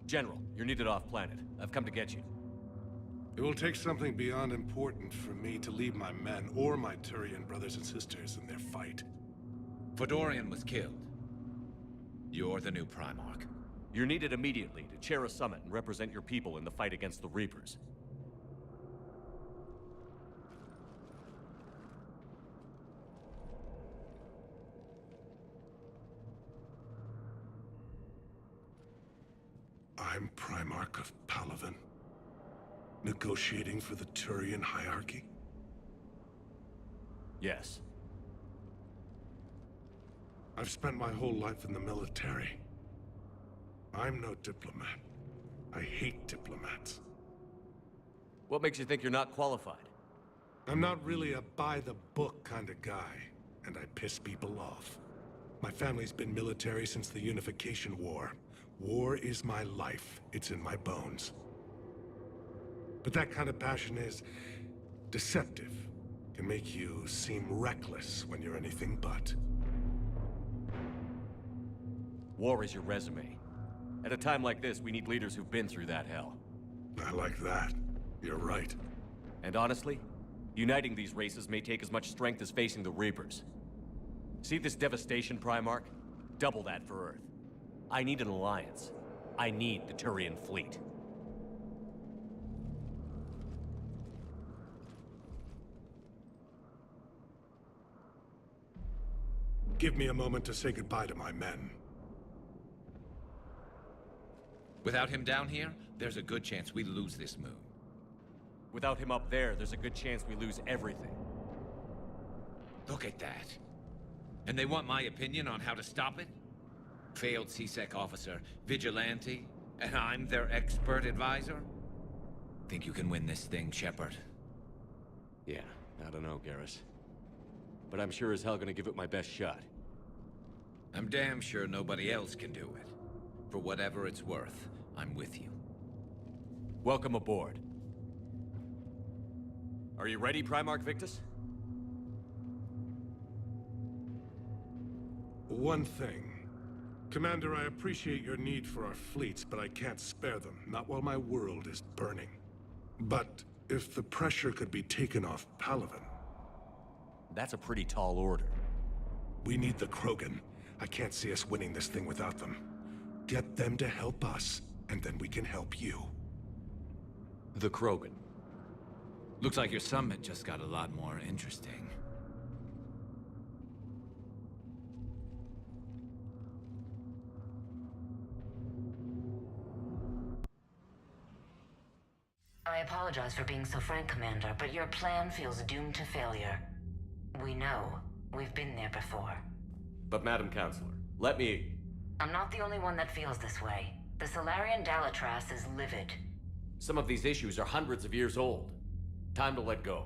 Speaker 3: General, you're needed off-planet. I've come to get you.
Speaker 21: It will take something beyond important for me to leave my men or my Turian brothers and sisters in their fight.
Speaker 20: Fedorian was killed. You're the new Primarch.
Speaker 3: You're needed immediately to chair a summit and represent your people in the fight against the Reapers.
Speaker 21: I'm Primarch of Palaven. Negotiating for the Turian hierarchy?
Speaker 3: Yes.
Speaker 21: I've spent my whole life in the military. I'm no diplomat. I hate diplomats.
Speaker 2: What makes you think you're not qualified?
Speaker 21: I'm not really a by-the-book kind of guy, and I piss people off. My family's been military since the Unification War. War is my life. It's in my bones. But that kind of passion is deceptive. Can make you seem reckless when you're anything but.
Speaker 2: War is your resume. At a time like this, we need leaders who've been through that hell.
Speaker 21: I like that. You're right.
Speaker 2: And honestly, uniting these races may take as much strength as facing the Reapers. See this devastation, Primarch? Double that for Earth. I need an alliance. I need the Turian fleet.
Speaker 21: Give me a moment to say goodbye to my men.
Speaker 20: Without him down here, there's a good chance we lose this moon.
Speaker 2: Without him up there, there's a good chance we lose everything.
Speaker 20: Look at that. And they want my opinion on how to stop it? Failed CSEC officer, vigilante, and I'm their expert advisor? Think you can win this thing, Shepard?
Speaker 2: Yeah, I don't know, Garrus. But I'm sure as hell gonna give it my best shot.
Speaker 20: I'm damn sure nobody else can do it. For whatever it's worth, I'm with you.
Speaker 2: Welcome aboard. Are you ready, Primarch Victus?
Speaker 21: One thing. Commander, I appreciate your need for our fleets, but I can't spare them. Not while my world is burning. But if the pressure could be taken off Palaven...
Speaker 2: That's a pretty tall order.
Speaker 21: We need the Krogan. I can't see us winning this thing without them. Get them to help us, and then we can help you.
Speaker 2: The Krogan.
Speaker 20: Looks like your summit just got a lot more interesting.
Speaker 13: I apologize for being so frank, Commander, but your plan feels doomed to failure. We know. We've been there before.
Speaker 2: But Madam Counselor, let me...
Speaker 13: I'm not the only one that feels this way. The Solarian Dalatras is livid.
Speaker 2: Some of these issues are hundreds of years old. Time to let go.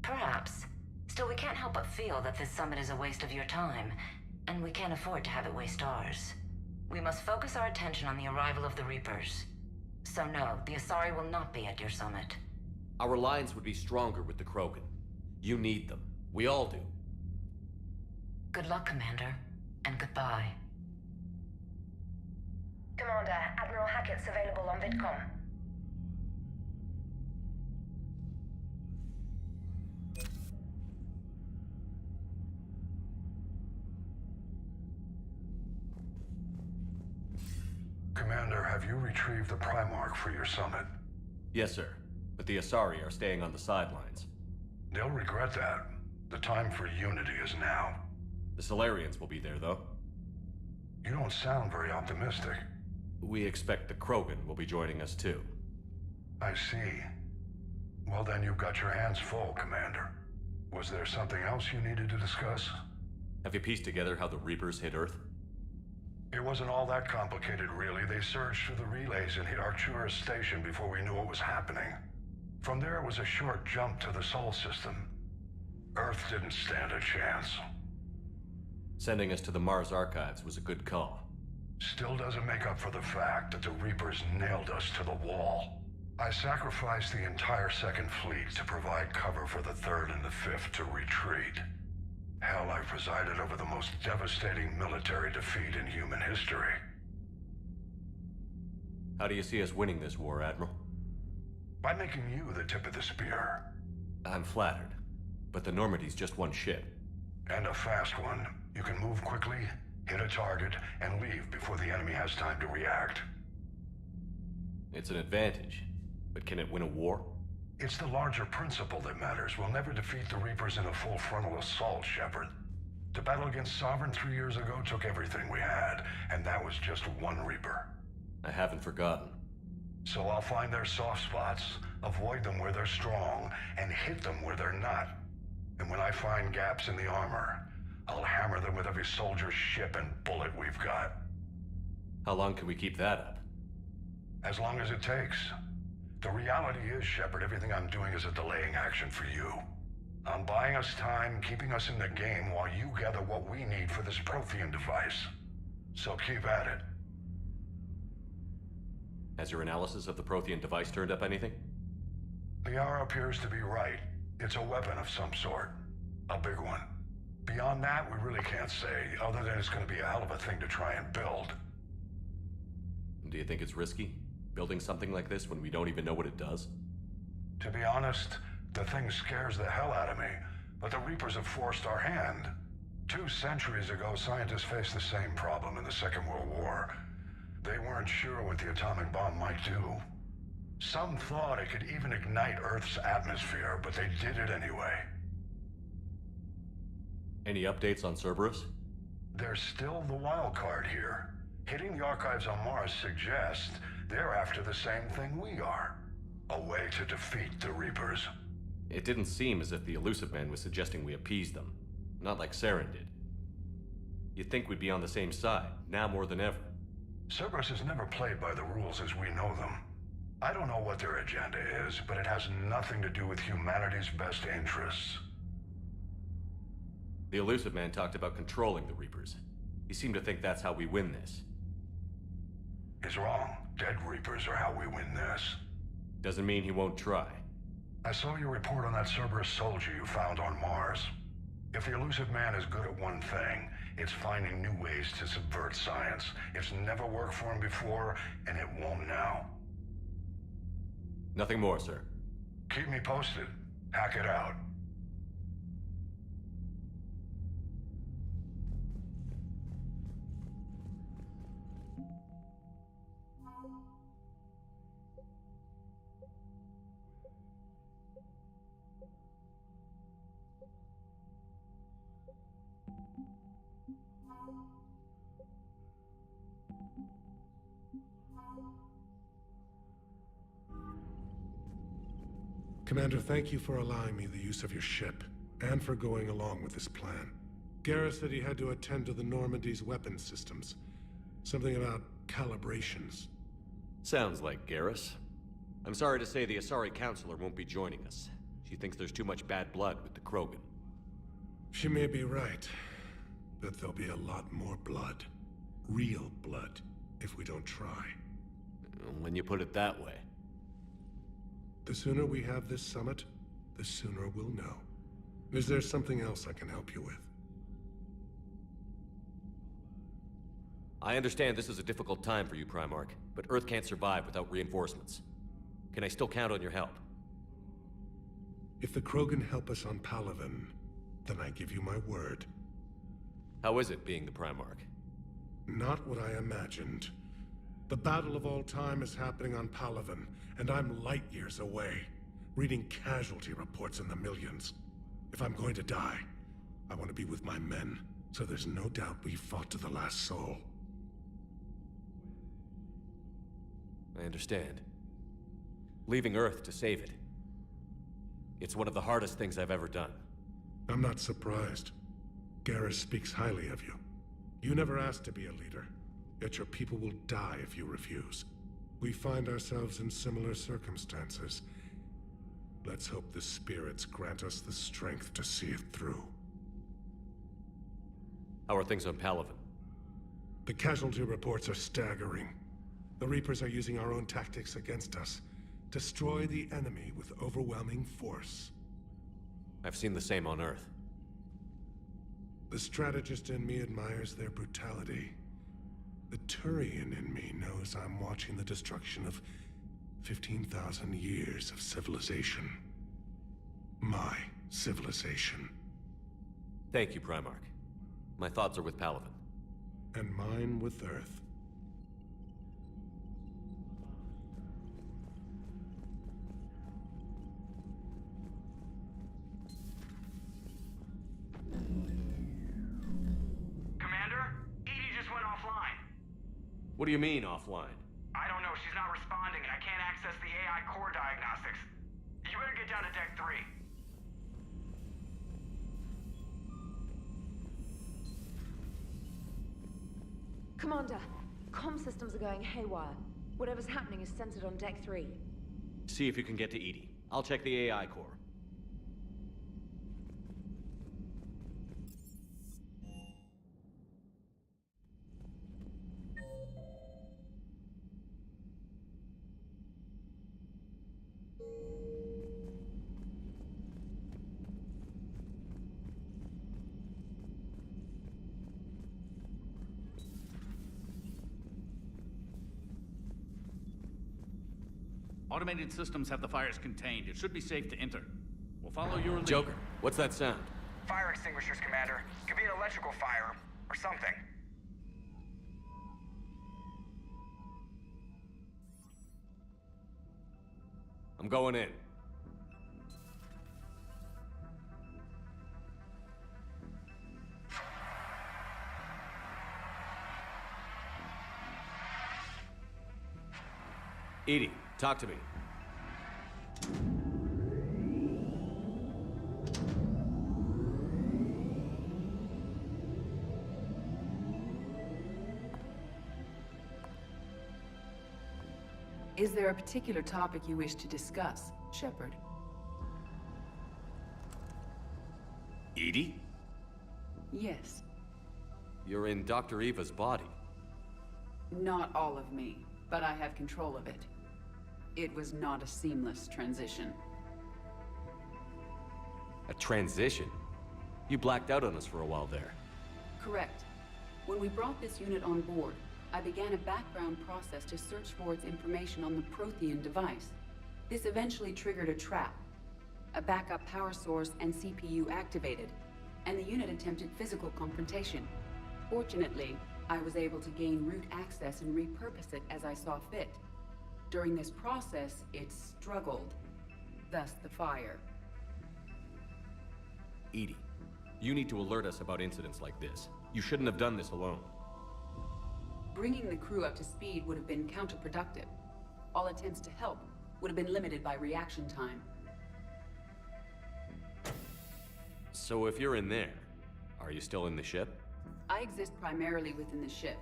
Speaker 13: Perhaps. Still, we can't help but feel that this summit is a waste of your time, and we can't afford to have it waste ours. We must focus our attention on the arrival of the Reapers. So no, the Asari will not be at your summit.
Speaker 2: Our alliance would be stronger with the Krogan. You need them. We all do.
Speaker 13: Good luck, Commander, and goodbye.
Speaker 15: Commander, Admiral Hackett's available on VidCom.
Speaker 17: Commander, have you retrieved the Primarch for your summit?
Speaker 2: Yes, sir. But the Asari are staying on the sidelines.
Speaker 17: They'll regret that. The time for unity is now.
Speaker 2: The Solarians will be there, though.
Speaker 17: You don't sound very optimistic.
Speaker 2: We expect the Krogan will be joining us, too.
Speaker 17: I see. Well, then you've got your hands full, Commander. Was there something else you needed to discuss?
Speaker 2: Have you pieced together how the Reapers hit Earth?
Speaker 17: It wasn't all that complicated, really. They surged through the relays and hit Arcturus Station before we knew what was happening. From there, it was a short jump to the Sol system. Earth didn't stand a chance.
Speaker 2: Sending us to the Mars Archives was a good call.
Speaker 17: Still doesn't make up for the fact that the Reapers nailed us to the wall. I sacrificed the entire Second Fleet to provide cover for the Third and the Fifth to retreat. Hell, I presided over the most devastating military defeat in human history.
Speaker 2: How do you see us winning this war, Admiral?
Speaker 17: By making you the tip of the spear.
Speaker 2: I'm flattered, but the Normandy's just one ship.
Speaker 17: And a fast one. You can move quickly, hit a target, and leave before the enemy has time to react.
Speaker 2: It's an advantage, but can it win a war?
Speaker 17: It's the larger principle that matters. We'll never defeat the Reapers in a full frontal assault, Shepard. The battle against Sovereign 3 years ago took everything we had, and that was just one Reaper.
Speaker 2: I haven't forgotten.
Speaker 17: So I'll find their soft spots, avoid them where they're strong, and hit them where they're not. And when I find gaps in the armor, I'll hammer them with every soldier, ship, and bullet we've got.
Speaker 2: How long can we keep that up?
Speaker 17: As long as it takes. The reality is, Shepard, everything I'm doing is a delaying action for you. I'm buying us time, keeping us in the game while you gather what we need for this Prothean device. So keep at it.
Speaker 2: Has your analysis of the Prothean device turned up anything?
Speaker 17: The Yara appears to be right. It's a weapon of some sort. A big one. Beyond that, we really can't say, other than it's going to be a hell of a thing to try and build.
Speaker 2: Do you think it's risky, building something like this when we don't even know what it does?
Speaker 17: To be honest, the thing scares the hell out of me, but the Reapers have forced our hand. 2 centuries ago, scientists faced the same problem in the Second World War. They weren't sure what the atomic bomb might do. Some thought it could even ignite Earth's atmosphere, but they did it anyway.
Speaker 2: Any updates on Cerberus?
Speaker 17: There's still the wild card here. Hitting the archives on Mars suggests they're after the same thing we are. A way to defeat the Reapers.
Speaker 2: It didn't seem as if the Elusive Man was suggesting we appease them. Not like Saren did. You'd think we'd be on the same side, now more than ever.
Speaker 17: Cerberus has never played by the rules as we know them. I don't know what their agenda is, but it has nothing to do with humanity's best interests.
Speaker 2: The Elusive Man talked about controlling the Reapers. He seemed to think that's how we win this.
Speaker 17: He's wrong. Dead Reapers are how we win this.
Speaker 2: Doesn't mean he won't try.
Speaker 17: I saw your report on that Cerberus soldier you found on Mars. If the Elusive Man is good at one thing, it's finding new ways to subvert science. It's never worked for him before, and it won't now.
Speaker 2: Nothing more, sir.
Speaker 17: Keep me posted. Hack it out.
Speaker 21: Commander, thank you for allowing me the use of your ship, and for going along with this plan. Garrus said he had to attend to the Normandy's weapon systems. Something about calibrations.
Speaker 2: Sounds like Garrus. I'm sorry to say the Asari Counselor won't be joining us. She thinks there's too much bad blood with the Krogan.
Speaker 21: She may be right, but there'll be a lot more blood. Real blood, if we don't try.
Speaker 2: When you put it that way.
Speaker 21: The sooner we have this summit, the sooner we'll know. Is there something else I can help you with?
Speaker 2: I understand this is a difficult time for you, Primarch, but Earth can't survive without reinforcements. Can I still count on your help?
Speaker 21: If the Krogan help us on Palaven, then I give you my word.
Speaker 2: How is it being the Primarch?
Speaker 21: Not what I imagined. The battle of all time is happening on Palaven, and I'm light years away, reading casualty reports in the millions. If I'm going to die, I want to be with my men, so there's no doubt we fought to the last soul.
Speaker 2: I understand. Leaving Earth to save it. It's one of the hardest things I've ever done.
Speaker 21: I'm not surprised. Garrus speaks highly of you. You never asked to be a leader, yet your people will die if you refuse. We find ourselves in similar circumstances. Let's hope the spirits grant us the strength to see it through.
Speaker 2: How are things on Palaven?
Speaker 21: The casualty reports are staggering. The Reapers are using our own tactics against us. Destroy the enemy with overwhelming force.
Speaker 2: I've seen the same on Earth.
Speaker 21: The strategist in me admires their brutality. The Turian in me knows I'm watching the destruction of 15,000 years of civilization. My civilization.
Speaker 2: Thank you, Primarch. My thoughts are with Palaven.
Speaker 21: And mine with Earth.
Speaker 2: What do you mean, offline?
Speaker 12: I don't know. She's not responding, and I can't access the AI core diagnostics. You better get down to Deck 3.
Speaker 15: Commander, comm systems are going haywire. Whatever's happening is centered on Deck 3.
Speaker 2: See if you can get to Edie. I'll check the AI core.
Speaker 5: Automated systems have the fires contained. It should be safe to enter. We'll follow your lead.
Speaker 2: Joker, what's that sound?
Speaker 12: Fire extinguishers, Commander. Could be an electrical fire, or something.
Speaker 2: I'm going in. Edie, talk to me.
Speaker 10: Is there a particular topic you wish to discuss, Shepard?
Speaker 2: Edie?
Speaker 10: Yes.
Speaker 2: You're in Dr. Eva's body.
Speaker 10: Not all of me, but I have control of it. It was not a seamless transition.
Speaker 2: A transition? You blacked out on us for a while there.
Speaker 10: Correct. When we brought this unit on board, I began a background process to search for its information on the Prothean device. This eventually triggered a trap. A backup power source and CPU activated, and the unit attempted physical confrontation. Fortunately, I was able to gain root access and repurpose it as I saw fit. During this process, it struggled. Thus the fire.
Speaker 2: Edie, you need to alert us about incidents like this. You shouldn't have done this alone.
Speaker 10: Bringing the crew up to speed would have been counterproductive. All attempts to help would have been limited by reaction time.
Speaker 2: So if you're in there, are you still in the ship?
Speaker 10: I exist primarily within the ship.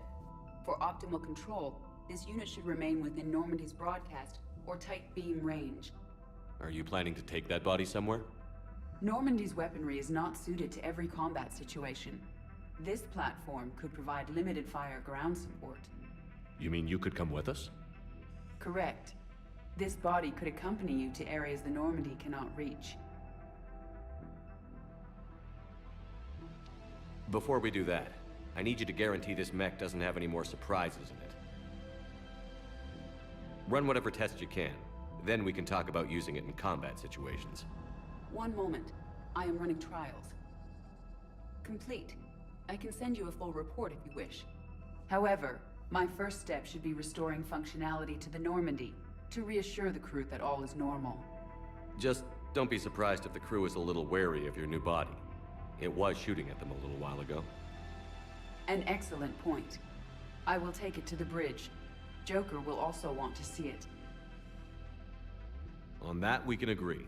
Speaker 10: For optimal control, this unit should remain within Normandy's broadcast or tight beam range.
Speaker 2: Are you planning to take that body somewhere?
Speaker 10: Normandy's weaponry is not suited to every combat situation. This platform could provide limited fire ground support.
Speaker 2: You mean you could come with us?
Speaker 10: Correct. This body could accompany you to areas the Normandy cannot reach.
Speaker 2: Before we do that, I need you to guarantee this mech doesn't have any more surprises in it. Run whatever tests you can. Then we can talk about using it in combat situations.
Speaker 10: One moment. I am running trials. Complete. I can send you a full report if you wish. However, my first step should be restoring functionality to the Normandy to reassure the crew that all is normal.
Speaker 2: Just don't be surprised if the crew is a little wary of your new body. It was shooting at them a little while ago.
Speaker 10: An excellent point. I will take it to the bridge. Joker will also want to see it.
Speaker 2: On that, we can agree.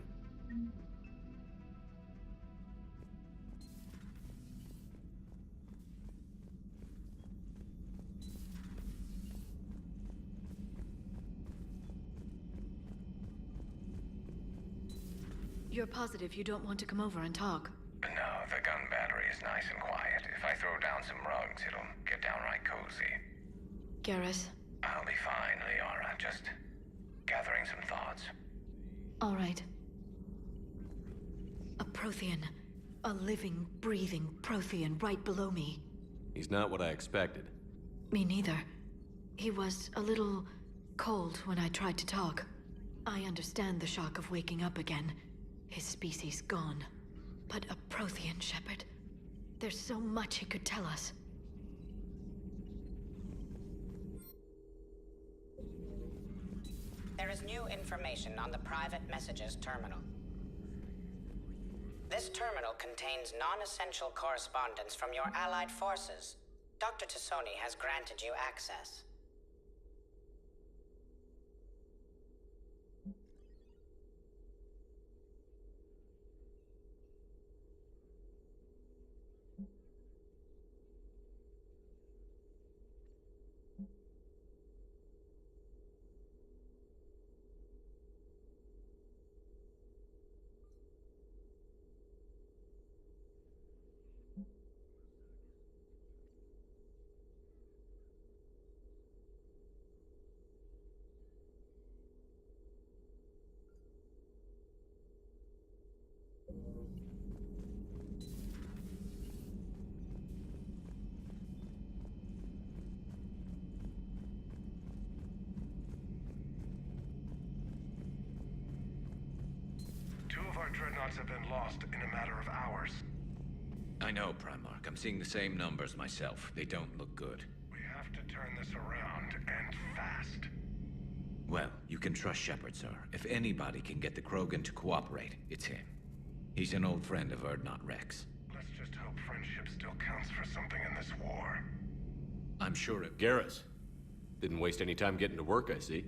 Speaker 6: You're positive you don't want to come over and talk?
Speaker 14: No, the gun battery is nice and quiet. If I throw down some rugs, it'll get downright cozy.
Speaker 6: Garrus?
Speaker 14: I'll be fine, Liara. Just gathering some thoughts.
Speaker 6: All right. A Prothean. A living, breathing Prothean right below me.
Speaker 2: He's not what I expected.
Speaker 6: Me neither. He was a little cold when I tried to talk. I understand the shock of waking up again. His species gone. But a Prothean, Shepard. There's so much he could tell us.
Speaker 23: There is new information on the private messages terminal. This terminal contains non-essential correspondence from your allied forces. Dr. Tassoni has granted you access.
Speaker 17: shots have been lost in a matter of hours.
Speaker 20: I know, Primarch. I'm seeing the same numbers myself. They don't look good.
Speaker 17: We have to turn this around, and fast.
Speaker 20: Well, you can trust Shepard, sir. If anybody can get the Krogan to cooperate, it's him. He's an old friend of Urdnot Rex.
Speaker 17: Let's just hope friendship still counts for something in this war.
Speaker 20: I'm sure it...
Speaker 3: Garrus. Didn't waste any time getting to work, I see.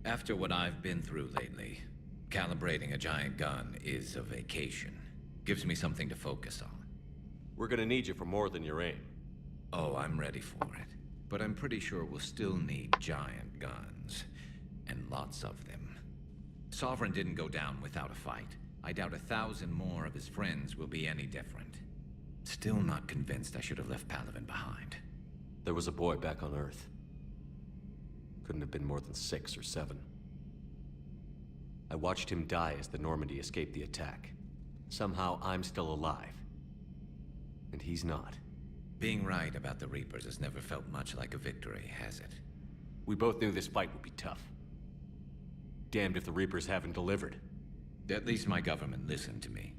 Speaker 20: After what I've been through lately, calibrating a giant gun is a vacation. Gives me something to focus on.
Speaker 3: We're gonna need you for more than your aim.
Speaker 20: Oh, I'm ready for it. But I'm pretty sure we'll still need giant guns. And lots of them. Sovereign didn't go down without a fight. I doubt 1,000 more of his friends will be any different. Still not convinced I should have left Palaven behind.
Speaker 3: There was a boy back on Earth. Couldn't have been more than 6 or 7. I watched him die as the Normandy escaped the attack. Somehow I'm still alive. And he's not.
Speaker 20: Being right about the Reapers has never felt much like a victory, has it?
Speaker 3: We both knew this fight would be tough. Damned if the Reapers haven't delivered.
Speaker 20: At least my government listened to me.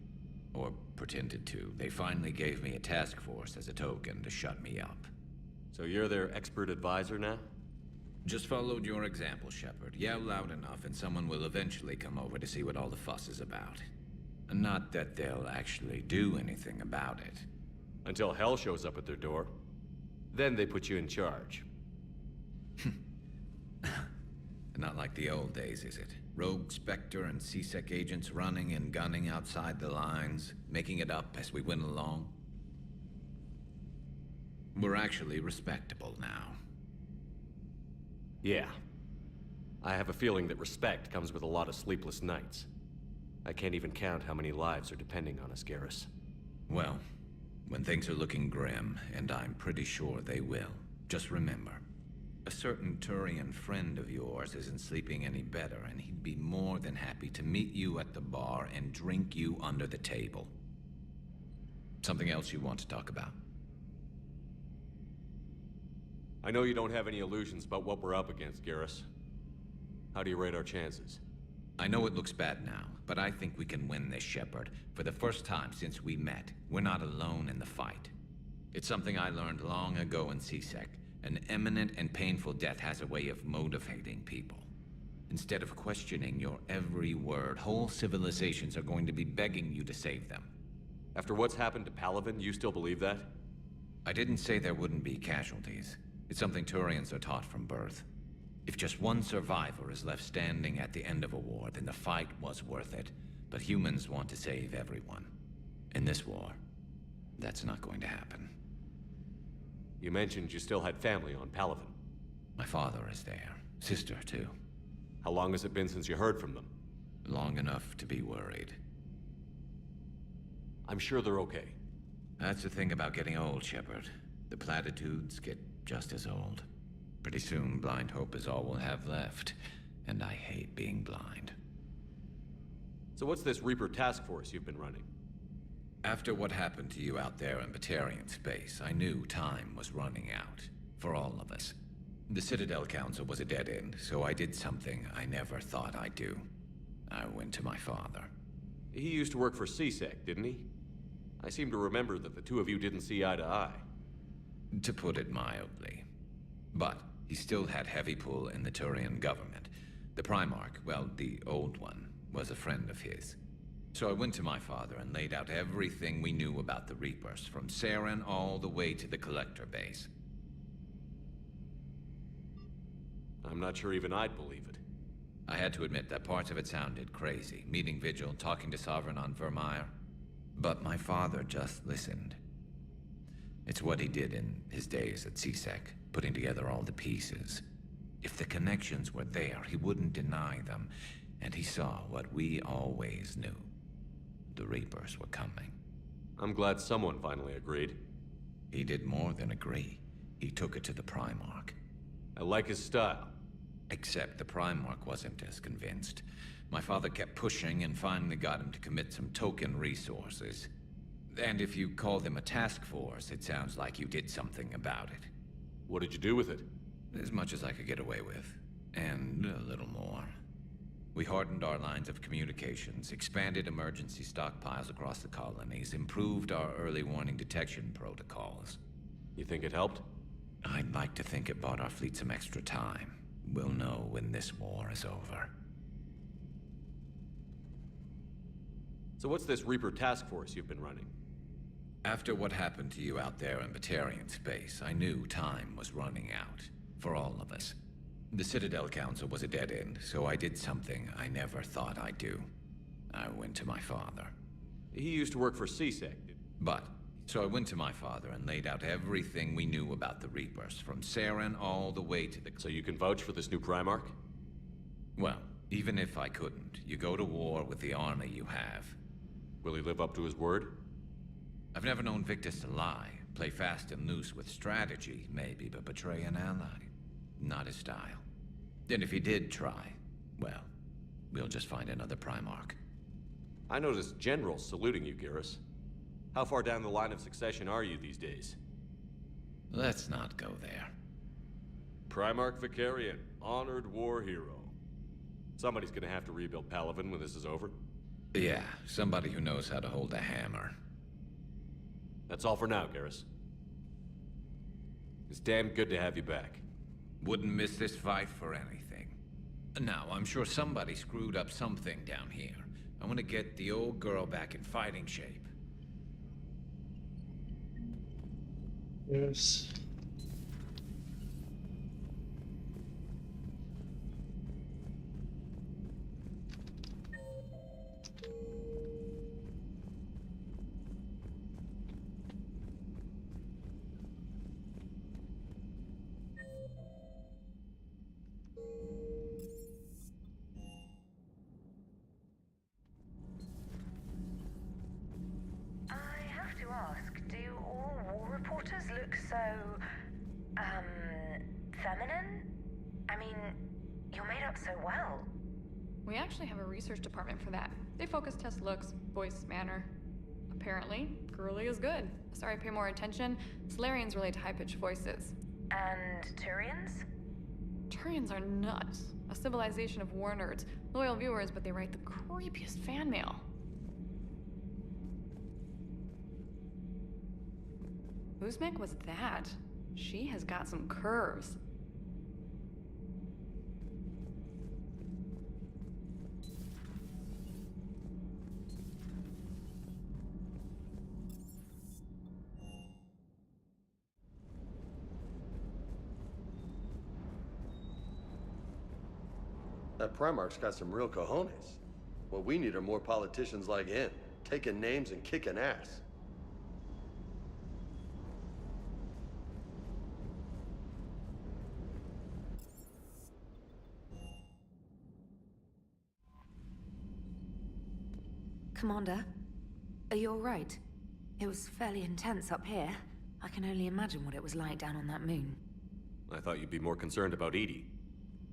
Speaker 20: Or pretended to. They finally gave me a task force as a token to shut me up.
Speaker 3: So you're their expert advisor now?
Speaker 20: Just followed your example, Shepard. Yell loud enough and someone will eventually come over to see what all the fuss is about. Not that they'll actually do anything about it.
Speaker 3: Until hell shows up at their door. Then they put you in charge.
Speaker 20: Not like the old days, is it? Rogue Spectre and C-Sec agents running and gunning outside the lines, making it up as we went along. We're actually respectable now.
Speaker 3: Yeah. I have a feeling that respect comes with a lot of sleepless nights. I can't even count how many lives are depending on us, Garrus.
Speaker 20: Well, when things are looking grim, and I'm pretty sure they will, just remember, a certain Turian friend of yours isn't sleeping any better, and he'd be more than happy to meet you at the bar and drink you under the table. Something else you want to talk about?
Speaker 3: I know you don't have any illusions about what we're up against, Garrus. How do you rate our chances?
Speaker 20: I know it looks bad now, but I think we can win this, Shepard. For the first time since we met, we're not alone in the fight. It's something I learned long ago in C-Sec. An imminent and painful death has a way of motivating people. Instead of questioning your every word, whole civilizations are going to be begging you to save them.
Speaker 3: After what's happened to Palaven, you still believe that?
Speaker 20: I didn't say there wouldn't be casualties. It's something Turians are taught from birth. If just one survivor is left standing at the end of a war, then the fight was worth it. But humans want to save everyone. In this war, that's not going to happen.
Speaker 3: You mentioned you still had family on Palaven.
Speaker 20: My father is there. Sister, too.
Speaker 3: How long has it been since you heard from them?
Speaker 20: Long enough to be worried.
Speaker 3: I'm sure they're okay.
Speaker 20: That's the thing about getting old, Shepard. The platitudes get just as old. Pretty soon, blind hope is all we'll have left. And I hate being blind.
Speaker 3: So what's this Reaper task force you've been running?
Speaker 20: After what happened to you out there in Batarian space, I knew time was running out. For all of us. The Citadel Council was a dead end, so I did something I never thought I'd do. I went to my father.
Speaker 3: He used to work for C-Sec, didn't he? I seem to remember that the two of you didn't see eye to eye.
Speaker 20: To put it mildly. But he still had heavy pull in the Turian government. The Primarch, well, the old one, was a friend of his. So I went to my father and laid out everything we knew about the Reapers, from Saren all the way to the Collector base.
Speaker 3: I'm not sure even I'd believe it.
Speaker 20: I had to admit that parts of it sounded crazy, meeting Vigil, talking to Sovereign on Vermeer. But my father just listened. It's what he did in his days at C-Sec, putting together all the pieces. If the connections were there, he wouldn't deny them, and he saw what we always knew. The Reapers were coming.
Speaker 3: I'm glad someone finally agreed.
Speaker 20: He did more than agree. He took it to the Primarch.
Speaker 3: I like his style.
Speaker 20: Except the Primarch wasn't as convinced. My father kept pushing and finally got him to commit some token resources. And if you call them a task force, it sounds like you did something about it.
Speaker 3: What did you do with it?
Speaker 20: As much as I could get away with. And a little more. We hardened our lines of communications, expanded emergency stockpiles across the colonies, improved our early warning detection protocols.
Speaker 2: You think it helped?
Speaker 20: I'd like to think it bought our fleet some extra time. We'll know when this war is over.
Speaker 2: So what's this Reaper task force you've been running?
Speaker 20: After what happened to you out there in Batarian space, I knew time was running out. For all of us. The Citadel Council was a dead end, so I did something I never thought I'd do. I went to my father.
Speaker 2: He used to work for CSEC.
Speaker 20: So I went to my father and laid out everything we knew about the Reapers, from Saren all the way to the...
Speaker 2: So you can vouch for this new Primarch?
Speaker 20: Well, even if I couldn't, you go to war with the army you have.
Speaker 2: Will he live up to his word?
Speaker 20: I've never known Victus to lie. Play fast and loose with strategy, maybe, but betray an ally. Not his style. And if he did try, well, we'll just find another Primarch.
Speaker 2: I noticed generals saluting you, Garrus. How far down the line of succession are you these days?
Speaker 20: Let's not go there.
Speaker 2: Primarch Vicarian, honored war hero. Somebody's gonna have to rebuild Palaven when this is over.
Speaker 20: Yeah, somebody who knows how to hold a hammer.
Speaker 2: That's all for now, Garrus. It's damn good to have you back.
Speaker 20: Wouldn't miss this fight for anything. Now, I'm sure somebody screwed up something down here. I want to get the old girl back in fighting shape.
Speaker 4: Yes.
Speaker 15: Feminine? I mean, you're made up so well.
Speaker 8: We actually have a research department for that. They focus test looks, voice, manner. Apparently, girly is good. Sorry, pay more attention. Solarians relate to high-pitched voices.
Speaker 15: And Turians?
Speaker 8: Turians are nuts. A civilization of war nerds. Loyal viewers, but they write the creepiest fan mail. Whose mech was that? She has got some curves.
Speaker 1: That Primarch's got some real cojones. What we need are more politicians like him, taking names and kicking ass.
Speaker 15: Commander, are you alright? It was fairly intense up here. I can only imagine what it was like down on that moon.
Speaker 2: I thought you'd be more concerned about Edie.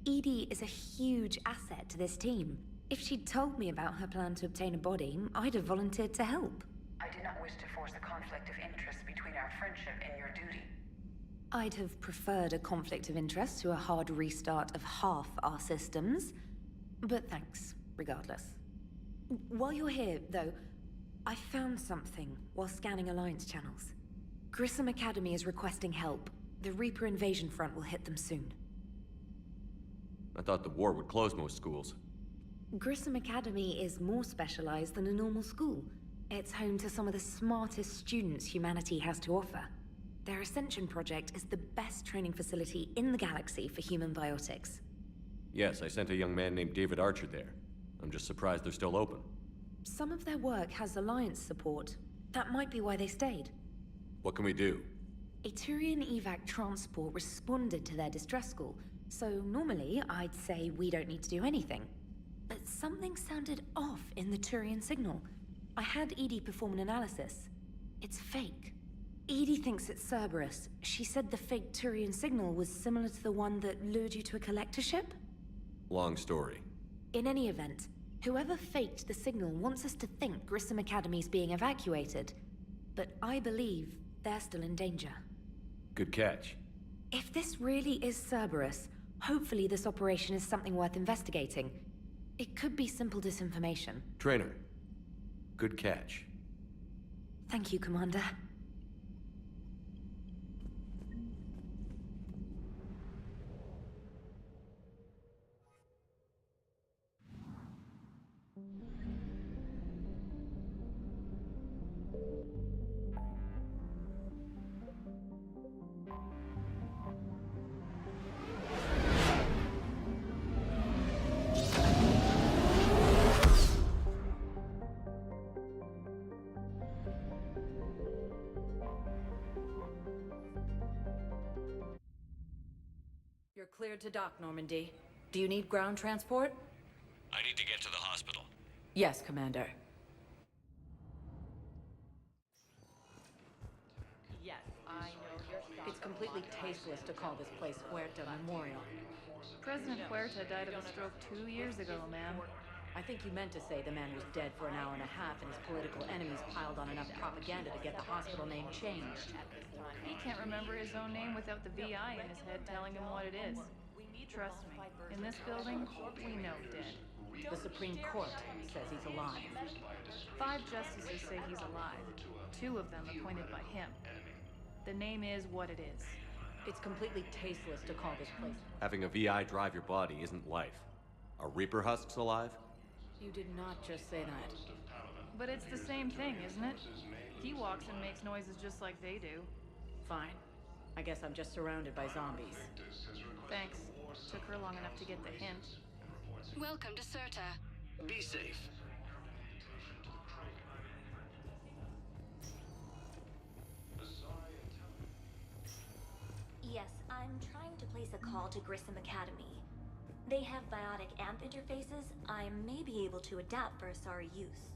Speaker 15: Edie is a huge asset to this team. If she'd told me about her plan to obtain a body, I'd have volunteered to help.
Speaker 16: I did not wish to force a conflict of interest between our friendship and your duty.
Speaker 15: I'd have preferred a conflict of interest to a hard restart of half our systems. But thanks, regardless. While you're here, though, I found something while scanning Alliance channels. Grissom Academy is requesting help. The Reaper invasion front will hit them soon.
Speaker 2: I thought the war would close most schools.
Speaker 15: Grissom Academy is more specialized than a normal school. It's home to some of the smartest students humanity has to offer. Their Ascension project is the best training facility in the galaxy for human biotics.
Speaker 2: Yes, I sent a young man named David Archer there. I'm just surprised they're still open.
Speaker 15: Some of their work has Alliance support. That might be why they stayed.
Speaker 2: What can we do?
Speaker 15: A Turian evac transport responded to their distress call, so normally I'd say we don't need to do anything. But something sounded off in the Turian signal. I had Edie perform an analysis. It's fake. Edie thinks it's Cerberus. She said the fake Turian signal was similar to the one that lured you to a collector ship?
Speaker 2: Long story.
Speaker 15: In any event, whoever faked the signal wants us to think Grissom Academy's being evacuated. But I believe they're still in danger.
Speaker 2: Good catch.
Speaker 15: If this really is Cerberus, hopefully this operation is something worth investigating. It could be simple disinformation.
Speaker 2: Trainer, good catch.
Speaker 15: Thank you, Commander.
Speaker 7: You're cleared to dock, Normandy. Do you need ground transport?
Speaker 2: I need to get to the hospital.
Speaker 7: Yes, Commander. Yes, I know you're... It's completely tasteless to call this place Huerta Memorial.
Speaker 8: President Huerta died of a stroke 2 years ago, ma'am.
Speaker 7: I think you meant to say the man was dead for an hour and a half and his political enemies piled on enough propaganda to get the hospital name changed.
Speaker 8: He can't remember his own name without the VI in his head telling him what it is. Trust me, in this building, we know dead.
Speaker 7: The Supreme Court says he's alive.
Speaker 8: 5 justices say he's alive. 2 of them appointed by him. The name is what it is.
Speaker 7: It's completely tasteless to call this place.
Speaker 2: Having a VI drive your body isn't life. Are Reaper husks alive?
Speaker 7: You did not just say that.
Speaker 8: But it's the same thing, isn't it? He walks and makes noises just like they do.
Speaker 7: Fine. I guess I'm just surrounded by zombies.
Speaker 8: Thanks. Took her long enough to get the hint.
Speaker 11: Welcome to Serta.
Speaker 12: Be safe.
Speaker 18: Yes, I'm trying to place a call to Grissom Academy. They have biotic amp interfaces I may be able to adapt for Asari use.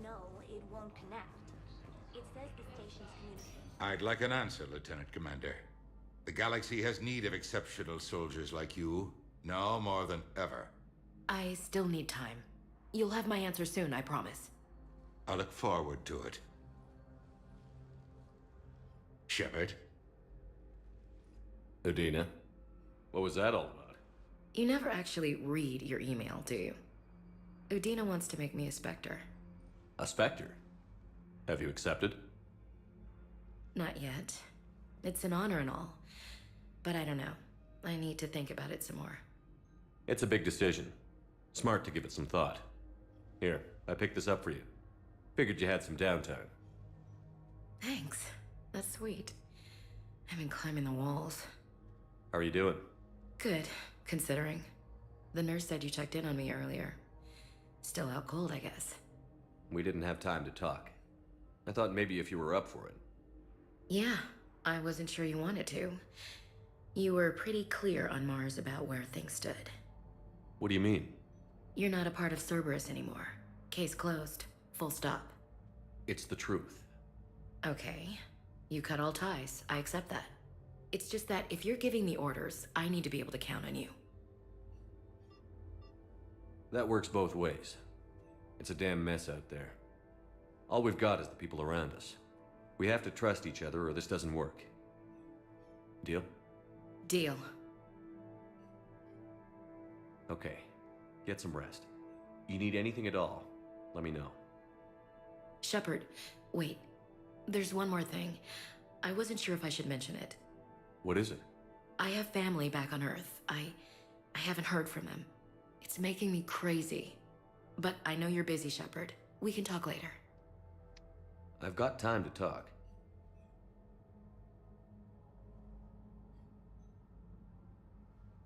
Speaker 18: No, it won't connect. It says the station's communicating.
Speaker 24: I'd like an answer, Lieutenant Commander. The galaxy has need of exceptional soldiers like you, now more than ever.
Speaker 6: I still need time. You'll have my answer soon, I promise.
Speaker 24: I look forward to it. Shepard?
Speaker 2: Udina, what was that all about?
Speaker 6: You never actually read your email, do you? Udina wants to make me a Spectre.
Speaker 2: A Spectre? Have you accepted?
Speaker 6: Not yet. It's an honor and all. But I don't know. I need to think about it some more.
Speaker 2: It's a big decision. Smart to give it some thought. Here, I picked this up for you. Figured you had some downtime.
Speaker 6: Thanks. That's sweet. I've been climbing the walls.
Speaker 2: How are you doing?
Speaker 6: Good, considering. The nurse said you checked in on me earlier. Still out cold, I guess.
Speaker 2: We didn't have time to talk. I thought maybe if you were up for it.
Speaker 6: Yeah, I wasn't sure you wanted to. You were pretty clear on Mars about where things stood.
Speaker 2: What do you mean?
Speaker 6: You're not a part of Cerberus anymore. Case closed. Full stop.
Speaker 2: It's the truth.
Speaker 6: Okay. You cut all ties. I accept that. It's just that if you're giving the orders, I need to be able to count on you.
Speaker 2: That works both ways. It's a damn mess out there. All we've got is the people around us. We have to trust each other or this doesn't work. Deal?
Speaker 6: Deal.
Speaker 2: Okay. Get some rest. You need anything at all, let me know.
Speaker 6: Shepard, wait. There's one more thing. I wasn't sure if I should mention it.
Speaker 2: What is it?
Speaker 6: I have family back on Earth. I haven't heard from them. It's making me crazy. But I know you're busy, Shepard. We can talk later.
Speaker 2: I've got time to talk.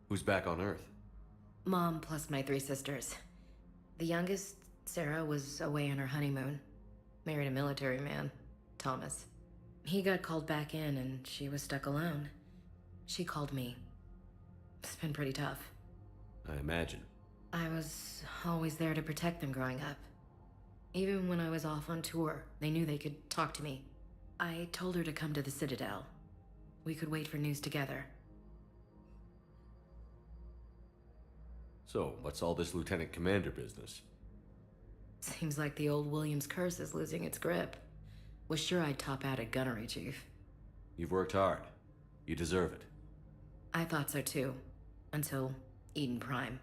Speaker 2: Who's back on Earth?
Speaker 6: Mom plus my 3 sisters. The youngest, Sarah, was away on her honeymoon. Married a military man, Thomas. He got called back in and she was stuck alone. She called me. It's been pretty tough.
Speaker 2: I imagine.
Speaker 6: I was always there to protect them growing up. Even when I was off on tour, they knew they could talk to me. I told her to come to the Citadel. We could wait for news together.
Speaker 2: So, what's all this Lieutenant Commander business?
Speaker 6: Seems like the old Williams curse is losing its grip. Was sure I'd top out at gunnery, Chief.
Speaker 2: You've worked hard. You deserve it.
Speaker 6: I thought so too. Until Eden Prime.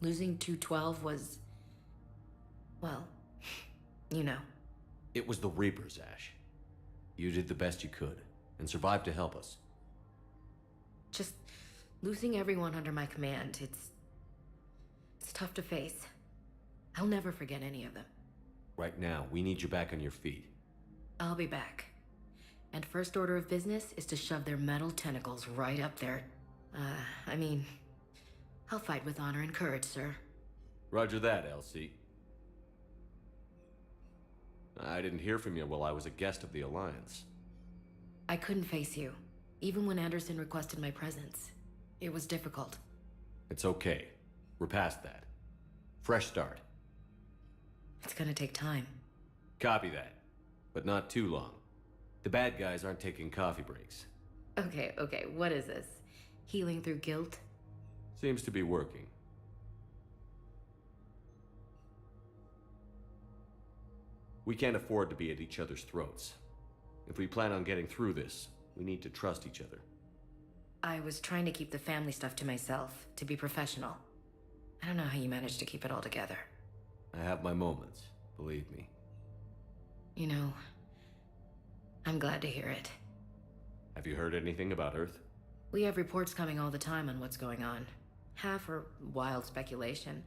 Speaker 6: Losing 212 was... well, you know.
Speaker 3: It was the Reapers, Ash. You did the best you could, and survived to help us.
Speaker 6: Just losing everyone under my command, it's tough to face. I'll never forget any of them.
Speaker 3: Right now, we need you back on your feet.
Speaker 6: I'll be back. And first order of business is to shove their metal tentacles right up there. I mean, I'll fight with honor and courage, sir.
Speaker 3: Roger that, Elsie. I didn't hear from you while I was a guest of the Alliance.
Speaker 6: I couldn't face you, even when Anderson requested my presence. It was difficult.
Speaker 3: It's okay. We're past that. Fresh start.
Speaker 6: It's gonna take time.
Speaker 3: Copy that. But not too long. The bad guys aren't taking coffee breaks.
Speaker 6: Okay, what is this? Healing through guilt?
Speaker 3: Seems to be working. We can't afford to be at each other's throats. If we plan on getting through this, we need to trust each other.
Speaker 6: I was trying to keep the family stuff to myself, to be professional. I don't know how you managed to keep it all together.
Speaker 3: I have my moments, believe me.
Speaker 6: You know, I'm glad to hear it.
Speaker 3: Have you heard anything about Earth?
Speaker 6: We have reports coming all the time on what's going on. Half are wild speculation,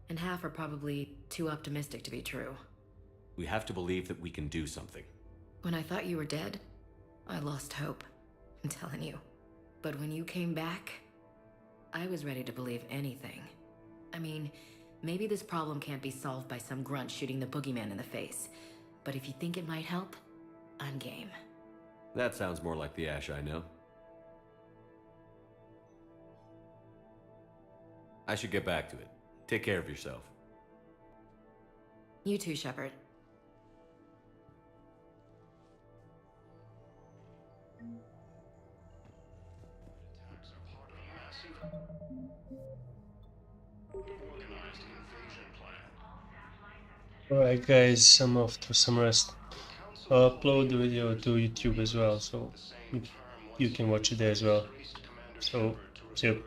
Speaker 6: and half are probably too optimistic to be true.
Speaker 3: We have to believe that we can do something.
Speaker 6: When I thought you were dead, I lost hope. I'm telling you. But when you came back, I was ready to believe anything. I mean, maybe this problem can't be solved by some grunt shooting the boogeyman in the face. But if you think it might help, I'm game.
Speaker 3: That sounds more like the Ash I know. I should get back to it. Take care of yourself.
Speaker 6: You too, Shepard.
Speaker 4: Alright guys, I'm off to some rest. I'll upload the video to YouTube as well, so you can watch it there as well. So, see you.